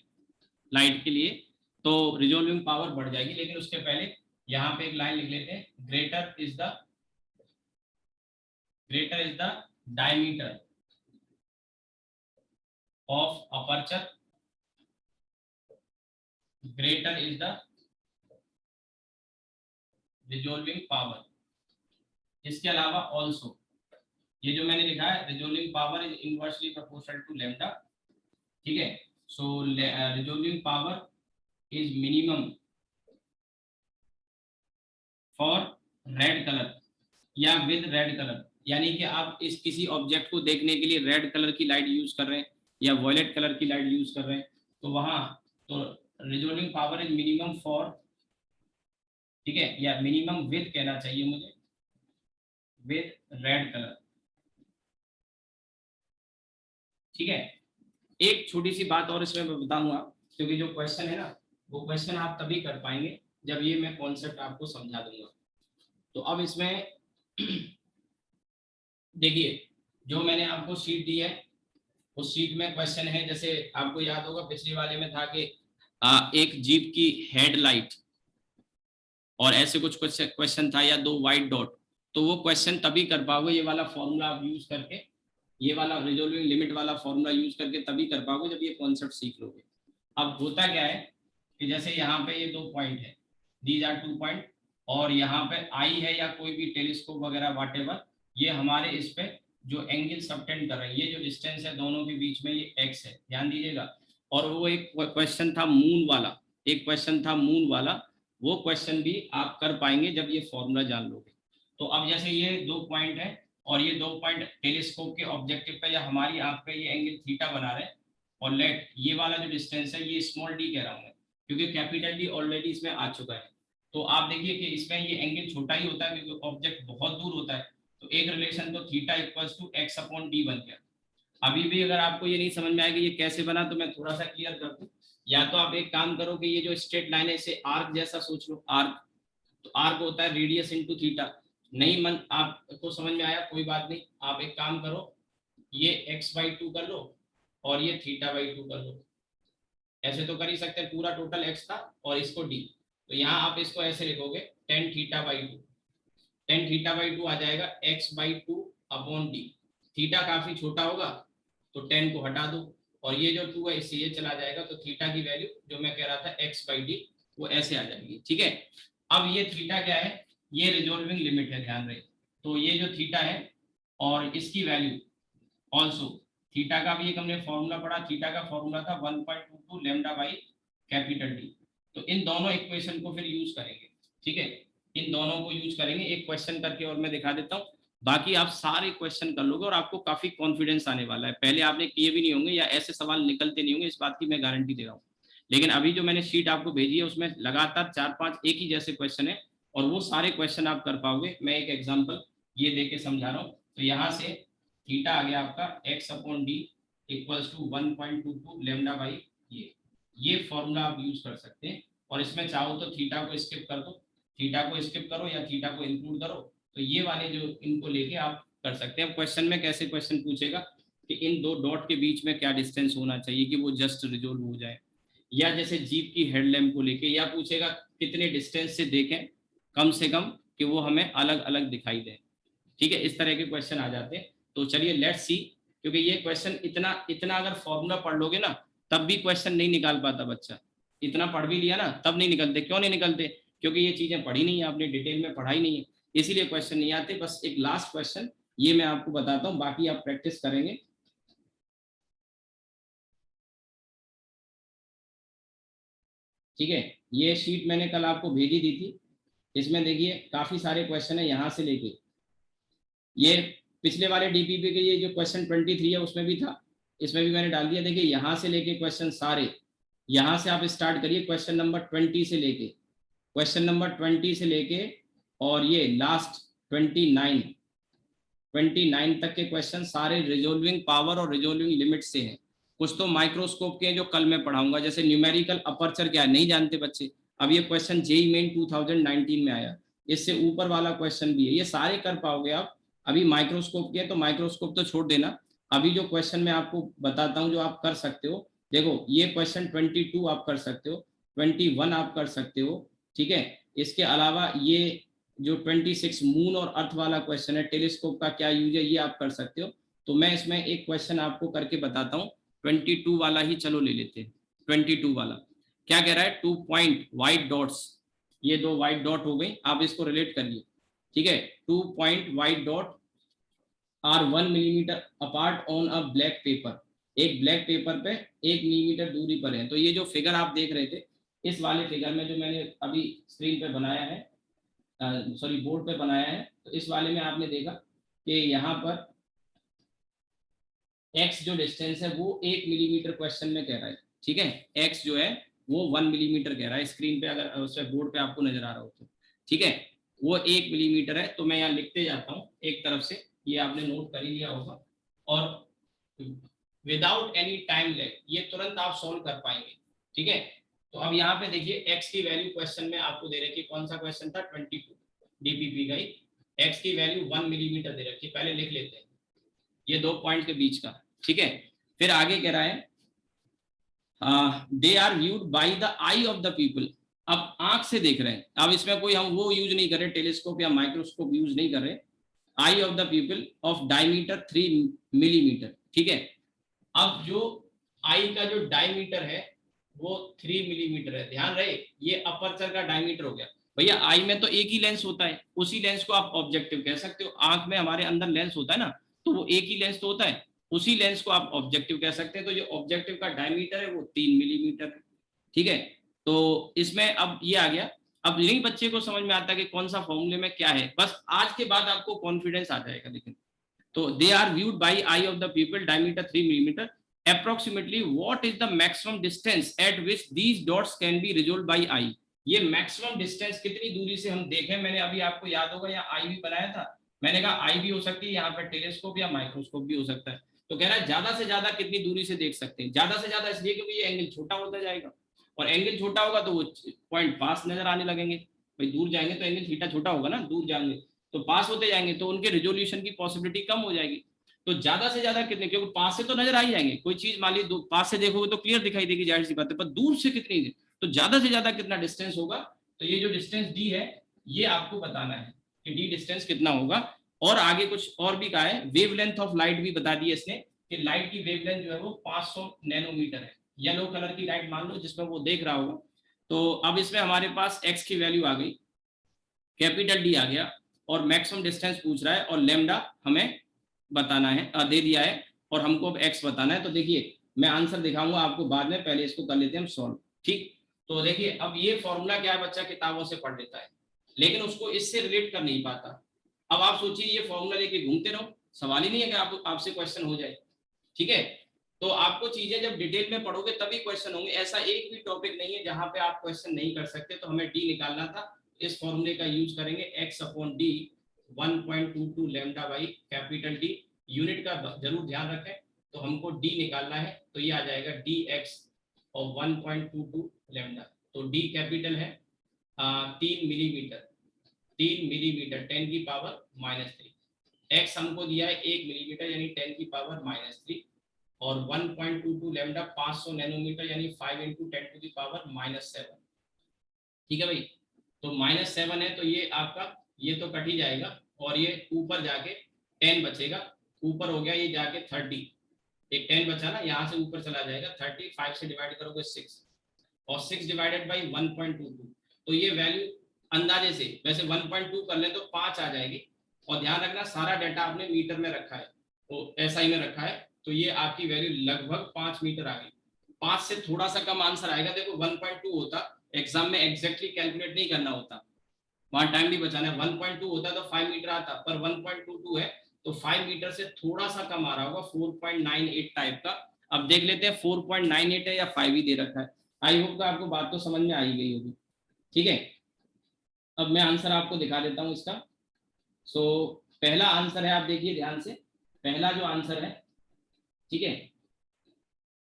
लाइट के लिए तो रिजोल्विंग पावर बढ़ जाएगी। लेकिन उसके पहले यहाँ पे एक लाइन लिख लेते हैं, greater is the diameter of aperture, greater is the resolving power. इसके अलावा ऑल्सो ये जो मैंने लिखा है resolving power is inversely proportional to lambda. ठीक है, so resolving power is minimum for red colour या विद रेड कलर। यानी कि आप इस किसी ऑब्जेक्ट को देखने के लिए रेड कलर की लाइट यूज कर रहे हैं या वॉयलेट कलर की लाइट यूज कर रहे हैं, तो वहां तो resolving power is minimum for, ठीक है, या मिनिमम विद कहना चाहिए मुझे, विद रेड कलर। ठीक है, एक छोटी सी बात और इसमें मैं बताऊंगा, क्योंकि जो क्वेश्चन है ना वो क्वेश्चन आप तभी कर पाएंगे जब ये मैं कॉन्सेप्ट आपको समझा दूंगा। तो अब इसमें देखिए, जो मैंने आपको शीट दी है उस शीट में क्वेश्चन है, जैसे आपको याद होगा पिछले वाले में था कि एक जीप की हेडलाइट और ऐसे कुछ क्वेश्चन था, या दो वाइट डॉट। तो वो क्वेश्चन तभी कर पाओगे ये वाला फॉर्मूला आप यूज करके, ये वाला रिजोल्विंग लिमिट वाला फॉर्मूला यूज करके तभी कर पाओगे जब ये कॉन्सेप्ट सीख लोगे। अब होता क्या है कि जैसे यहाँ पे ये 2 पॉइंट है, दीज आर 2 पॉइंट, और यहाँ पे आई है या कोई भी टेलीस्कोप वगैरह व्हाटएवर, ये हमारे इस पे जो एंगल सबटेंड कर रहे हैं, ये जो डिस्टेंस है दोनों के बीच में ये एक्स है, ध्यान दीजिएगा। और वो एक क्वेश्चन था मून वाला, वो क्वेश्चन भी आप कर पाएंगे जब ये फॉर्मूला जान लोगे। तो अब जैसे ये 2 पॉइंट है और ये 2 पॉइंट टेलीस्कोप के ऑब्जेक्टिव पे या हमारी आंख पे ये एंगल थीटा बना रहे हैं, और लेट ये वाला जो डिस्टेंस है ये स्मॉल डी कह रहा हूँ मैं, क्योंकि कैपिटल डी ऑलरेडी इसमें आ चुका है। तो आप देखिए कि इसमें ये एंगल छोटा ही होता है क्योंकि ऑब्जेक्ट बहुत दूर होता है। तो एक रिलेशन तो theta equals to X upon D बन गया। अभी भी अगर आपको ये नहीं समझ में आएगा ये कैसे बना, तो मैं थोड़ा सा क्लियर कर दूं। या तो आप एक काम करो कि ये जो स्ट्रेट लाइन है इसे आर्क जैसा सोच लो, आर्क। तो आर्क होता है रेडियस इनटू थीटा। नहीं मन आपको समझ में आया कोई बात नहीं, आप एक काम करो, ये x/2 कर लो और ये θ/2 कर लो। ऐसे तो कर ही सकते हैं, पूरा टोटल x था और इसको d। तो यहाँ आप इसको ऐसे लिखोगे tan θ/2, tan θ/2 आ जाएगा x/2 अपॉन d। थीटा काफी छोटा होगा तो tan को हटा दो, और ये जो 2 है इससे ये चला जाएगा, तो थीटा की वैल्यू जो मैं कह रहा था x/d वो ऐसे आ जाएगी। ठीक है, अब ये थीटा क्या है, ये रिजोल्विंग लिमिट है, ध्यान रहे। तो ये जो थीटा है और इसकी वैल्यू ऑल्सो, थीटा का भी एक हमने फॉर्मूला पढ़ा, थीटा का फॉर्मूला था 1.22 लैम्डा बाई कैपिटल डी। तो इन दोनों इक्वेशन को फिर यूज करेंगे। ठीक है, इन दोनों को यूज करेंगे, एक क्वेश्चन करके और मैं दिखा देता हूँ, बाकी आप सारे क्वेश्चन कर लोगे और आपको काफी कॉन्फिडेंस आने वाला है। पहले आपने किए भी नहीं होंगे या ऐसे सवाल निकलते नहीं होंगे, इस बात की मैं गारंटी दे रहा हूँ। लेकिन अभी जो मैंने शीट आपको भेजी है उसमें लगातार 4-5 एक ही जैसे क्वेश्चन है, और वो सारे क्वेश्चन आप कर पाओगे। मैं एक एग्जाम्पल ये देके समझा रहा हूँ। तो यहाँ से थीटा आ गया आपका x upon D equals to 1.22 lambda by ये फॉर्मूला आप यूज कर सकते हैं। और इसमें चाहो तो थीटा को स्किप कर दो, थीटा को स्किप करो या थीटा को इंक्लूड करो, तो ये वाले जो इनको लेके आप कर सकते हैं। क्वेश्चन में कैसे क्वेश्चन पूछेगा कि इन दो डॉट के बीच में क्या डिस्टेंस होना चाहिए कि वो जस्ट रिजोल्व हो जाए, या जैसे जीप की हेडलैम्प को लेके, या पूछेगा कितने डिस्टेंस से देखें कम से कम कि वो हमें अलग अलग दिखाई दे। ठीक है, इस तरह के क्वेश्चन आ जाते हैं। तो चलिए लेट्स सी, क्योंकि ये क्वेश्चन इतना अगर फॉर्मूला पढ़ लोगे ना तब भी क्वेश्चन नहीं निकाल पाता बच्चा। इतना पढ़ भी लिया ना तब नहीं निकलते। क्यों नहीं निकलते? क्योंकि ये चीजें पढ़ी नहीं है आपने, डिटेल में पढ़ाई नहीं है। इसीलिए क्वेश्चन नहीं आते। बस एक लास्ट क्वेश्चन ये मैं आपको बताता हूँ, बाकी आप प्रैक्टिस करेंगे। ठीक है, ये शीट मैंने कल आपको भेजी दी थी, इसमें देखिए काफी सारे क्वेश्चन है यहाँ से लेके, ये पिछले वाले डीपीपी के ये जो क्वेश्चन 23 है उसमें भी था, इसमें भी मैंने डाल दिया। देखिए यहाँ से लेके क्वेश्चन सारे, यहाँ से आप स्टार्ट करिए क्वेश्चन नंबर 20 से लेके, क्वेश्चन नंबर 20 से लेके और ये लास्ट 29 तक के क्वेश्चन सारे रिजोल्विंग पावर और रिजोल्विंग लिमिट से हैं। कुछ तो माइक्रोस्कोप के हैं जो कल मैं पढ़ाऊंगा, जैसे न्यूमेरिकल अपर्चर क्या है नहीं जानते बच्चे, अब ये क्वेश्चन जेईई मेन 2019 में आया, इससे ऊपर वाला क्वेश्चन भी है, ये सारे कर पाओगे आप। अभी माइक्रोस्कोप के हैं तो माइक्रोस्कोप तो छोड़ देना, अभी जो क्वेश्चन मैं आपको बताता हूँ जो आप कर सकते हो, देखो ये क्वेश्चन 22 आप कर सकते हो, 21 आप कर सकते हो। ठीक है, इसके अलावा ये जो 26 मून और अर्थ वाला क्वेश्चन है, टेलीस्कोप का क्या यूज है, ये आप कर सकते हो। तो मैं इसमें एक क्वेश्चन आपको करके बताता हूँ, 22 वाला ही चलो ले लेते हैं। 22 वाला क्या कह रहा है, 2 पॉइंट व्हाइट डॉट्स, ये 2 व्हाइट डॉट हो गई, आप इसको रिलेट करिए। ठीक है, 2 point white dot are 1 millimetre apart on a black pepper, एक ब्लैक पेपर पे 1 मिलीमीटर दूरी पर है। तो ये जो फिगर आप देख रहे थे, इस वाले फिगर में जो मैंने अभी स्क्रीन पे बनाया है, सॉरी बोर्ड पे बनाया है, तो इस वाले में आपने देखा कि यहाँ पर x जो डिस्टेंस है वो 1 मिलीमीटर क्वेश्चन में कह रहा है। ठीक है, x जो है वो 1 मिलीमीटर कह रहा है, स्क्रीन पे अगर उस बोर्ड पे आपको नजर आ रहा हो तो। ठीक है, वो 1 मिलीमीटर है, तो मैं यहाँ लिखते जाता हूँ एक तरफ से, ये आपने नोट कर ही लिया होगा, और विदाउट एनी टाइम लैग ये तुरंत आप सोल्व कर पाएंगे। ठीक है, तो अब यहाँ पे देखिए x की वैल्यू क्वेश्चन में आपको दे रखी है, कौन सा क्वेश्चन था, 22 डीपीपी का ही, x की वैल्यू 1 मिलीमीटर दे रखी है, पहले लिख लेते हैं ये 2 पॉइंट के बीच का। ठीक है, फिर आगे कह रहा है they are viewed by the eye of the pupil, अब आंख से देख रहे हैं, अब इसमें कोई हम वो यूज नहीं कर रहे, टेलीस्कोप या माइक्रोस्कोप यूज नहीं कर रहे, eye of the people of diameter 3 millimetre. ठीक है, अब जो आई का जो डायमीटर है वो 3 मिलीमीटर है, ध्यान रहे ये अपर्चर का डायमीटर हो गया। भैया आई में तो एक ही लेंस होता है, उसी लेंस को आप ऑब्जेक्टिव कह सकते हो, आंख में हमारे अंदर लेंस होता है ना, तो वो एक ही लेंस तो होता है, उसी लेंस को आप ऑब्जेक्टिव कह सकते हैं। तो जो ऑब्जेक्टिव का डायमीटर है वो 3 मिलीमीटर है। ठीक है, तो इसमें अब ये आ गया, अब यही बच्चे को समझ में आता है कि कौन सा फॉर्मूले में क्या है, बस आज के बाद आपको कॉन्फिडेंस आ जाएगा। लेकिन तो they are viewed by eye of the pupil diameter 3 millimetre, approximately what is the maximum distance at which these dots can be resolved by eye, ये मैक्सिमम डिस्टेंस कितनी दूरी से हम देखें, मैंने अभी आपको याद होगा यहाँ आई भी बनाया था, मैंने कहा आई भी हो सकती है, यहाँ पर टेलीस्कोप या माइक्रोस्कोप भी हो सकता है। तो कह रहा है ज्यादा से ज्यादा कितनी दूरी से देख सकते हैं, ज्यादा से ज्यादा इसलिए क्योंकि ये एंगल छोटा होता जाएगा, और एंगल छोटा होगा तो वो पॉइंट पास नजर आने लगेंगे, भाई दूर जाएंगे तो एंगल थीटा छोटा होगा ना, दूर जाएंगे तो पास होते जाएंगे, तो उनके रिजोल्यूशन की पॉसिबिलिटी कम हो जाएगी। तो ज्यादा से ज्यादा कितने, क्योंकि पास से तो नजर आ ही जाएंगे, कोई चीज मान ली पास से देखोगे तो क्लियर दिखाई देगी, जाहिर सी बात है, पर दूर से कितनी, तो ज्यादा से ज्यादा कितना डिस्टेंस होगा, तो ये जो डिस्टेंस डी है ये आपको बताना है कि डी डिस्टेंस कितना होगा। और आगे कुछ और भी कहा है, वेवलेंथ ऑफ लाइट भी बता दी इसने कि लाइट की वेवलेंथ जो है वो 500 नैनोमीटर है, येलो कलर की लाइट मान लो जिसमें वो देख रहा होगा। तो अब इसमें हमारे पास एक्स की वैल्यू आ गई, कैपिटल डी आ गया, और मैक्सिमम डिस्टेंस पूछ रहा है, और लेमडा हमें बताना है, दे दिया है, और हमको अब एक्स बताना है। तो देखिए मैं आंसर दिखाऊंगा आपको बाद में, पहले इसको कर लेते हैं हम सॉल्व। ठीक, तो देखिए अब ये फॉर्मूला क्या है, बच्चा किताबों से पढ़ लेता है लेकिन उसको इससे रिलेट कर नहीं पाता। अब आप सोचिए ये फॉर्मूला लेके घूमते रहो, सवाल ही नहीं है कि आपसे क्वेश्चन हो जाए। ठीक है, तो आपको चीजें जब डिटेल में पढ़ोगे तभी क्वेश्चन होंगे, ऐसा एक भी टॉपिक नहीं है जहां पे आप क्वेश्चन नहीं कर सकते। तो हमें डी निकालना था, इस फॉर्मूले का यूज करेंगे, x upon D 1.22 lambda by capital D, unit का जरूर ध्यान रखें। तो हमको डी निकालना है, तो ये आ जाएगा डी एक्स और 1.22 लैम्डा, तो डी कैपिटल है 3 मिलीमीटर, 3 मिलीमीटर 10 की पावर -3, एक्स हमको दिया है 1 मिलीमीटर यानी 10 की पावर -3, और 1.22 लैम्डा 500 नैनोमीटर यानी 5 × 10 टू दी पावर -7। ठीक है भाई, तो -7 है, तो ये आपका ये तो कट ही जाएगा, और ये ऊपर जाके 10 बचेगा, ऊपर हो गया ये जाके 30, एक 10 बचा ना, यहाँ से ऊपर चला जाएगा 35 से डिवाइड करोगे 6, और 6 डिवाइडेड बाई 1.22, तो ये वैल्यू अंदाजे से, वैसे 1.2 कर ले तो 5 आ जाएगी। और ध्यान रखना सारा डाटा आपने मीटर में रखा है, तो एसआई में रखा है, तो ये आपकी वैल्यू लगभग 5 मीटर आ गई। 5 से थोड़ा सा कम आंसर आएगा। देखो 1.2 होता, एग्जाम में एग्जैक्टली कैलकुलेट नहीं करना होता, वहां टाइम भी बचाना है। 1.2 होता तो 5 मीटर आता, पर 1.22 है तो 5 मीटर से थोड़ा सा कम आ रहा होगा, 4.98 टाइप का। अब देख लेते हैं 4.98 है या 5 ही दे रखा है। आई होप का आपको बात तो समझ में आ ही गई होगी। ठीक है, अब मैं आंसर आपको दिखा देता हूं इसका। सो पहला आंसर है, आप देखिए ध्यान से, पहला जो आंसर है, ठीक है,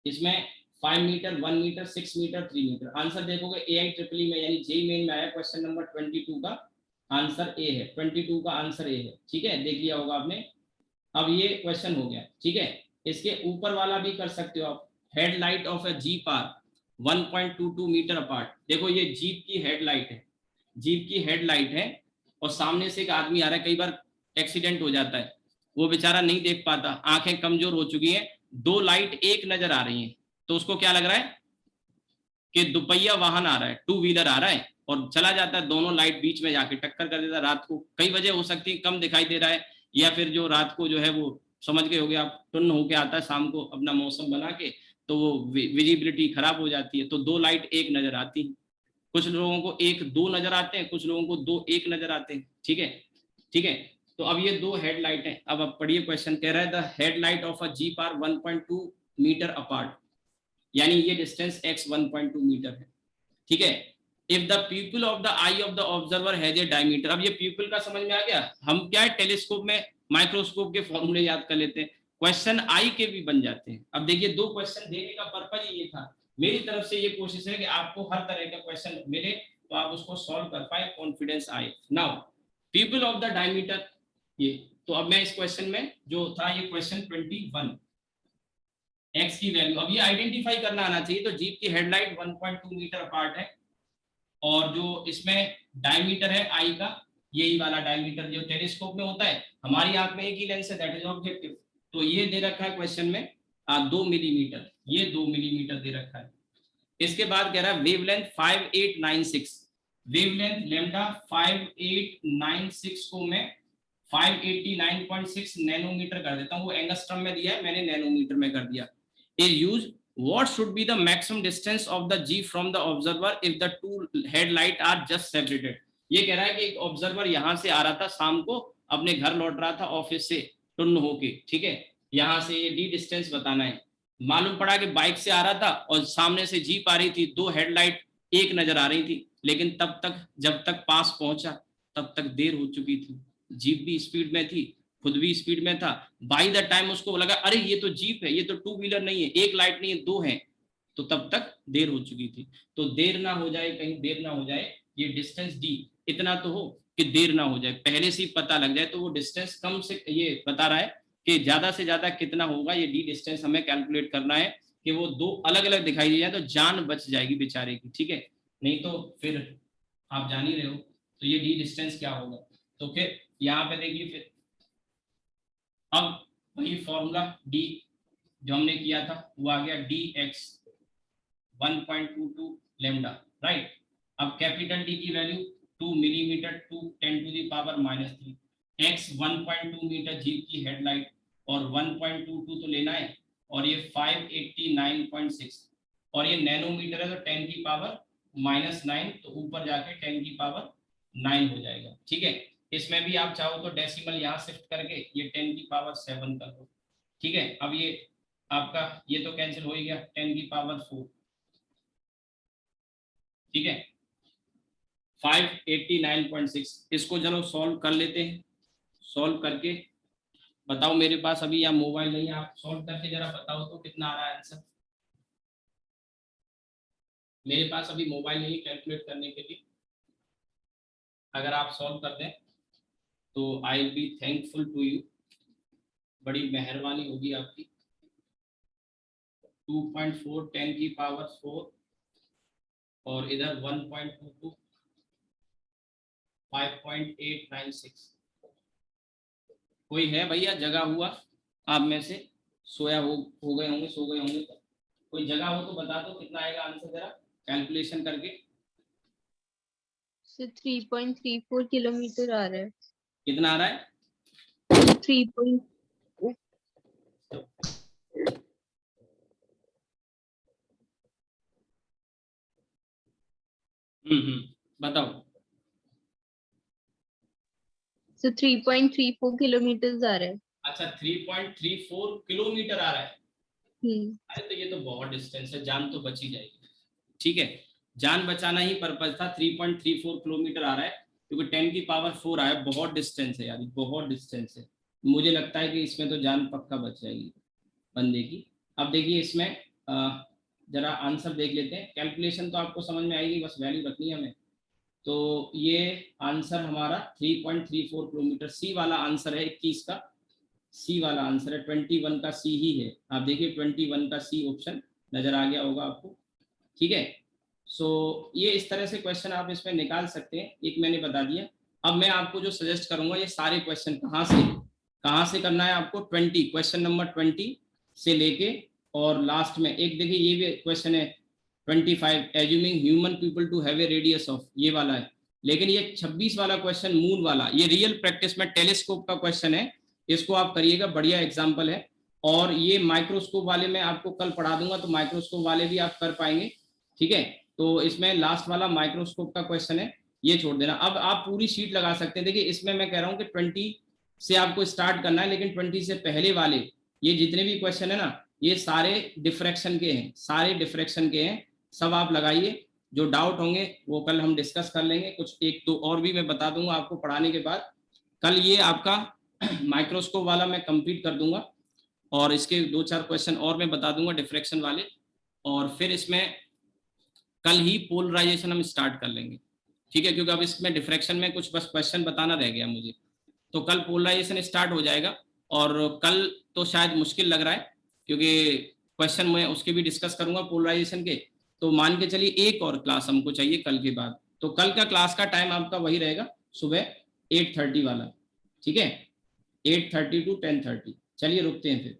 इसमें 5 metre, 1 metre, 6 metre, 3 metre. Answer देखोगे AI-EEE में यानी जेई मेन में आया, क्वेश्चन नंबर 22 का आंसर ए है। 22 का आंसर ए है, ठीक है, देख लिया होगा आपने। अब ये क्वेश्चन हो गया, ठीक है। इसके ऊपर वाला भी कर सकते हो आप। Headlight of a jeep are 1.22 metre apart. देखो ये जीप की हेडलाइट है, जीप की हेडलाइट है, और सामने से एक आदमी आ रहा है। कई बार एक्सीडेंट हो जाता है, वो बेचारा नहीं देख पाता, आंखें कमजोर हो चुकी हैं, दो लाइट एक नजर आ रही हैं, तो उसको क्या लग रहा है कि दुपहिया वाहन आ रहा है, टू व्हीलर आ रहा है, और चला जाता है, दोनों लाइट बीच में जाके टक्कर कर देता है। रात को कई वजह हो सकती है, कम दिखाई दे रहा है, या फिर जो रात को जो है वो समझ गए होगे आप, टुन्न होके आता है शाम को अपना मौसम बना के, तो वो विजिबिलिटी खराब हो जाती है, तो दो लाइट एक नजर आती है। कुछ लोगों को एक दो नजर आते हैं, कुछ लोगों को दो एक नजर आते हैं। ठीक है, ठीक है। तो अब ये दो हेडलाइट हैं। अब पढ़िए क्वेश्चन, कह रहा है the headlight of a jeep are 1.2 metre apart, यानी ये डिस्टेंस x 1.2 मीटर है। ठीक है। If the people of the eye of the observer has a diameter, अब ये पीपल का समझ में आ गया। हम क्या है, टेलीस्कोप में माइक्रोस्कोप के फॉर्मूले याद कर लेते हैं, क्वेश्चन आई के भी बन जाते हैं। अब देखिए दो क्वेश्चन देने का पर्पज ये था, मेरी तरफ से ये कोशिश है कि आपको हर तरह का क्वेश्चन मिले तो आप उसको सॉल्व कर पाए, कॉन्फिडेंस आए। Now people of the diameter, ये तो अब मैं इस क्वेश्चन में जो था, ये क्वेश्चन 21, एक्स की वैल्यू, अब ये आइडेंटिफाई करना आना चाहिए। तो जीप की हेडलाइट 1.2 मीटर अपार्ट है, और जो इसमें डायमीटर है आई का, यही वाला डायमीटर जो टेलीस्कोप में होता है, हमारी आंख में एक ही लेंस है, दैट इज ऑब्जेक्टिव। तो ये दे रखा है क्वेश्चन में 2 मिलीमीटर, ये 2 मिलीमीटर दे रखा है। इसके बाद कह रहा है वेवलेंथ 5896, वेवलेंथ लेमडा 5896 को मैं 589.6 नैनोमीटर कर देता हूँ। वो एंगस्ट्रम में दिया है, मैंने नैनोमीटर में कर दिया। Is use what should be the maximum distance of the G from the observer if the two headlight are just separated। ये कह रहा है कि एक ऑब्जर्वर यहां से आ रहा था शाम को, अपने घर लौट रहा था ऑफिस से टुन्न होके, ठीक है, यहां से ये डी डिस्टेंस बताना है। मालूम पड़ा कि बाइक से आ रहा था और सामने से जीप आ रही थी, दो हेडलाइट एक नजर आ रही थी, लेकिन तब तक जब तक पास पहुंचा तब तक देर हो चुकी थी। जीप भी स्पीड में थी, खुद भी स्पीड में था। बाई द टाइम उसको लगा अरे ये तो जीप है, ये तो टू व्हीलर नहीं है, एक लाइट नहीं है दो है, तो तब तक देर हो चुकी थी। तो देर ना हो जाए, कहीं देर ना हो जाए, ये डिस्टेंस डी इतना तो हो कि देर ना हो जाए, पहले से ही पता लग जाए। तो वो डिस्टेंस कम से, ये बता रहा है कि ज्यादा से ज्यादा कितना होगा, ये डी डिस्टेंस हमें कैलकुलेट करना है कि वो दो अलग अलग दिखाई दे जाए तो जान बच जाएगी बेचारे की। ठीक है, नहीं तो फिर आप जान ही रहे हो। तो ये डी डिस्टेंस क्या होगा, तो फिर यहाँ पे देखिए, फिर अब वही फॉर्मूला डी जो हमने किया था वो आ गया, डी एक्स 1.22 लेमडा, राइट। अब कैपिटल डी की value 2 millimetre to 10⁻³ X 1.2 metre jeep की हेडलाइट, और 1.22 तो लेना है, और ये 589.6, और ये नैनोमीटर है तो 10⁻⁹, तो ऊपर जाके 10⁻⁹ हो जाएगा। ठीक है, इसमें भी आप चाहो तो डेसिमल यहाँ शिफ्ट करके ये 10⁻⁷ कर दो। ठीक है, अब ये आपका ये तो कैंसिल हो ही गया, 10⁻⁴। ठीक है, 589.6, इसको चलो सॉल्व कर लेते हैं। सॉल्व करके बताओ, मेरे पास अभी यहाँ मोबाइल नहीं है, आप सॉल्व करके जरा बताओ तो कितना आ रहा है आंसर। मेरे पास अभी मोबाइल नहीं कैलकुलेट करने के लिए, अगर आप सॉल्व कर दें तो I will be thankful to you, बड़ी मेहरबानी होगी आपकी। 2.4 10⁻⁴, और इधर 1.22 5.896। कोई है भैया जगा हुआ आप में से, सोया हो गए होंगे, सो गए होंगे, तो कोई जगह हो तो बता दो कितना आएगा आंसर, जरा कैलकुलेशन करके। से 3.34 किलोमीटर आ रहा है। कितना आ रहा है? 3. बताओ। So 3.34 किलोमीटर आ रहा है। अच्छा 3.34 किलोमीटर आ रहा है। अरे तो ये तो बहुत डिस्टेंस है, जान तो बच ही जाएगी। ठीक है, जान बचाना ही पर्पज था। 3.34 किलोमीटर आ रहा है क्योंकि 10 की पावर 4 आया, बहुत डिस्टेंस है यार, बहुत डिस्टेंस है। मुझे लगता है कि इसमें तो जान पक्का बच जाएगी बंदे की। अब देखिए इसमें जरा आंसर देख लेते हैं। कैलकुलेशन तो आपको समझ में आएगी, बस वैल्यू रखनी है हमें। तो ये आंसर हमारा 3.34 किलोमीटर, सी वाला आंसर है 21 का, सी वाला आंसर है। 21 का सी ही है। आप देखिए 21 का सी ऑप्शन नजर आ गया होगा आपको। ठीक है, सो ये इस तरह से क्वेश्चन आप इसमें निकाल सकते हैं। एक मैंने बता दिया। अब मैं आपको जो सजेस्ट करूंगा, ये सारे क्वेश्चन कहाँ से करना है आपको, 20 क्वेश्चन नंबर 20 से लेके और लास्ट में एक देखिए ये भी क्वेश्चन है 25, assuming human pupil to have a radius of, ये वाला है। लेकिन ये 26 वाला क्वेश्चन मून वाला, ये रियल प्रैक्टिस में टेलीस्कोप का क्वेश्चन है, इसको आप करिएगा, बढ़िया एग्जाम्पल है। और ये माइक्रोस्कोप वाले में आपको कल पढ़ा दूंगा, तो माइक्रोस्कोप वाले भी आप कर पाएंगे। ठीक है, तो इसमें लास्ट वाला माइक्रोस्कोप का क्वेश्चन है, ये छोड़ देना। अब आप पूरी शीट लगा सकते हैं। देखिए इसमें मैं कह रहा हूँ कि 20 से आपको स्टार्ट करना है, लेकिन 20 से पहले वाले ये जितने भी क्वेश्चन है ना, ये सारे डिफ्रैक्शन के हैं, सारे डिफ्रैक्शन के हैं। सब आप लगाइए, जो डाउट होंगे वो कल हम डिस्कस कर लेंगे। कुछ एक दो और भी मैं बता दूंगा आपको पढ़ाने के बाद। कल ये आपका माइक्रोस्कोप वाला मैं कंप्लीट कर दूंगा, और इसके 2-4 क्वेश्चन और मैं बता दूंगा डिफ्रैक्शन वाले। और फिर इसमें कल ही पोलराइजेशन हम स्टार्ट कर लेंगे। ठीक है, क्योंकि अब इसमें डिफ्रैक्शन में कुछ बस क्वेश्चन बताना रह गया मुझे, तो कल पोलराइजेशन स्टार्ट हो जाएगा। और कल तो शायद मुश्किल लग रहा है, क्योंकि क्वेश्चन मैं उसके भी डिस्कस करूंगा पोलराइजेशन के। तो मान के चलिए एक और क्लास हमको चाहिए कल के बाद। तो कल का क्लास का टाइम आपका वही रहेगा, सुबह 8:30 वाला। ठीक है, 8:30 to 10:30। चलिए रुकते हैं फिर।